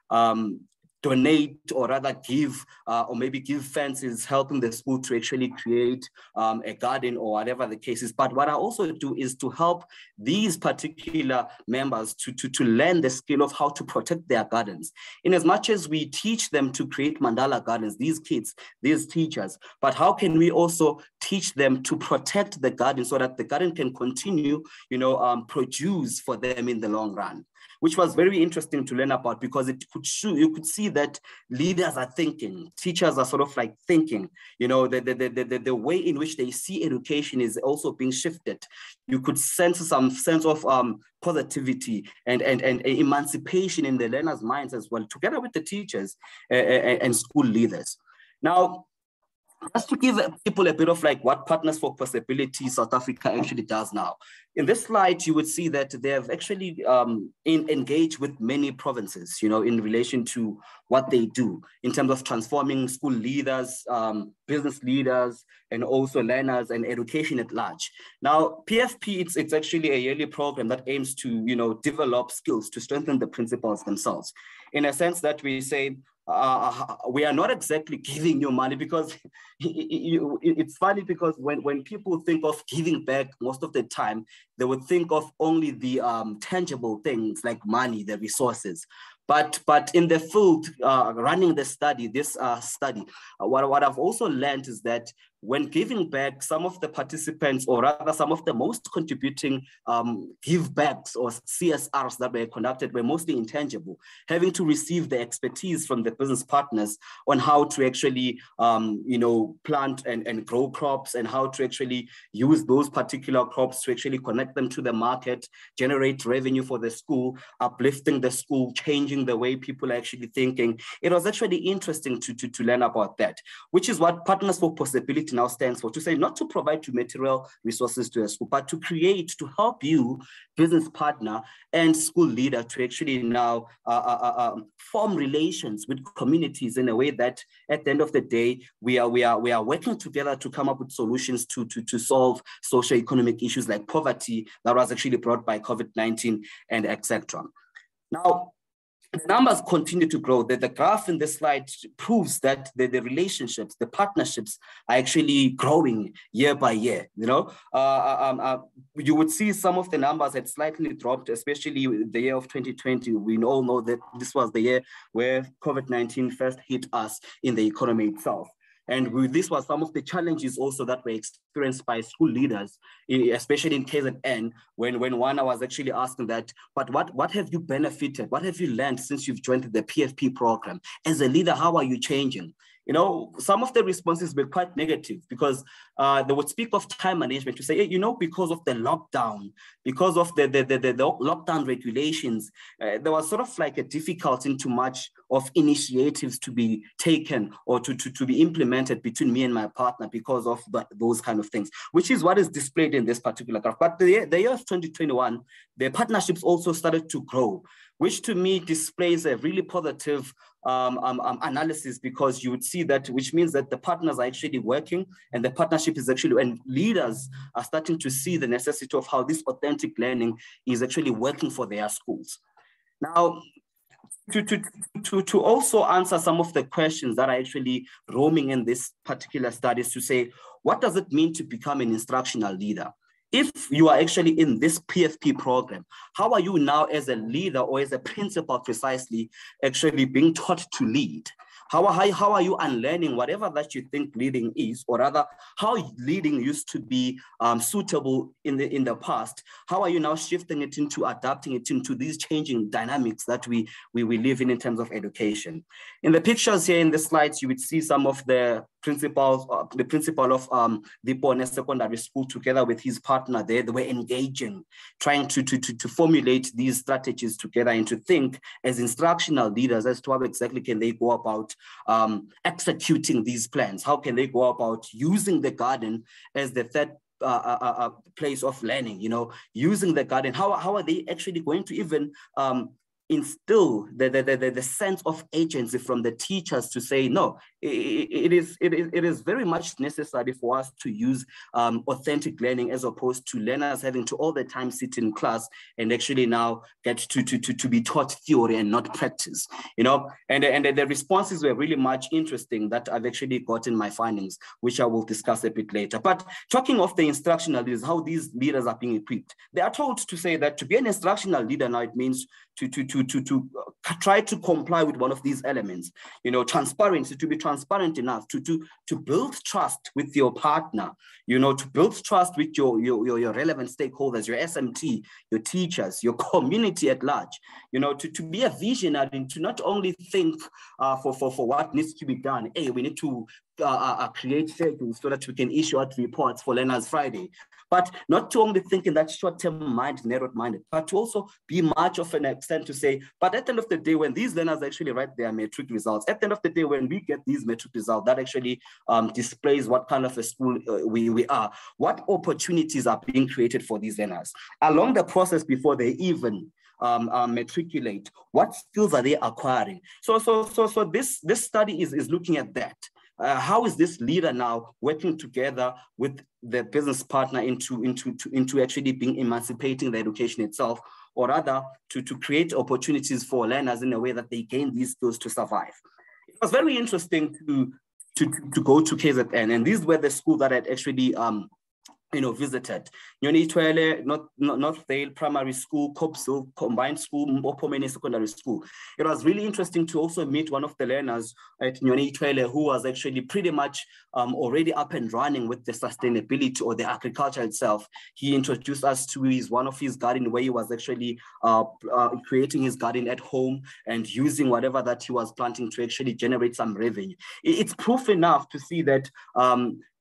donate or rather give or maybe give fences, helping the school to actually create a garden or whatever the case is. But what I also do is to help these particular members to learn the skill of how to protect their gardens. In as much as we teach them to create mandala gardens, these kids, these teachers, but how can we also teach them to protect the garden so that the garden can continue, you know, produce for them in the long run? Which was very interesting to learn about, because it could show, you could see that leaders are thinking, teachers are sort of like thinking, you know, the way in which they see education is also being shifted. You could sense some sense of positivity and emancipation in the learners' minds as well, together with the teachers and school leaders. Now, Just to give people a bit of like what Partners for Possibility South Africa actually does now. In this slide, you would see that they have actually engaged with many provinces, you know, in relation to what they do in terms of transforming school leaders, business leaders, and also learners and education at large. Now, PFP, it's actually a yearly program that aims to, you know, develop skills to strengthen the principals themselves. In a sense that we say, we are not exactly giving you money, because it's funny, because when people think of giving back, most of the time, they would think of only the tangible things like money, the resources. But in the field, running the study, what I've also learned is that when giving back, some of the participants, or rather some of the most contributing give backs or CSRs that were conducted were mostly intangible, having to receive the expertise from the business partners on how to actually, you know, plant and grow crops, and how to actually use those particular crops to actually connect them to the market, generate revenue for the school, uplifting the school, changing the way people are actually thinking. It was actually interesting to learn about that, which is what Partners for Possibility now stands for, to say not to provide you material resources to a school, but to create, to help you, business partner and school leader, to actually now form relations with communities in a way that at the end of the day, we are working together to come up with solutions to solve socio-economic issues like poverty that was actually brought by COVID-19 and etc. Now, the numbers continue to grow. The graph in this slide proves that the relationships, the partnerships are actually growing year by year. You know, you would see some of the numbers had slightly dropped, especially the year of 2020. We all know that this was the year where COVID-19 first hit us in the economy itself. And this was some of the challenges also that were experienced by school leaders, especially in KZN, when one was actually asking that, but what have you benefited? What have you learned since you've joined the PFP program? As a leader, how are you changing? You know, some of the responses were quite negative, because they would speak of time management to say, hey, you know, because of the lockdown, because of the lockdown regulations, there was sort of like a difficulty into much of initiatives to be taken or to be implemented between me and my partner because of those kind of things, which is what is displayed in this particular graph. But the year of 2021, the partnerships also started to grow, which to me displays a really positive analysis, because you would see that, which means that the partners are actually working, and the partnership is actually, and leaders are starting to see the necessity of how this authentic learning is actually working for their schools. Now, to also answer some of the questions that are actually roaming in this particular studies, to say, what does it mean to become an instructional leader? If you are actually in this PFP program, how are you now as a leader or as a principal precisely actually being taught to lead? How are you unlearning whatever that you think leading is, or rather how leading used to be suitable in the past? How are you now shifting it into adapting it into these changing dynamics that we live in terms of education? In the pictures here in the slides, you would see some of the principals, the principal of Dipone Secondary School, together with his partner there. They were engaging, trying to formulate these strategies together and to think as instructional leaders as to how exactly can they go about executing these plans. How can they go about using the garden as the third place of learning, you know, using the garden? How are they actually going to even instill the sense of agency from the teachers to say, no, it is very much necessary for us to use authentic learning, as opposed to learners having to all the time sit in class and actually now get to be taught theory and not practice, you know? And the responses were really much interesting that I've actually got in my findings, which I will discuss a bit later. But talking of the instructional leaders, how these leaders are being equipped, they are told to say that to be an instructional leader now, it means to try to comply with one of these elements, you know, transparency, to be transparent enough, to build trust with your partner, you know, to build trust with your relevant stakeholders, your SMT, your teachers, your community at large, you know, to be a visionary, to not only think for what needs to be done. Hey, we need to create schedules so that we can issue out reports for Learners Friday. but not to only think in that short-term mind, narrow-minded, but to also be much of an extent to say, but at the end of the day, when these learners actually write their metric results, at the end of the day, when we get these metric results, that actually displays what kind of a school we are, what opportunities are being created for these learners. Along the process before they even matriculate, what skills are they acquiring? So this study is looking at that. How is this leader now working together with the business partner into actually being emancipating the education itself, or rather to create opportunities for learners in a way that they gain these skills to survive? It was very interesting to go to KZN, and these were the schools that had actually visited. Nyoni Twele, Northdale Primary School, Kopsel Combined School, Mbopomene Secondary School. It was really interesting to also meet one of the learners at Nyoni Twele who was actually pretty much already up and running with the sustainability or the agriculture itself. He introduced us to one of his garden where he was actually creating his garden at home and using whatever that he was planting to actually generate some revenue. It's proof enough to see that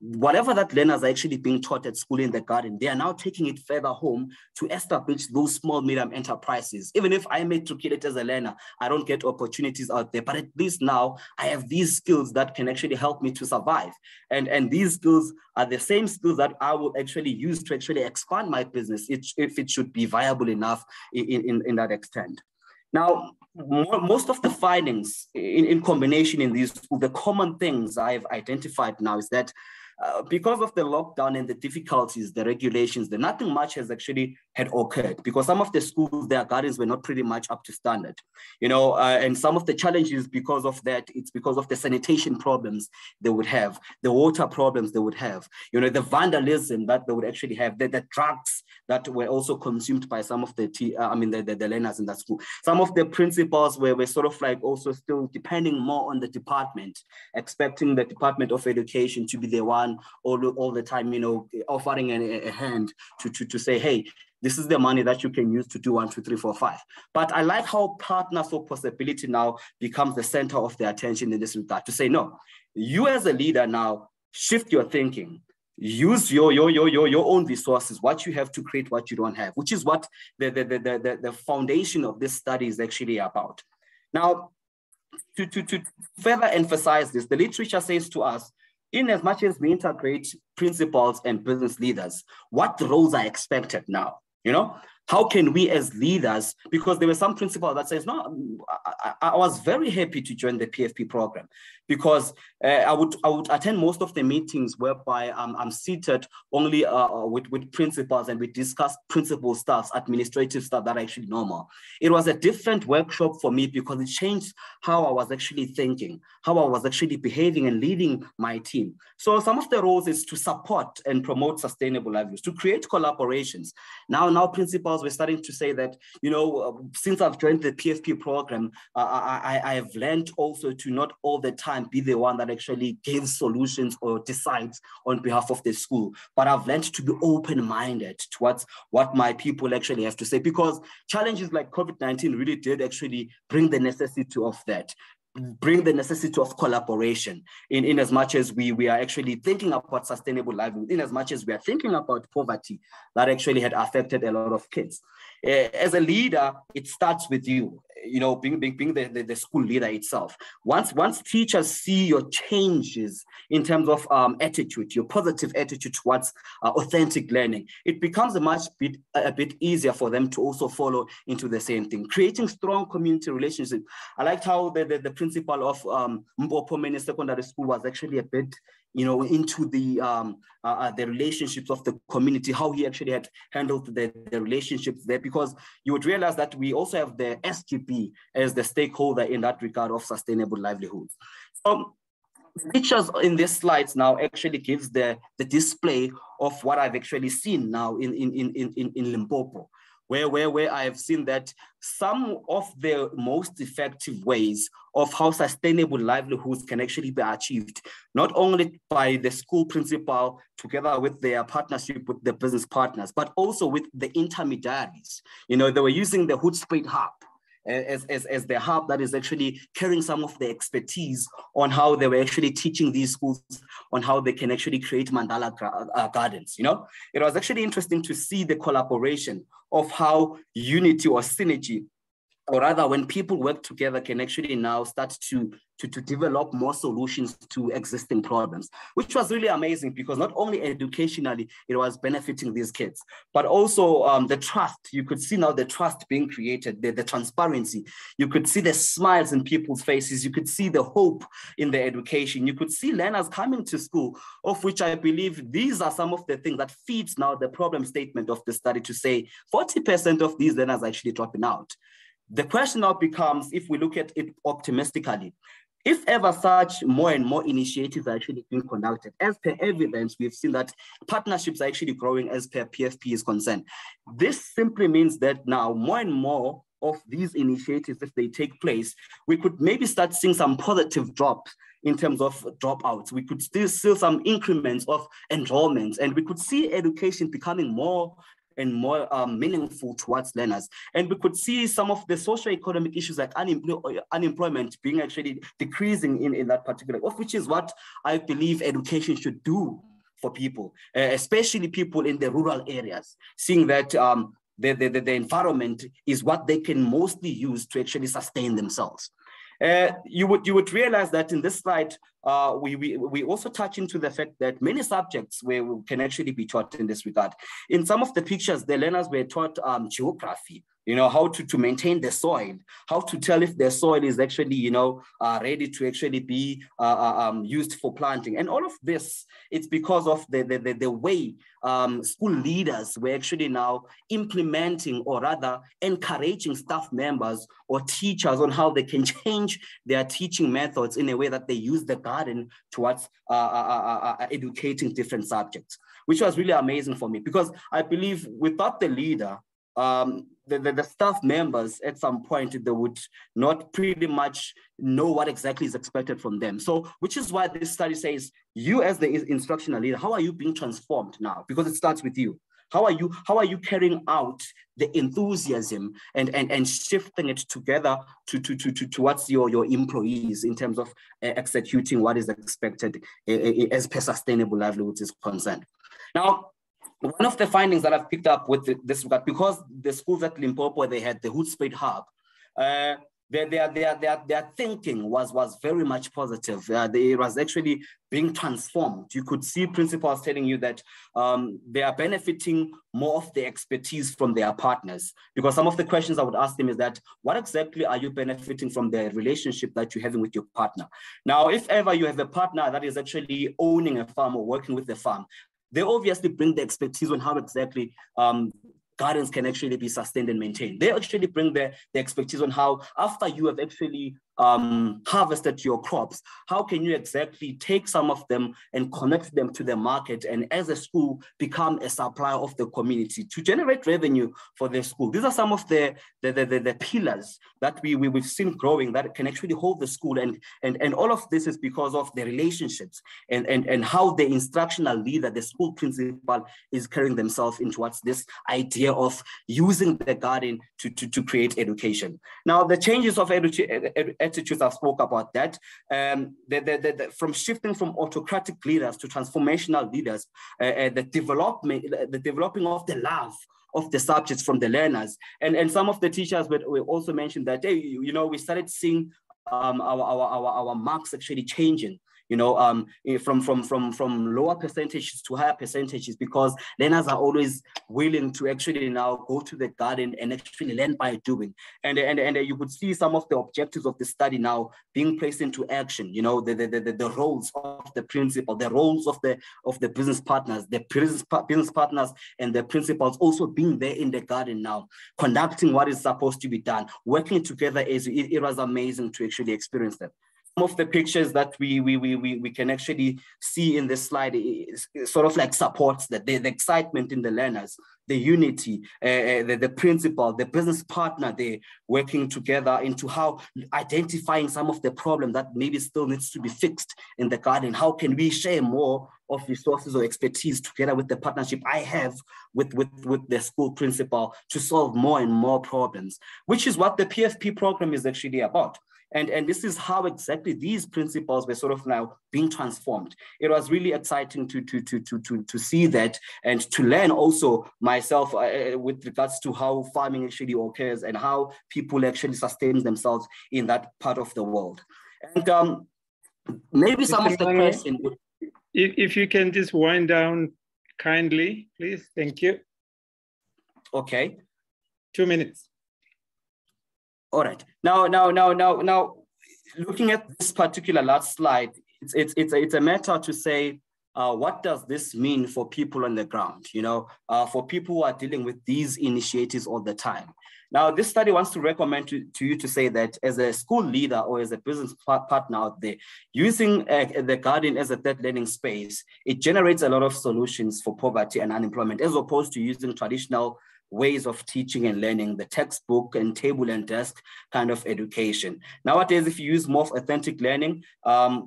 whatever that learners are actually being taught at school in the garden, they are now taking it further home to establish those small, medium enterprises. Even if I matriculate as a learner, I don't get opportunities out there, but at least now I have these skills that can actually help me to survive. And these skills are the same skills that I will actually use to actually expand my business if it should be viable enough in that extent. Now, most of the findings in combination in these schools, the common things I've identified now is that because of the lockdown and the difficulties, the regulations, nothing much has actually had occurred because some of the schools, their gardens were not pretty much up to standard, and some of the challenges because of that, it's because of the sanitation problems they would have, the water problems they would have, the vandalism that they would actually have, the drugs that were also consumed by some of the learners in that school. Some of the principals were sort of like also still depending more on the department, expecting the Department of Education to be the one all the time, offering a hand to say, hey, this is the money that you can use to do 1, 2, 3, 4, 5. But I like how partners for possibility now becomes the center of the attention in this regard, to say, no, you as a leader now shift your thinking. Use your own resources, what you have to create what you don't have, which is what the foundation of this study is actually about. Now, to further emphasize this, the literature says to us, in as much as we integrate principals and business leaders, what roles are expected now? How can we as leaders, because there were some principals that says, no, I was very happy to join the PFP program because I would attend most of the meetings whereby I'm seated only with principals and we discuss principal stuff, administrative stuff that are actually normal. It was a different workshop for me because it changed how I was actually thinking, how I was actually behaving and leading my team. So some of the roles is to support and promote sustainable livelihoods, to create collaborations. Now principals we're starting to say that, since I've joined the PFP program, I have learned also to not all the time be the one that actually gives solutions or decides on behalf of the school, but I've learned to be open-minded towards what my people actually have to say, because challenges like COVID-19 really did actually bring the necessity of that. Bring the necessity of collaboration in as much as we are actually thinking about sustainable livelihood, in as much as we are thinking about poverty that actually had affected a lot of kids. As a leader, it starts with you, being the school leader itself. Once teachers see your changes in terms of attitude, your positive attitude towards authentic learning, it becomes a bit easier for them to also follow into the same thing. Creating strong community relationships. I liked how the principal of Mbopomene Secondary School was actually a bit into the relationships of the community, how he actually had handled the relationships there, because you would realize that we also have the SGB as the stakeholder in that regard of sustainable livelihoods. Pictures in these slides now actually gives the display of what I've actually seen now in Limpopo, where I have seen that some of the most effective ways of how sustainable livelihoods can actually be achieved, not only by the school principal together with their partnership with the business partners, but also with the intermediaries. They were using the Hoedspruit Hub as the hub that is actually carrying some of the expertise on how they were actually teaching these schools on how they can actually create mandala gardens. You know, it was actually interesting to see the collaboration of how unity or synergy, or rather when people work together, can actually now start to develop more solutions to existing problems, which was really amazing, because not only educationally it was benefiting these kids, but also the trust. You could see now the trust being created, the transparency. You could see the smiles in people's faces. You could see the hope in the education. You could see learners coming to school, of which I believe these are some of the things that feeds now the problem statement of the study, to say 40% of these learners are actually dropping out. The question now becomes, if we look at it optimistically, if ever such more and more initiatives are actually being conducted, as per evidence, we've seen that partnerships are actually growing as per PFP is concerned. This simply means that now more and more of these initiatives, if they take place, we could maybe start seeing some positive drops in terms of dropouts. We could still see some increments of enrollments, and we could see education becoming more and more meaningful towards learners. And we could see some of the socio-economic issues like unemployment being actually decreasing in that particular, of which is what I believe education should do for people, especially people in the rural areas, seeing that the environment is what they can mostly use to actually sustain themselves. You would realize that in this slide, we also touch into the fact that many subjects can actually be taught in this regard. In some of the pictures, the learners were taught geography, you know, how to maintain the soil, how to tell if the soil is actually, you know, ready to actually be used for planting. And all of this, it's because of the way school leaders were actually now implementing, or rather encouraging staff members or teachers on how they can change their teaching methods in a way that they use the garden towards educating different subjects, which was really amazing for me, because I believe without the leader, the staff members at some point, they would not pretty much know what exactly is expected from them. So, which is why this study says, you as the instructional leader, how are you being transformed now? Because it starts with you. How are you carrying out the enthusiasm and shifting it together towards your employees in terms of executing what is expected as per sustainable livelihoods is concerned. Now, one of the findings that I've picked up with this regard, because the schools at Limpopo, they had the Hoedspruit hub, their thinking was very much positive. It was actually being transformed. You could see principals telling you that they are benefiting more of the expertise from their partners. Because some of the questions I would ask them is that, what exactly are you benefiting from the relationship that you're having with your partner? Now, if ever you have a partner that is actually owning a farm or working with the farm, they obviously bring the expertise on how exactly gardens can actually be sustained and maintained. They actually bring the expertise on how, after you have actually harvested your crops, how can you exactly take some of them and connect them to the market, and as a school become a supplier of the community to generate revenue for the school. These are some of the pillars that we've seen growing that can actually hold the school, and all of this is because of the relationships and how the instructional leader, the school principal, is carrying themselves in towards this idea of using the garden to create education. Now, the changes of attitudes, I spoke about that. From shifting from autocratic leaders to transformational leaders, the developing of the love of the subjects from the learners. And some of the teachers will also mention that, hey, you know, we started seeing our marks actually changing. You know, from lower percentages to higher percentages, because learners are always willing to actually now go to the garden and actually learn by doing. And you could see some of the objectives of the study now being placed into action. You know, the roles of the principal, the roles of the business partners, the business partners and the principals also being there in the garden now, conducting what is supposed to be done, working together. It was amazing to actually experience that. Some of the pictures that we can actually see in this slide is sort of like supports that the excitement in the learners the unity, the principal, the business partner, they're working together into how identifying some of the problem that maybe still needs to be fixed in the garden. How can we share more of resources or expertise together with the partnership I have with the school principal to solve more and more problems, which is what the PFP program is actually about. And this is how exactly these principles were sort of now being transformed. It was really exciting to see that and to learn also myself with regards to how farming actually occurs and how people actually sustain themselves in that part of the world. And maybe some of the questions. If you can just wind down kindly, please. Thank you. Okay. 2 minutes. All right. Now, looking at this particular last slide, it's a matter to say, what does this mean for people on the ground? You know, for people who are dealing with these initiatives all the time. Now, this study wants to recommend to you to say that as a school leader or as a business partner out there, using the garden as a third learning space, it generates a lot of solutions for poverty and unemployment, as opposed to using traditional ways of teaching and learning, the textbook and table and desk kind of education. Nowadays, if you use more authentic learning,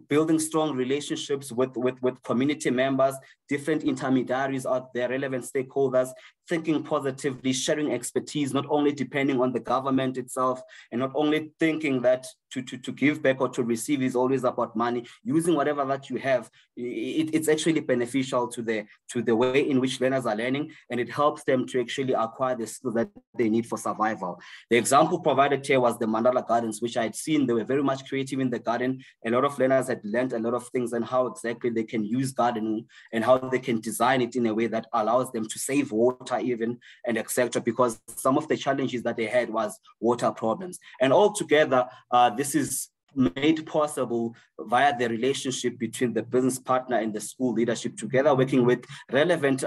building strong relationships with community members, different intermediaries out there, relevant stakeholders, thinking positively, sharing expertise, not only depending on the government itself, and not only thinking that to give back or to receive is always about money, using whatever that you have, it's actually beneficial to the way in which learners are learning, and it helps them to actually acquire the skills that they need for survival. The example provided here was the Mandala Gardens, which I had seen. They were very much creative in the garden. A lot of learners had learned a lot of things and how exactly they can use gardening and how they can design it in a way that allows them to save water even, and etc. Because some of the challenges that they had was water problems. And altogether, this is made possible via the relationship between the business partner and the school leadership, together working with relevant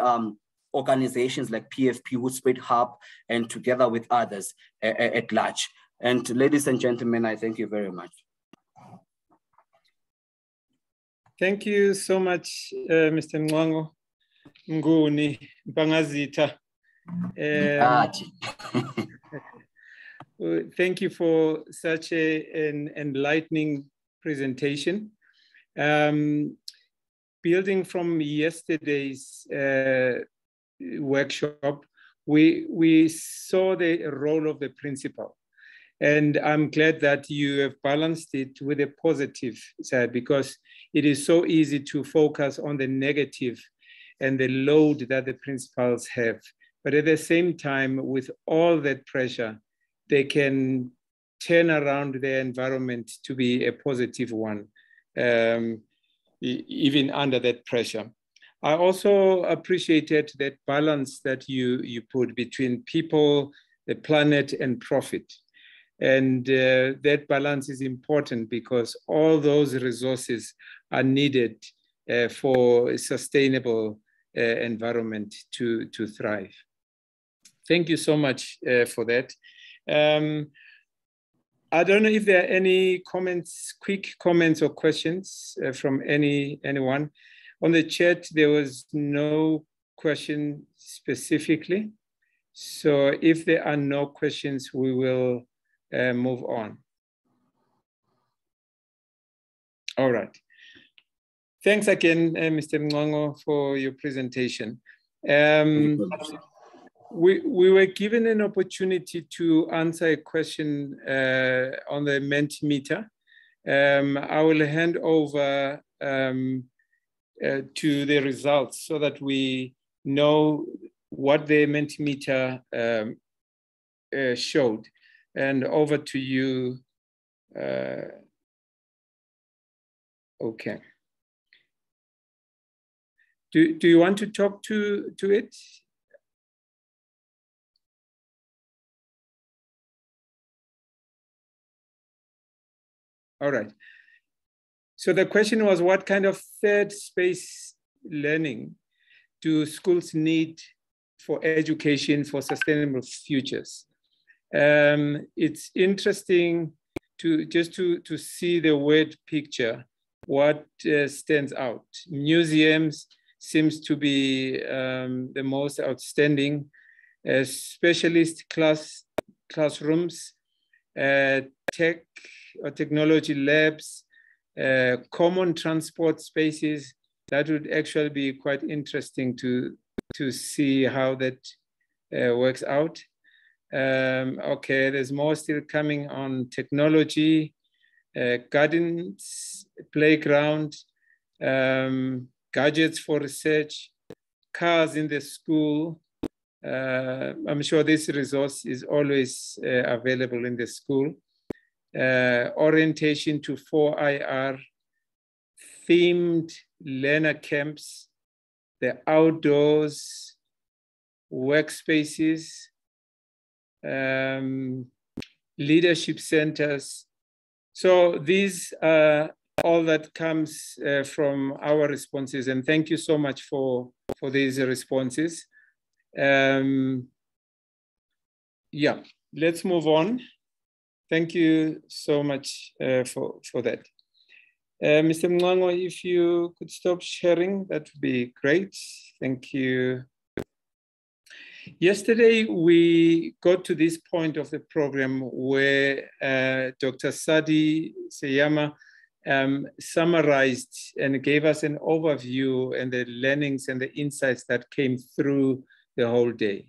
organizations like PFP, Hoedspruit Hub, and together with others at large. And ladies and gentlemen, I thank you very much. Thank you so much, Mr. Mwango Nguni Bangazita. Thank you for such an enlightening presentation. Building from yesterday's workshop, we saw the role of the principal. And I'm glad that you have balanced it with a positive side, because it is so easy to focus on the negative and the load that the principals have. But at the same time, with all that pressure, they can turn around their environment to be a positive one, even under that pressure. I also appreciated that balance that you put between people, the planet, and profit. And that balance is important because all those resources are needed for a sustainable environment to thrive. Thank you so much for that. I don't know if there are any comments, quick comments or questions from anyone. On the chat, there was no question specifically. So if there are no questions, we will move on. All right. Thanks again, Mr. Mwango, for your presentation. We were given an opportunity to answer a question on the Mentimeter. I will hand over to the results so that we know what the Mentimeter showed. And over to you. Okay. Do you want to talk to it? All right. So the question was, what kind of third space learning do schools need for education for sustainable futures? It's interesting to see the word picture, what stands out. Museums seems to be the most outstanding. specialist classrooms, tech or technology labs, common transport spaces. That would actually be quite interesting to see how that works out. Okay, there's more still coming on technology, gardens, playground, gadgets for research, cars in the school. I'm sure this resource is always available in the school. Orientation to 4IR, themed learner camps, the outdoors, workspaces, leadership centers. So these are all that comes from our responses, and thank you so much for these responses. Yeah, let's move on. Thank you so much for that. Mr. Mngwango, if you could stop sharing, that would be great. Thank you. Yesterday, we got to this point of the program where Dr. Sadi Seyama summarized and gave us an overview and the learnings and the insights that came through the whole day.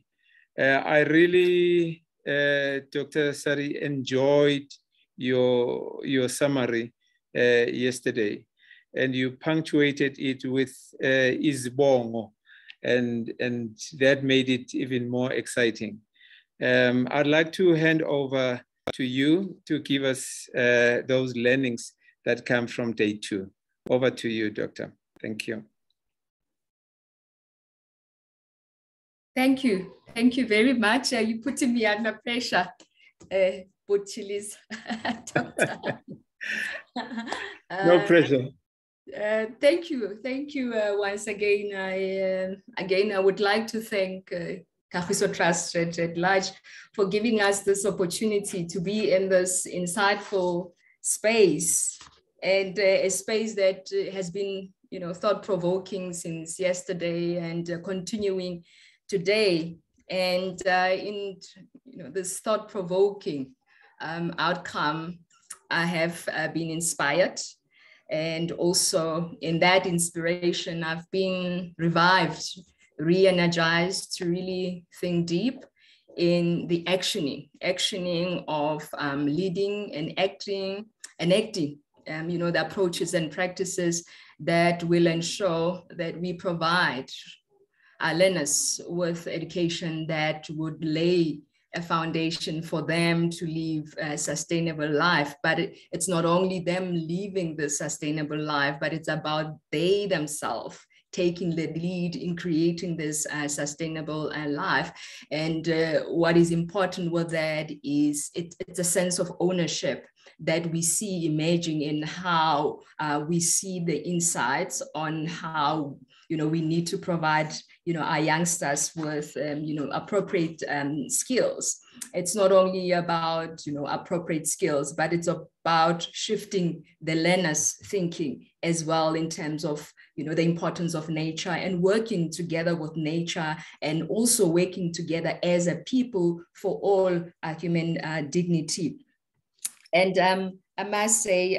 I really, Dr. Sadi, enjoyed your summary yesterday, and you punctuated it with Izbongo, and that made it even more exciting. I'd like to hand over to you to give us those learnings that come from day 2. Over to you, Doctor. Thank you. Thank you. Thank you very much. You're putting me under pressure, Butchilis. No pressure. Thank you. Thank you once again. I would like to thank Kagiso Trust at large for giving us this opportunity to be in this insightful space, and a space that has been, thought-provoking since yesterday and continuing today. And in this thought-provoking outcome, I have been inspired, and also in that inspiration, I've been revived, re-energized to really think deep in the actioning of leading and acting, the approaches and practices that will ensure that we provide our learners with education that would lay a foundation for them to live a sustainable life. But it's not only them living the sustainable life, but it's about they themselves taking the lead in creating this sustainable life. And what is important with that is it's a sense of ownership that we see emerging in how we see the insights on how we need to provide our youngsters with appropriate skills. It's not only about appropriate skills, but it's about shifting the learner's thinking as well in terms of the importance of nature and working together with nature, and also working together as a people for all human dignity. And I must say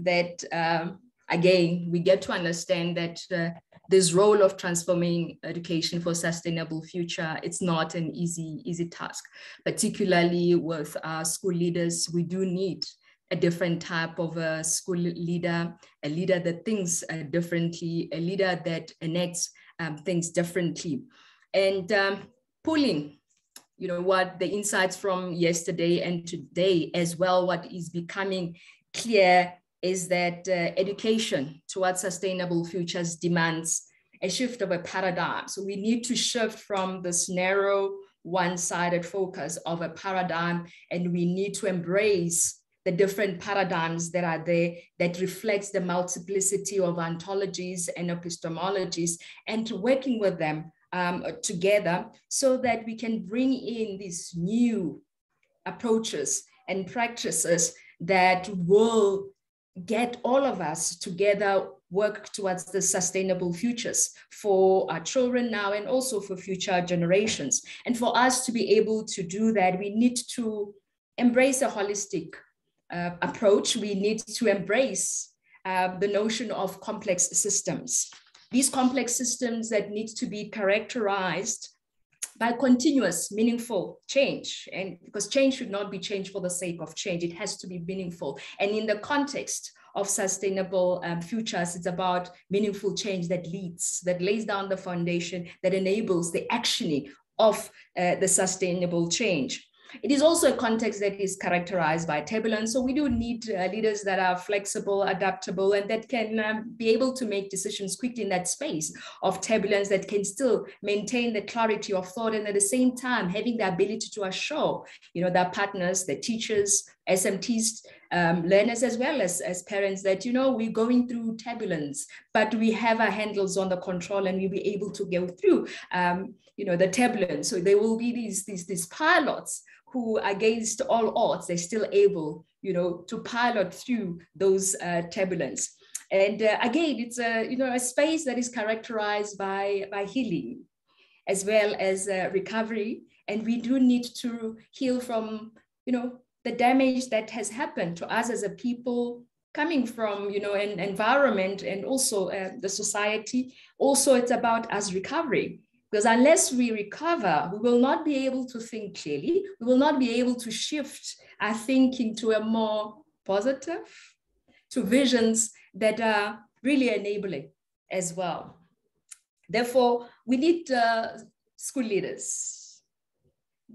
that again, we get to understand that this role of transforming education for sustainable future, it's not an easy task, particularly with our school leaders. We do need a different type of a school leader, a leader that thinks differently, a leader that enacts things differently. And pulling what the insights from yesterday and today as well, what is becoming clear is that education towards sustainable futures demands a shift of a paradigm. So we need to shift from this narrow, one-sided focus of a paradigm, and we need to embrace the different paradigms that are there that reflects the multiplicity of ontologies and epistemologies, and to working with them together so that we can bring in these new approaches and practices that will get all of us together work towards the sustainable futures for our children now and also for future generations. And for us to be able to do that, we need to embrace a holistic approach. We need to embrace the notion of complex systems. These complex systems that need to be characterized by continuous, meaningful change. And because change should not be change for the sake of change, it has to be meaningful. And in the context of sustainable futures, it's about meaningful change that leads, that lays down the foundation, that enables the actioning of the sustainable change. It is also a context that is characterized by turbulence. So we do need leaders that are flexible, adaptable, and that can be able to make decisions quickly in that space of turbulence, that can still maintain the clarity of thought, and at the same time having the ability to assure, their partners, the teachers, SMTs, learners, as well as parents, that, we're going through turbulence, but we have our handles on the control and we'll be able to go through, the turbulence. So there will be these pilots who, against all odds, they're still able, to pilot through those turbulence. And again, it's a space that is characterized by healing as well as recovery. And we do need to heal from, the damage that has happened to us as a people, coming from, an environment and also the society. Also, it's about us recovery. Because unless we recover, we will not be able to think clearly. We will not be able to shift our thinking to a more positive, to visions that are really enabling as well. Therefore, we need school leaders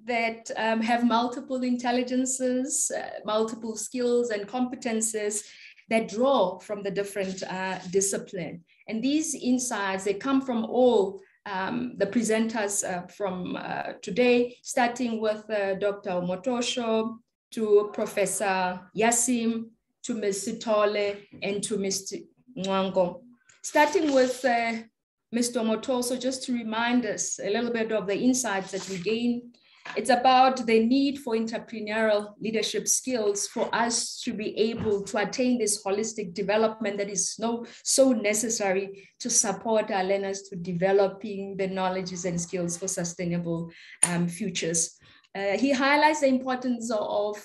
that have multiple intelligences, multiple skills and competences that draw from the different discipline. And these insights, they come from all the presenters from today, starting with Dr. Omotosho, to Professor Yasim, to Ms. Sitole, and to Mr. Nwango. Starting with Mr. Omotosho, just to remind us a little bit of the insights that we gain. It's about the need for entrepreneurial leadership skills for us to be able to attain this holistic development that is so necessary to support our learners to developing the knowledges and skills for sustainable futures. He highlights the importance of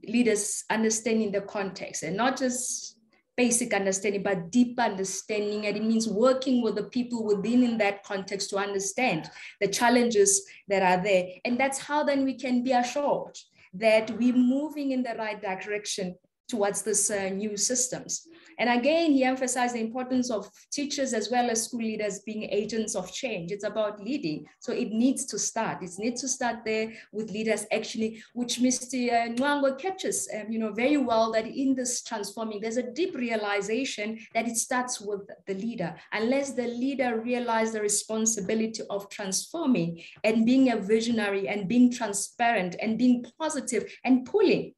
leaders understanding the context, and not just basic understanding, but deep understanding. And it means working with the people within in that context to understand the challenges that are there. And that's how then we can be assured that we're moving in the right direction towards this new systems. And again, he emphasized the importance of teachers as well as school leaders being agents of change. It's about leading. So it needs to start. It needs to start there with leaders actually, which Mr. Nwango captures very well, that in this transforming, there's a deep realization that it starts with the leader. Unless the leader realizes the responsibility of transforming and being a visionary and being transparent and being positive and pulling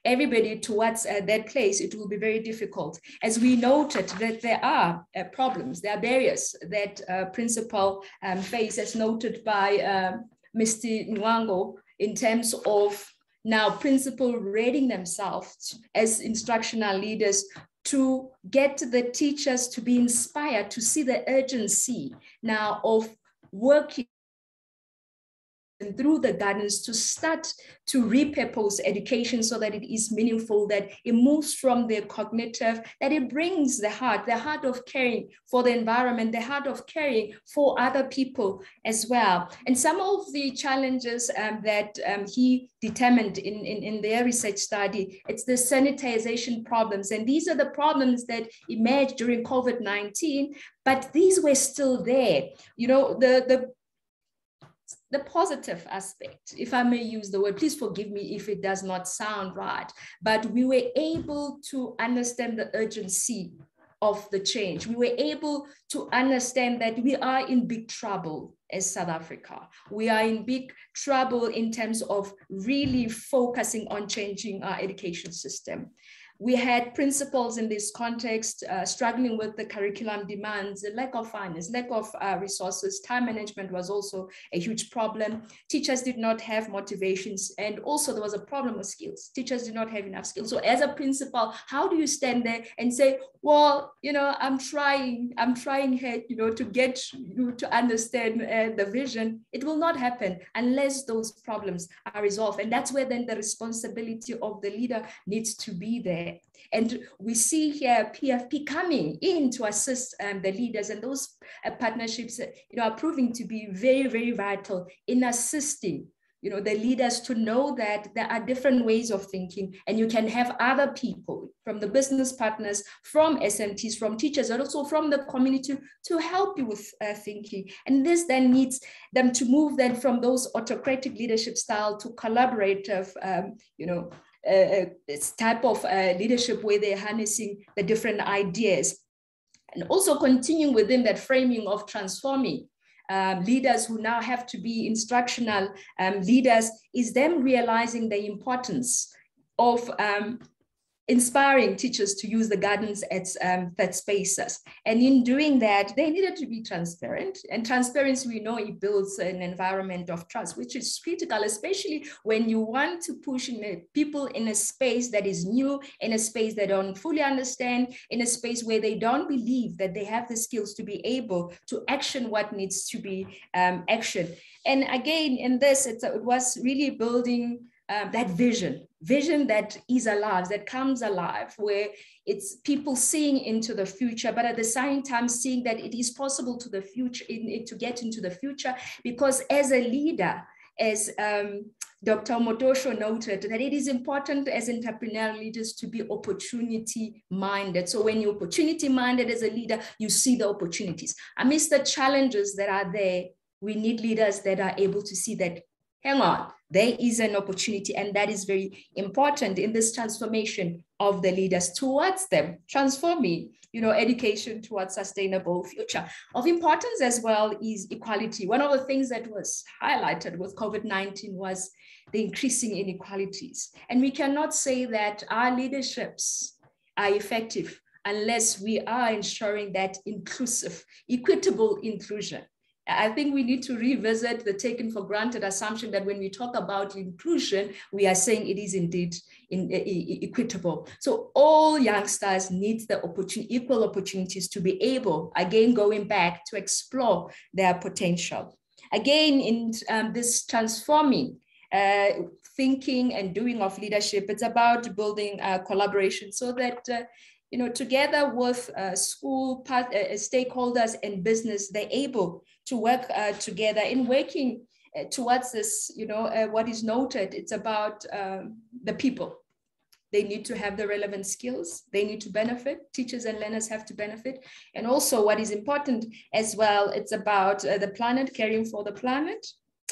everybody towards that place, it will be very difficult. As we noted that there are problems, there are barriers that principal face, as noted by Mr. Nwango, in terms of now principal readying themselves as instructional leaders to get the teachers to be inspired, to see the urgency now of working and through the guidance to start to repurpose education so that it is meaningful, that it moves from the cognitive, that it brings the heart of caring for the environment, the heart of caring for other people as well. And some of the challenges that he determined in their research study, it's the sanitization problems. And these are the problems that emerged during COVID-19, but these were still there. The positive aspect, if I may use the word, please forgive me if it does not sound right, but we were able to understand the urgency of the change. We were able to understand that we are in big trouble as South Africa. We are in big trouble in terms of really focusing on changing our education system. We had principals in this context struggling with the curriculum demands, the lack of finance, lack of resources. Time management was also a huge problem. Teachers did not have motivations, and also there was a problem with skills. Teachers did not have enough skills. So as a principal, how do you stand there and say, well, you know, I'm trying here, you know, to get you to understand the vision? It will not happen unless those problems are resolved. And that's where then the responsibility of the leader needs to be there. And we see here PFP coming in to assist the leaders, and those partnerships, you know, are proving to be very, very vital in assisting, you know, the leaders to know that there are different ways of thinking, and you can have other people from the business partners, from SMTs, from teachers, and also from the community to help you with thinking. And this then needs them to move then from those autocratic leadership style to collaborative, you know, this type of leadership where they're harnessing the different ideas, and also continuing within that framing of transforming leaders who now have to be instructional leaders, is them realizing the importance of inspiring teachers to use the gardens as third spaces. And in doing that, they needed to be transparent. And transparency, we know, it builds an environment of trust, which is critical, especially when you want to push people in a space that is new, in a space they don't fully understand, in a space where they don't believe that they have the skills to be able to action what needs to be actioned. And again, in this, it was really building that vision that is alive, that comes alive, where it's people seeing into the future, but at the same time seeing that it is possible to the future, to get into the future, because as a leader, as Dr. Omotosho noted, that it is important as entrepreneurial leaders to be opportunity minded. So when you're opportunity minded as a leader, you see the opportunities. Amidst the challenges that are there, we need leaders that are able to see that, hang on, there is an opportunity, and that is very important in this transformation of the leaders towards them, transforming, you know, education towards sustainable future. Of importance as well is equality. One of the things that was highlighted with COVID-19 was the increasing inequalities. And we cannot say that our leaderships are effective unless we are ensuring that inclusive, equitable inclusion. I think we need to revisit the taken for granted assumption that when we talk about inclusion, we are saying it is indeed equitable. So all youngsters need the equal opportunities to be able, again, going back to explore their potential. Again, in this transforming thinking and doing of leadership, it's about building collaboration so that you know, together with school stakeholders and business, they're able to work together in working towards this, you know, what is noted. It's about the people. They need to have the relevant skills. They need to benefit. Teachers and learners have to benefit. And also what is important as well, it's about the planet, caring for the planet,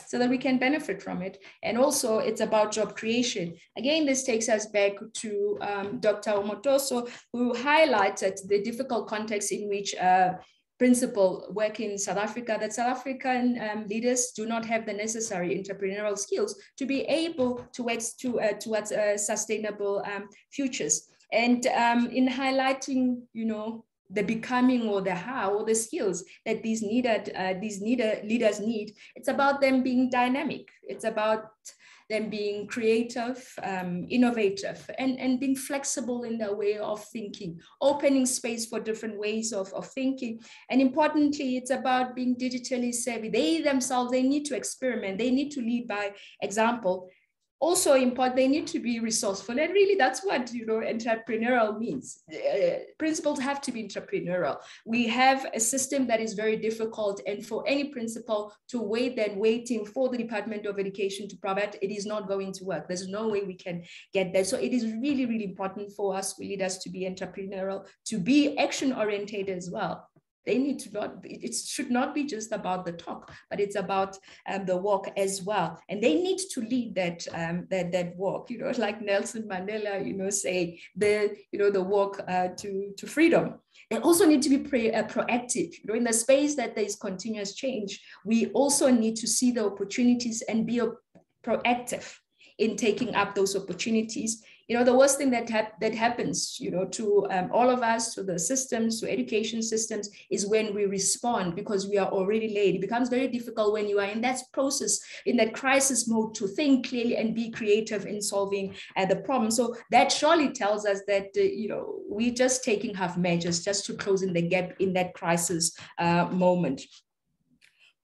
so that we can benefit from it. And also it's about job creation. Again, this takes us back to Dr. Omotosho, who highlighted the difficult context in which principal work in South Africa, that South African leaders do not have the necessary entrepreneurial skills to be able to work towards sustainable futures. And in highlighting, you know, the becoming or the how or the skills that these leaders need, it's about them being dynamic. It's about them being creative, innovative, and being flexible in their way of thinking, opening space for different ways of thinking. And importantly, it's about being digitally savvy. They themselves, they need to experiment. They need to lead by example. Also important, they need to be resourceful. And really that's what, you know, entrepreneurial means. Principals have to be entrepreneurial. We have a system that is very difficult, and for any principal to waiting for the Department of Education to provide, it is not going to work. There's no way we can get there. So it is really, really important for us leaders to be entrepreneurial, to be action-oriented as well. They need to not, it should not be just about the talk, but it's about the walk as well. And they need to lead that walk, you know, like Nelson Mandela, you know, say the walk to freedom. They also need to be proactive, you know, in the space that there is continuous change. We also need to see the opportunities and be proactive in taking up those opportunities You know, the worst thing that happens, you know, to all of us, to the systems, to education systems, is when we respond because we are already late. It becomes very difficult when you are in that process, in that crisis mode, to think clearly and be creative in solving the problem. So that surely tells us that, you know, we're just taking half measures just to close in the gap in that crisis moment.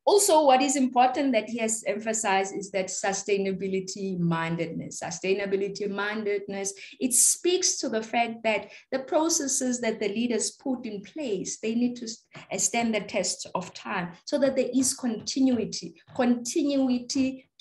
Also, what is important that he has emphasized is that sustainability mindedness. Sustainability mindedness, it speaks to the fact that the processes that the leaders put in place, they need to stand the test of time so that there is continuity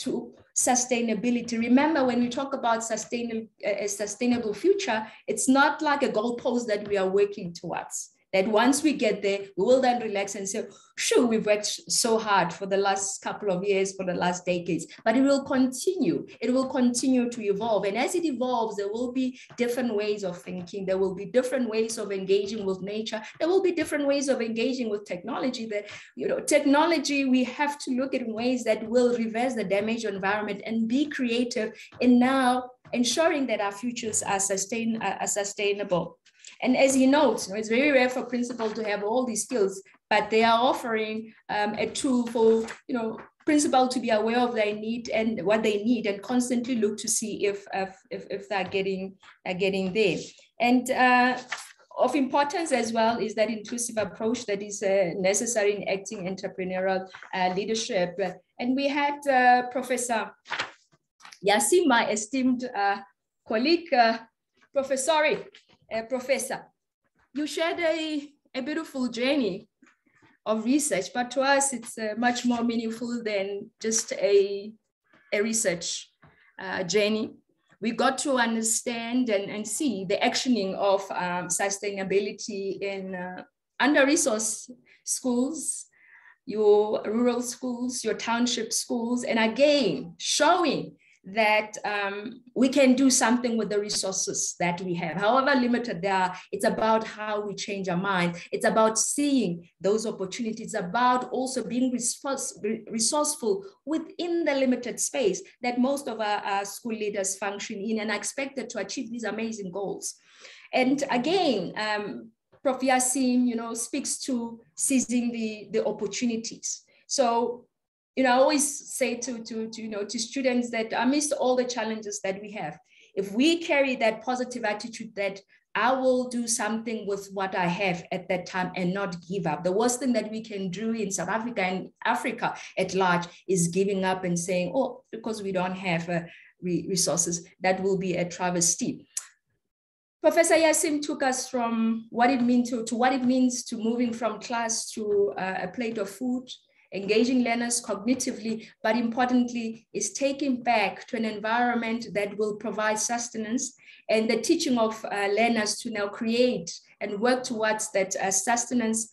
to sustainability. Remember, when we talk about a sustainable future, it's not like a goalpost that we are working towards. That once we get there, we will then relax and say, sure, we've worked so hard for the last couple of years, for the last decades, but it will continue. It will continue to evolve. And as it evolves, there will be different ways of thinking. There will be different ways of engaging with nature. There will be different ways of engaging with technology. That, you know, technology, we have to look at in ways that will reverse the damaged environment and be creative in now ensuring that our futures are sustainable. And as he notes, it's very rare for principal to have all these skills, but they are offering a tool for, you know, principal to be aware of their need and what they need, and constantly look to see if they're getting there. And of importance as well is that inclusive approach that is necessary in acting entrepreneurial leadership. And we had Professor Yassim, my esteemed colleague, Professor, you shared a beautiful journey of research, but to us, it's much more meaningful than just a research journey. We got to understand and see the actioning of sustainability in under-resourced schools, your rural schools, your township schools, and again, showing that we can do something with the resources that we have. However limited they are, it's about how we change our mind. It's about seeing those opportunities, about also being resourceful within the limited space that most of our school leaders function in and are expected to achieve these amazing goals. And again, Prof. Yassim, you know, speaks to seizing the opportunities. So, you know, I always say to students that amidst all the challenges that we have, if we carry that positive attitude that I will do something with what I have at that time and not give up. The worst thing that we can do in South Africa and Africa at large is giving up and saying, oh, because we don't have resources. That will be a travesty. Professor Yassim took us from what it means to what it means to moving from class to a plate of food, engaging learners cognitively, but importantly is taking back to an environment that will provide sustenance, and the teaching of learners to now create and work towards that sustenance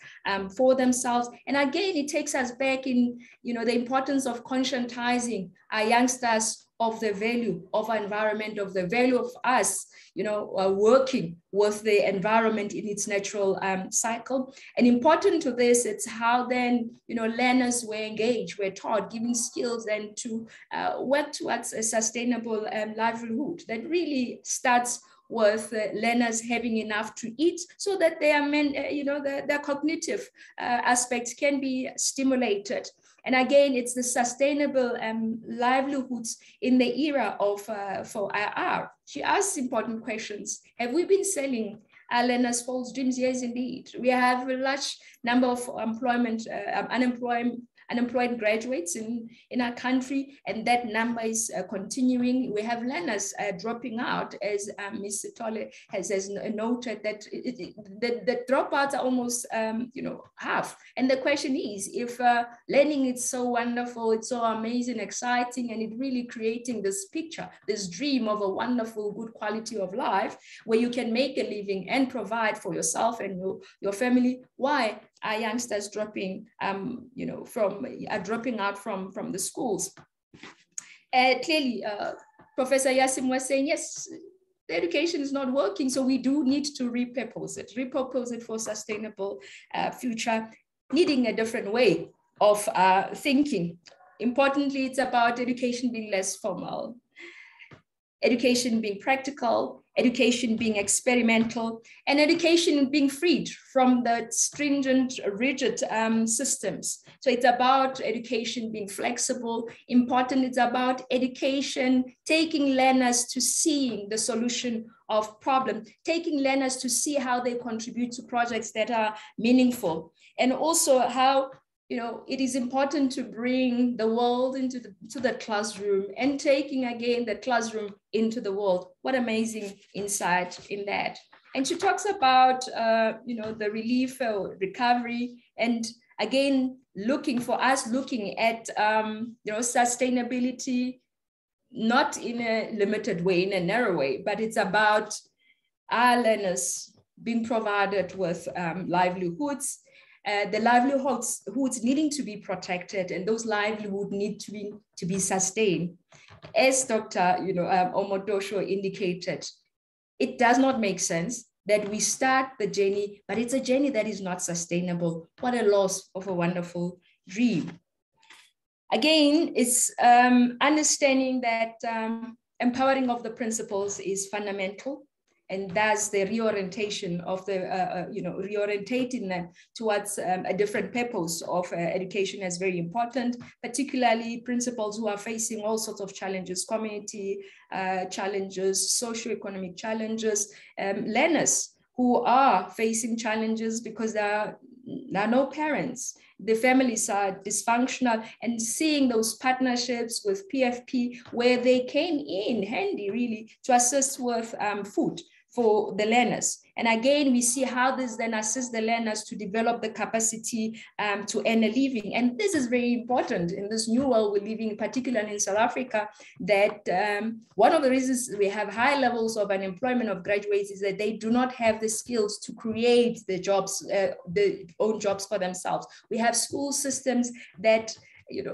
for themselves. And again, it takes us back in, you know, the importance of conscientizing our youngsters of the value of our environment, of the value of us, you know, working with the environment in its natural cycle. And important to this, it's how then, you know, learners were engaged, were taught, given skills, and to work towards a sustainable livelihood that really starts with learners having enough to eat so that their their cognitive aspects can be stimulated. And again, it's the sustainable livelihoods in the era of for IR. She asks important questions. Have we been selling our learners false dreams? Yes, indeed. We have a large number of unemployed graduates in our country, and that number is continuing. We have learners dropping out, as Ms. Sithole has noted, that the dropouts are almost half. And the question is, if learning is so wonderful, it's so amazing, exciting, and it really creating this picture, this dream of a wonderful, good quality of life, where you can make a living and provide for yourself and your family, why are youngsters dropping dropping out from the schools? Clearly, Professor Yassim was saying, yes, the education is not working, so we do need to repurpose it for sustainable future, needing a different way of thinking. Importantly, it's about education being less formal, education being practical, education being experimental, and education being freed from the stringent, rigid systems. So it's about education being flexible. Important, it's about education taking learners to seeing the solution of problem, taking learners to see how they contribute to projects that are meaningful, and also how it is important to bring the world into the classroom and taking again the classroom into the world. What amazing insight in that. And she talks about, the relief, recovery, and again, looking at, sustainability, not in a limited way, in a narrow way, but it's about our learners being provided with livelihoods, the livelihoods needing to be protected, and those livelihoods need to be sustained. As Dr. Omotosho indicated, it does not make sense that we start the journey, but it's a journey that is not sustainable. What a loss of a wonderful dream. Again, it's understanding that empowering of the principals is fundamental. And thus the reorientation of the, reorientating them towards a different purpose of education is very important, particularly principals who are facing all sorts of challenges, community challenges, socioeconomic challenges, learners who are facing challenges because there are no parents. The families are dysfunctional, and seeing those partnerships with PFP where they came in handy really to assist with food for the learners. And again, we see how this then assists the learners to develop the capacity to earn a living. And this is very important in this new world we're living, particularly in South Africa, that one of the reasons we have high levels of unemployment of graduates is that they do not have the skills to create the jobs, the own jobs for themselves. We have school systems that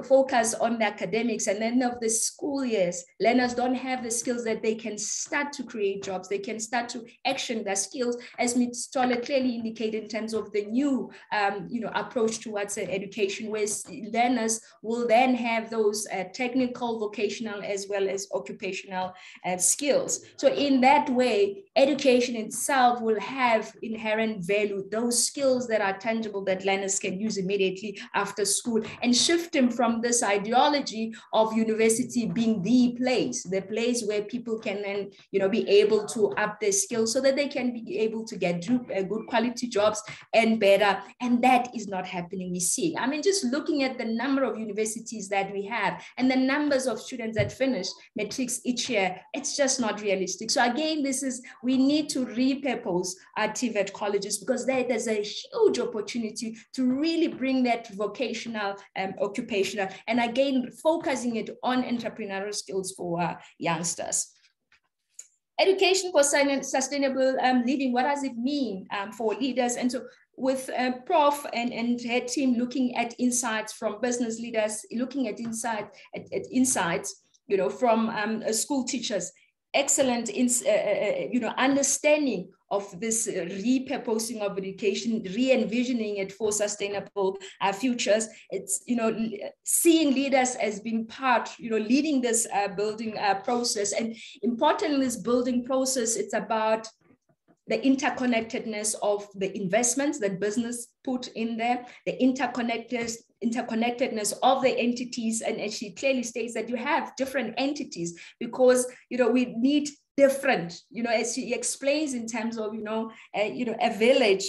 focus on the academics, and then of the school years, learners don't have the skills that they can start to create jobs. They can start to action their skills, as Ms. Tolle clearly indicated in terms of the new, approach towards education, where learners will then have those technical, vocational, as well as occupational skills. So in that way, education itself will have inherent value, those skills that are tangible that learners can use immediately after school, and shift them from this ideology of university being the place where people can then, be able to up their skills so that they can be able to get good quality jobs and better. And that is not happening. We see, just looking at the number of universities that we have and the numbers of students that finish matrics each year, it's just not realistic. So again, we need to repurpose our TVET colleges, because there's a huge opportunity to really bring that vocational occupational, and again, focusing it on entrepreneurial skills for youngsters. Education for sustainable living, what does it mean for leaders? And so with Prof and her team looking at insights from business leaders, looking at insights, from school teachers, excellent understanding of this repurposing of education, re-envisioning it for sustainable futures. It's, seeing leaders as being part, leading this building process. And important in this building process, it's about the interconnectedness of the investments that business put in there, the interconnectedness of the entities. And as she clearly states that you have different entities because, we need different, as she explains in terms of, a village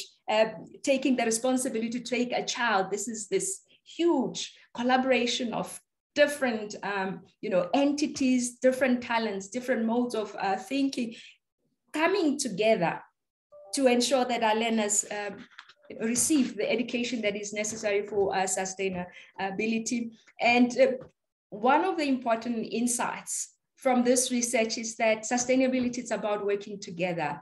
taking the responsibility to take a child. This is this huge collaboration of different, entities, different talents, different modes of thinking, coming together to ensure that our learners receive the education that is necessary for sustainability. And one of the important insights from this research is that sustainability is about working together,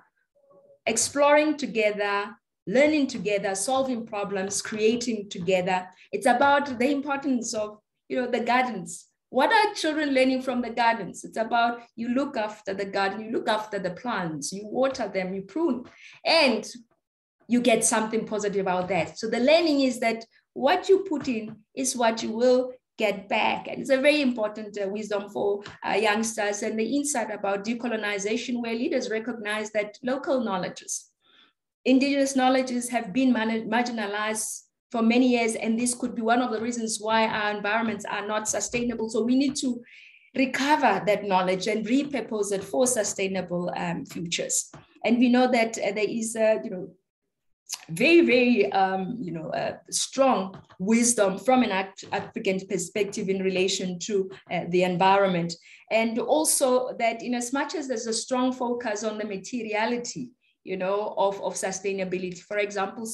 exploring together, learning together, solving problems, creating together. It's about the importance of, the gardens. What are children learning from the gardens? It's about you look after the garden, you look after the plants, you water them, you prune, and you get something positive out of that. So the learning is that what you put in is what you will get back. And it's a very important wisdom for youngsters, and the insight about decolonization, where leaders recognize that local knowledges, indigenous knowledges have been marginalized for many years, and this could be one of the reasons why our environments are not sustainable. So we need to recover that knowledge and repurpose it for sustainable futures. And we know that there is very strong wisdom from an African perspective in relation to the environment. And also that in as much as there's a strong focus on the materiality, of sustainability, for example,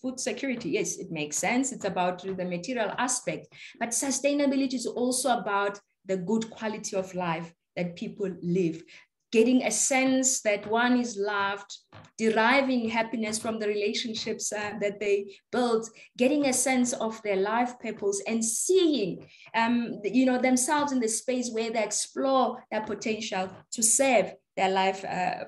food security, yes, it makes sense. It's about the material aspect, but sustainability is also about the good quality of life that people live, getting a sense that one is loved, deriving happiness from the relationships that they build, getting a sense of their life purpose, and seeing themselves in the space where they explore their potential to serve their life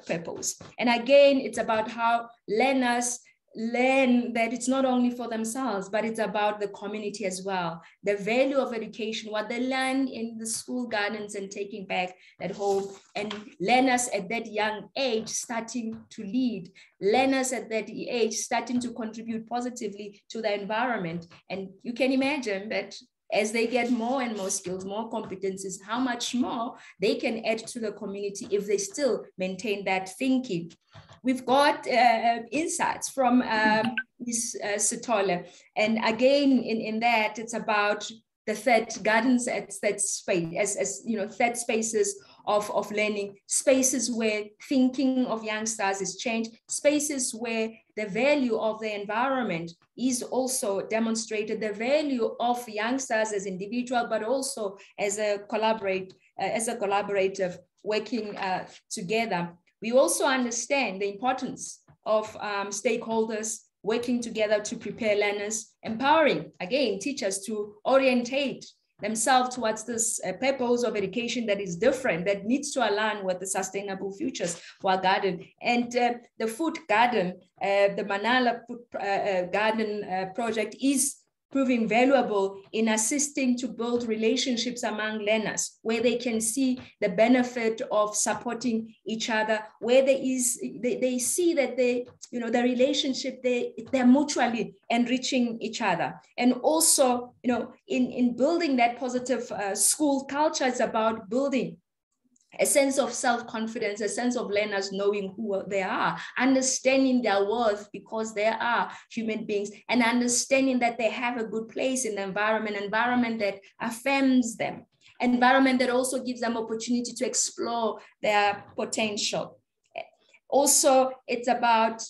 purpose. And again, it's about how learners learn that it's not only for themselves, but it's about the community as well. The value of education, what they learn in the school gardens and taking back at home, and learners at that young age starting to lead, learners at that age starting to contribute positively to the environment. And you can imagine that as they get more and more skills, more competencies, how much more they can add to the community if they still maintain that thinking. We've got insights from Ms. Sithole. And again, in that, it's about the third gardens at that space, as third spaces of learning, spaces where thinking of youngsters is changed, spaces where the value of the environment is also demonstrated, the value of youngsters as individual, but also as a collaborative working together. We also understand the importance of stakeholders working together to prepare learners, empowering, again, teachers to orientate themselves towards this purpose of education that is different, that needs to align with the sustainable futures for our garden. And the food garden, the Manala Food Garden project is proving valuable in assisting to build relationships among learners, where they can see the benefit of supporting each other, where they see that the relationship, they're mutually enriching each other. And also, in building that positive school culture, it's about building a sense of self-confidence, a sense of learners knowing who they are, understanding their worth because they are human beings, and understanding that they have a good place in the environment that affirms them, environment that also gives them opportunity to explore their potential. Also, it's about,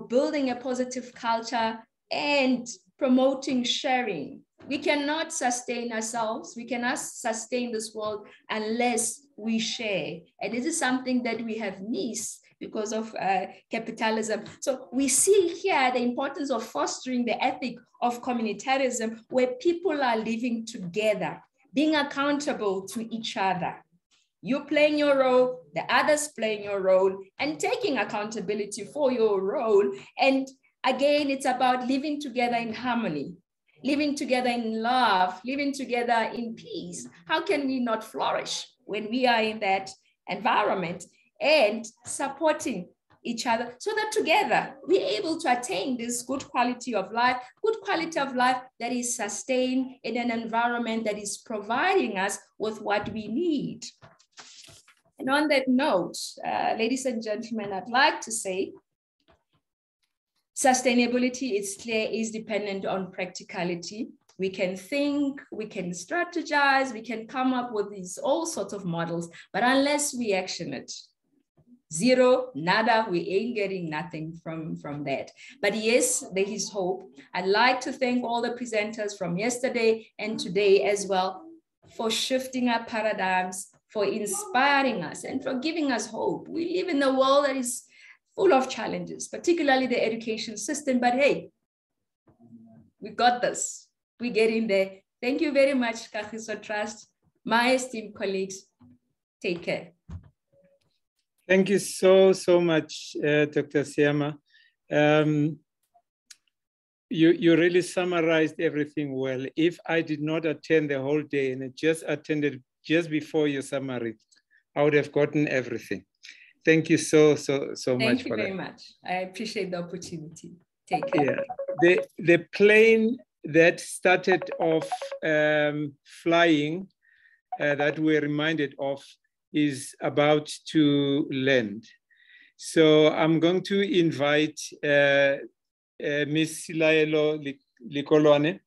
building a positive culture and promoting sharing. We cannot sustain ourselves. We cannot sustain this world unless we share. And this is something that we have missed because of capitalism. So we see here the importance of fostering the ethic of communitarism, where people are living together, being accountable to each other. You playing your role, the others playing your role, and taking accountability for your role. And again, it's about living together in harmony, living together in love, living together in peace. How can we not flourish when we are in that environment and supporting each other, so that together we're able to attain this good quality of life that is sustained in an environment that is providing us with what we need. And on that note, ladies and gentlemen, I'd like to say sustainability is dependent on practicality. We can think, we can strategize, we can come up with all sorts of models, but unless we action it, zero, nada, we ain't getting nothing from that. But yes, there is hope. I'd like to thank all the presenters from yesterday and today as well for shifting our paradigms, for inspiring us, and for giving us hope. We live in a world that is full of challenges, particularly the education system, but hey, we got this. We're getting there. Thank you very much, Kagiso Trust. My esteemed colleagues, take care. Thank you so much, Dr. Siama. You really summarized everything well. If I did not attend the whole day and I just attended just before your summary, I would have gotten everything. Thank you so much for that. Thank you very much. I appreciate the opportunity. Take care. Yeah. The plane that started off flying that we're reminded of is about to land. So I'm going to invite Ms. Silaelo Likolwane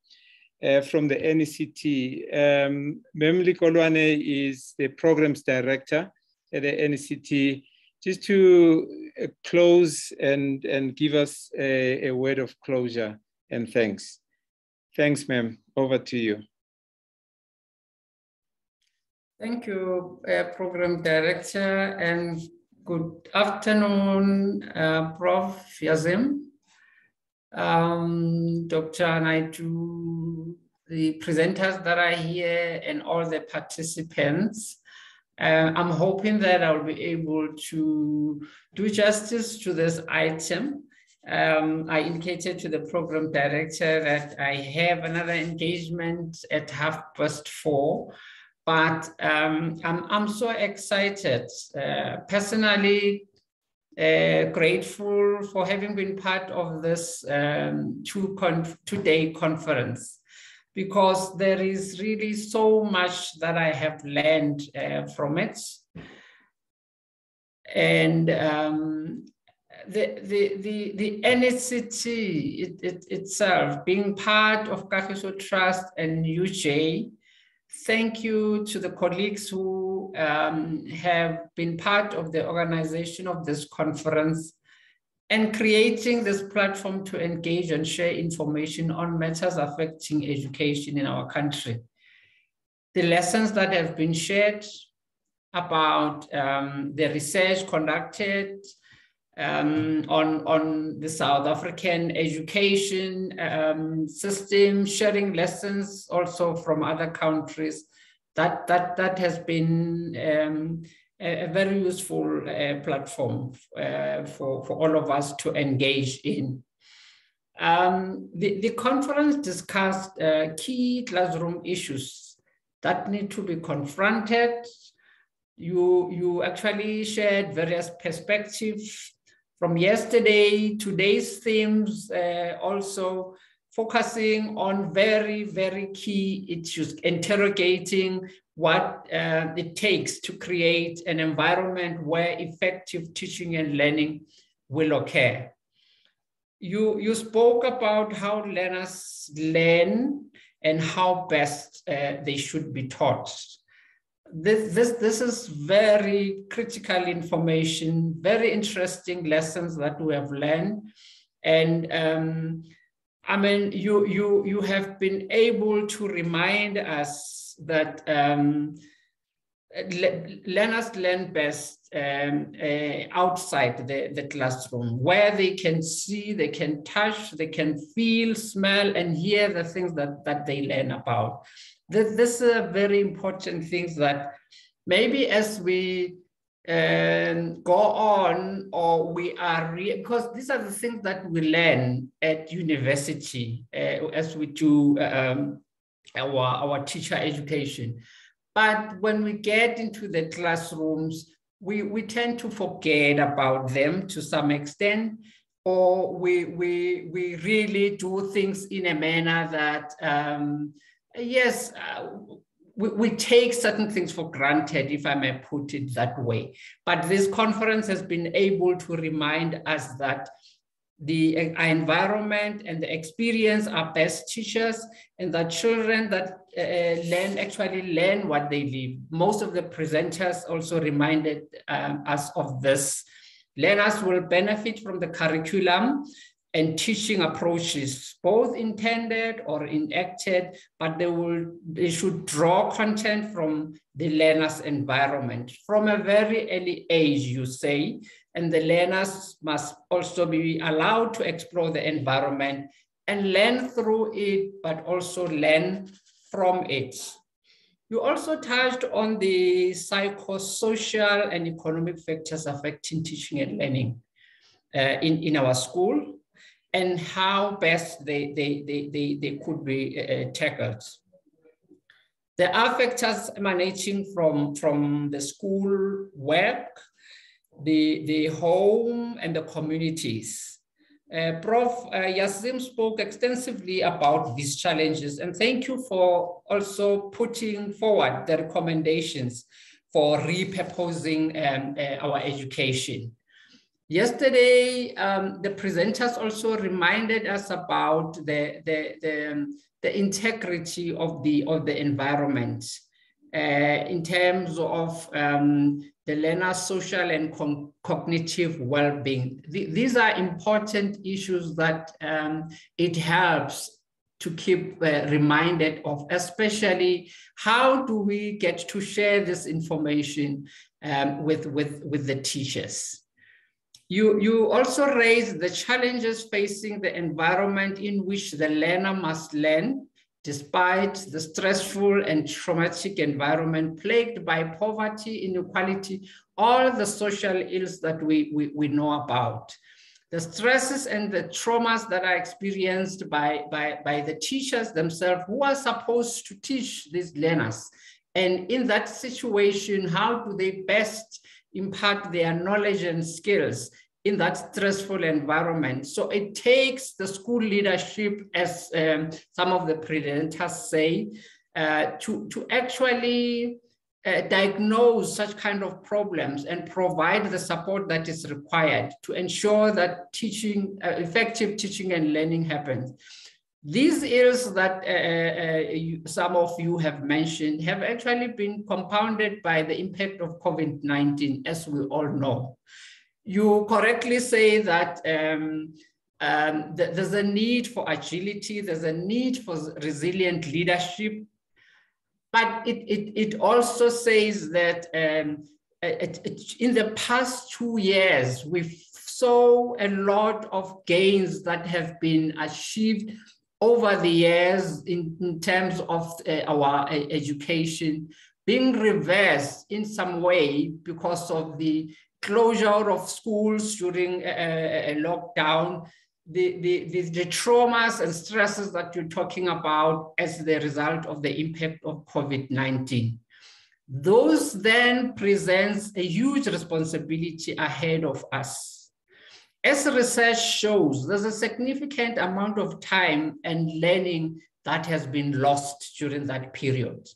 from the NECT. Mem Likolwane is the programs director at the NECT. Just to close and give us a word of closure and thanks. Thanks, ma'am. Over to you. Thank you, Program Director, and good afternoon, Prof. Yazim, Dr. Naidu, the presenters that are here, and all the participants. I'm hoping that I'll be able to do justice to this item. I indicated to the program director that I have another engagement at 4:30, but I'm so excited, personally grateful for having been part of this two-day conference, because there is really so much that I have learned from it. And the NECT itself, being part of Kagiso Trust and UJ, thank you to the colleagues who have been part of the organization of this conference and creating this platform to engage and share information on matters affecting education in our country. The lessons that have been shared about the research conducted on the South African education system, sharing lessons also from other countries, that has been a very useful platform for all of us to engage in. The conference discussed key classroom issues that need to be confronted. You actually shared various perspectives from yesterday, today's themes, also focusing on very, very key issues, interrogating what it takes to create an environment where effective teaching and learning will occur. You spoke about how learners learn and how best they should be taught. This is very critical information, very interesting lessons that we have learned. And I mean, you have been able to remind us that learners learn best outside the classroom, where they can see, they can touch, they can feel, smell, and hear the things that they learn about. This is a very important thing that maybe as we go on, or we are, because these are the things that we learn at university as we do our teacher education. But when we get into the classrooms, we tend to forget about them to some extent, or we really do things in a manner that, yes, we take certain things for granted, if I may put it that way. But this conference has been able to remind us that the environment and the experience are best teachers, and that children that actually learn what they live. Most of the presenters also reminded us of this. Learners will benefit from the curriculum and teaching approaches, both intended or enacted, but they should draw content from the learner's environment from a very early age, you say, and the learners must also be allowed to explore the environment and learn through it, but also learn from it. You also touched on the psychosocial and economic factors affecting teaching and learning in our school. and how best they could be tackled. There are factors emanating from the school work, the home, and the communities. Prof. Yassim spoke extensively about these challenges, and thank you for also putting forward the recommendations for repurposing our education. Yesterday, the presenters also reminded us about the integrity of the environment in terms of the learner's social and cognitive well-being. These are important issues that it helps to keep reminded of, especially how do we get to share this information with the teachers. You also raised the challenges facing the environment in which the learner must learn, despite the stressful and traumatic environment plagued by poverty, inequality, all the social ills that we know about. The stresses and the traumas that are experienced by the teachers themselves who are supposed to teach these learners. And in that situation, how do they best impart their knowledge and skills in that stressful environment? So it takes the school leadership, as some of the presenters say, to actually diagnose such kind of problems and provide the support that is required to ensure that teaching, effective teaching and learning happens. These ills that some of you have mentioned have actually been compounded by the impact of COVID-19, as we all know. You correctly say that there's a need for agility, there's a need for resilient leadership, but it also says that in the past 2 years, we saw a lot of gains that have been achieved over the years in terms of our education being reversed in some way because of the closure of schools during a lockdown, the traumas and stresses that you're talking about as the result of the impact of COVID-19. Those then presents a huge responsibility ahead of us. As research shows, there's a significant amount of time and learning that has been lost during that period.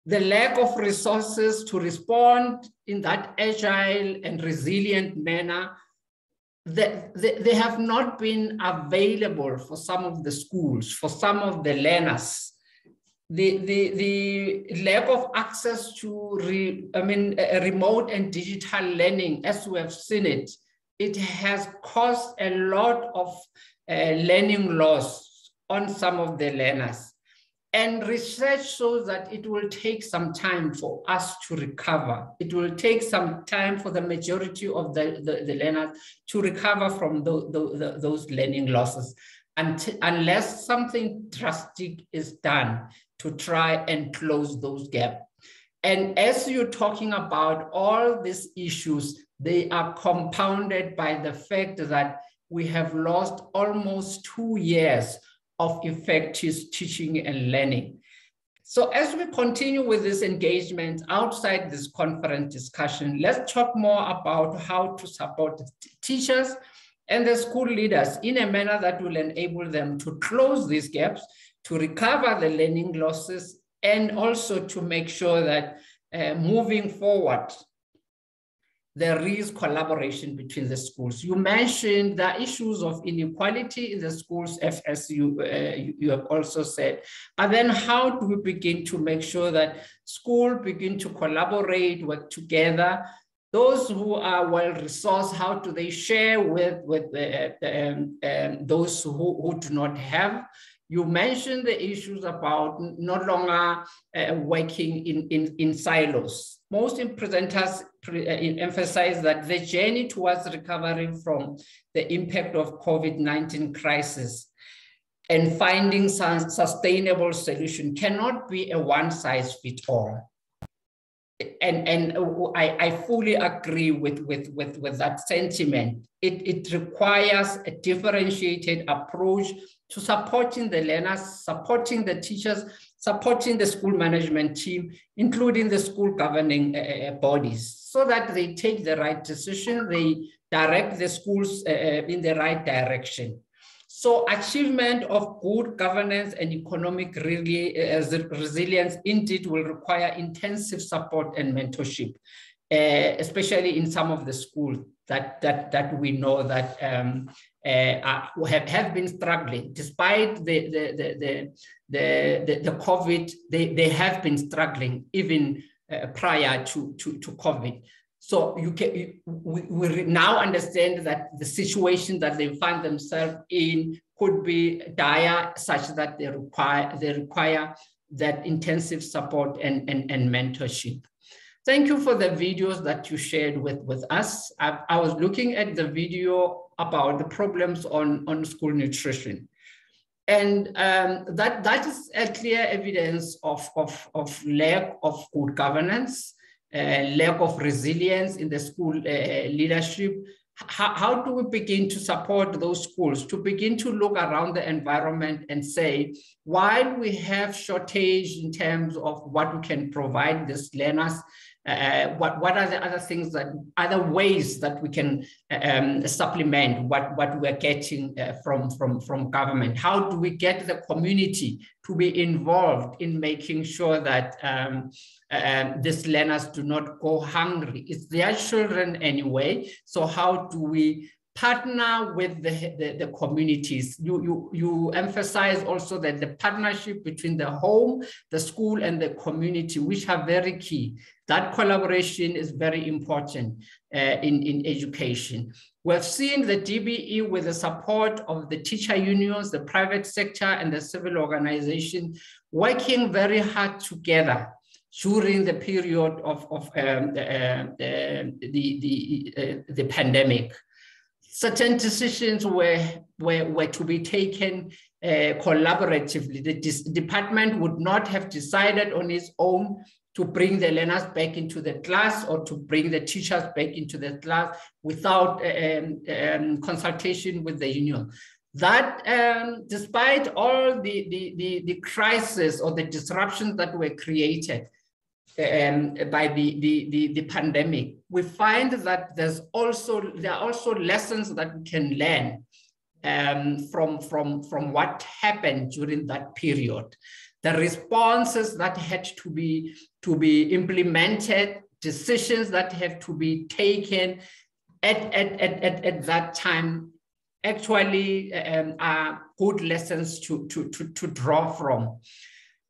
The lack of resources to respond in that agile and resilient manner, they have not been available for some of the schools, for some of the learners. The lack of access to remote and digital learning, as we have seen it has caused a lot of learning loss on some of the learners. And research shows that it will take some time for us to recover. It will take some time for the majority of the learners to recover from those learning losses, unless something drastic is done to try and close those gaps. And as you're talking about all these issues, they are compounded by the fact that we have lost almost 2 years of effective teaching and learning. So as we continue with this engagement outside this conference discussion, let's talk more about how to support the teachers and the school leaders in a manner that will enable them to close these gaps, to recover the learning losses, and also to make sure that moving forward, there is collaboration between the schools. You mentioned the issues of inequality in the schools, as you have also said. But then how do we begin to make sure that schools begin to collaborate, work together? Those who are well-resourced, how do they share with those who do not have? You mentioned the issues about no longer working in silos. Most presenters emphasize that the journey towards recovering from the impact of COVID-19 crisis and finding some sustainable solution cannot be a one-size-fits-all. I fully agree with that sentiment. It requires a differentiated approach to supporting the learners, supporting the teachers, supporting the school management team, including the school governing bodies, so that they take the right decision, they direct the schools in the right direction. So achievement of good governance and economic resilience indeed will require intensive support and mentorship, especially in some of the schools that we know that have been struggling. Despite the COVID, they have been struggling even prior to COVID. So we now understand that the situation that they find themselves in could be dire, such that they require that intensive support and mentorship. Thank you for the videos that you shared with us. I was looking at the video about the problems on school nutrition. And that is a clear evidence of lack of good governance, lack of resilience in the school leadership. How do we begin to support those schools, to begin to look around the environment and say, while we have shortage in terms of what we can provide these learners, what are the other things, that other ways that we can supplement what we're getting from government? How do we get the community to be involved in making sure that these learners do not go hungry? It's their children anyway. So how do we partner with the communities? You emphasize also that the partnership between the home, the school, and the community, which are very key. That collaboration is very important in education. We've seen the DBE, with the support of the teacher unions, the private sector, and the civil organization, working very hard together during the period of the pandemic. Certain decisions were to be taken collaboratively. The department would not have decided on its own to bring the learners back into the class or to bring the teachers back into the class without consultation with the union. That despite all the crisis or the disruptions that were created by the pandemic, we find that there are also lessons that we can learn from what happened during that period. The responses that had to be implemented, decisions that have to be taken at that time, actually are good lessons to draw from.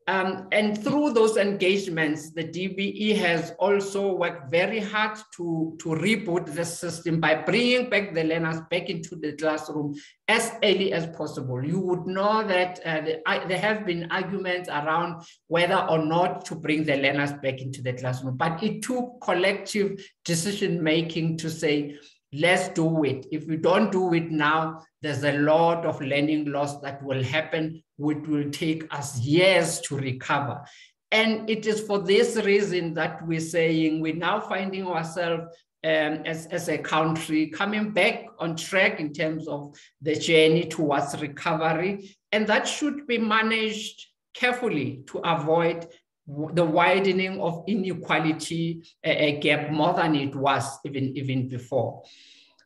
And through those engagements, the DBE has also worked very hard to reboot the system by bringing back the learners back into the classroom as early as possible. You would know that there have been arguments around whether or not to bring the learners back into the classroom, but it took collective decision-making to say, let's do it. If we don't do it now, there's a lot of learning loss that will happen, which will take us years to recover. And it is for this reason that we're saying we're now finding ourselves as a country coming back on track in terms of the journey towards recovery. And that should be managed carefully to avoid the widening of inequality gap more than it was even before.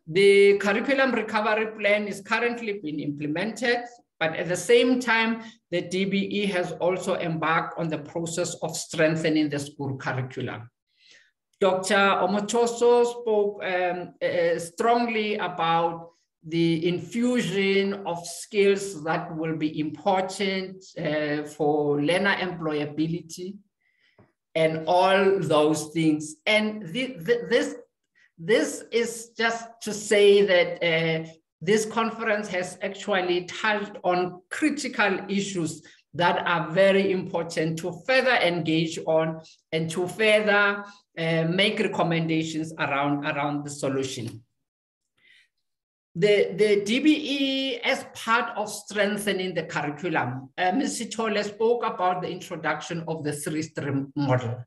The curriculum recovery plan is currently being implemented, but at the same time, the DBE has also embarked on the process of strengthening the school curriculum. Dr. Omotoso spoke strongly about the infusion of skills that will be important for learner employability and all those things. And this is just to say that this conference has actually touched on critical issues that are very important to further engage on and to further make recommendations around the solution. The DBE, as part of strengthening the curriculum, Ms. Sithole spoke about the introduction of the 3-stream model.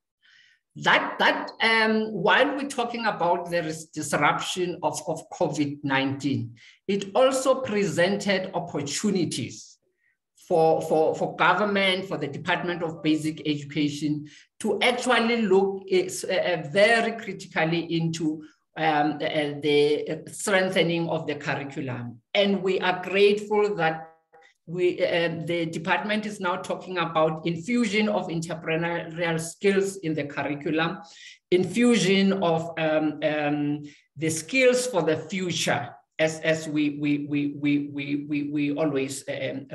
While we're talking about the disruption of COVID-19, it also presented opportunities for government, for the Department of Basic Education to actually look very critically into the strengthening of the curriculum. And we are grateful that the department is now talking about infusion of entrepreneurial skills in the curriculum, infusion of the skills for the future, as we always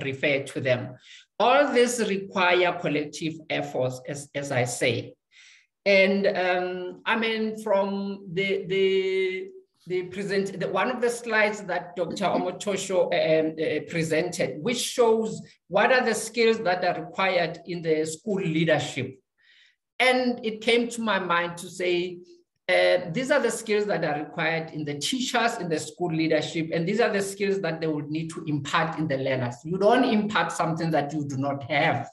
refer to them. All this require collective efforts, as I say. And I mean, from one of the slides that Dr. Omotosho presented, which shows what are the skills that are required in the school leadership. And it came to my mind to say, these are the skills that are required in the teachers, in the school leadership, and these are the skills that they would need to impart in the learners. You don't impart something that you do not have.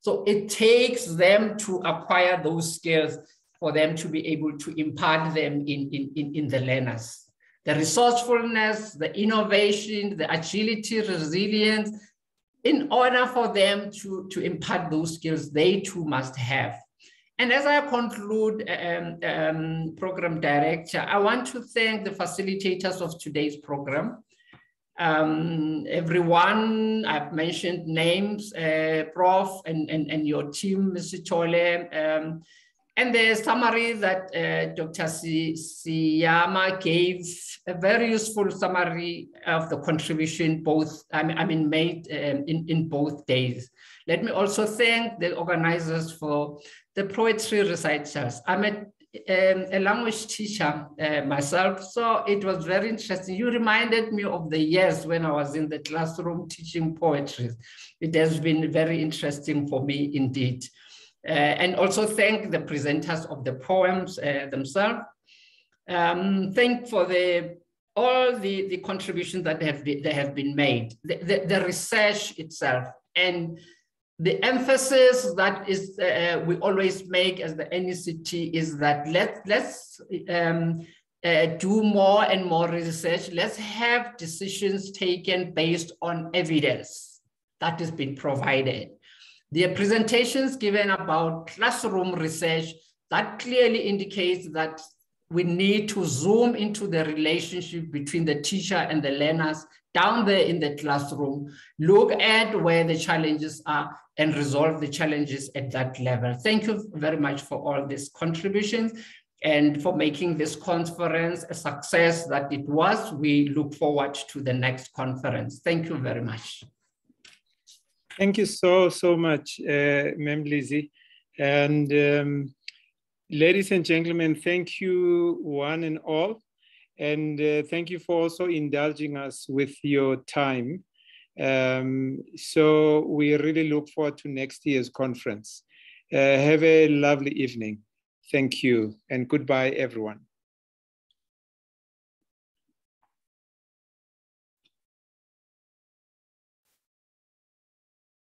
So it takes them to acquire those skills for them to be able to impart them in the learners. The resourcefulness, the innovation, the agility, resilience, in order for them to impart those skills, they too must have. And as I conclude, Program Director, I want to thank the facilitators of today's program. Everyone, I've mentioned names, Prof. and your team, Mr. Chole, and the summary that Dr. Siyama gave, a very useful summary of the contribution made in both days. Let me also thank the organizers for the poetry recitals. I'm a language teacher myself, so it was very interesting. You reminded me of the years when I was in the classroom teaching poetry. It has been very interesting for me indeed. And also thank the presenters of the poems themselves. Thank for all the contributions that have been made, the research itself, and the emphasis that is we always make as the NECT is that let's do more and more research. Let's have decisions taken based on evidence that has been provided. The presentations given about classroom research, that clearly indicates that we need to zoom into the relationship between the teacher and the learners down there in the classroom, look at where the challenges are and resolve the challenges at that level. Thank you very much for all these contributions and for making this conference a success that it was. We look forward to the next conference. Thank you very much. Thank you so much, Ma'am Lizzie. And ladies and gentlemen, thank you one and all. And thank you for also indulging us with your time. So we really look forward to next year's conference. Have a lovely evening. Thank you and goodbye, everyone.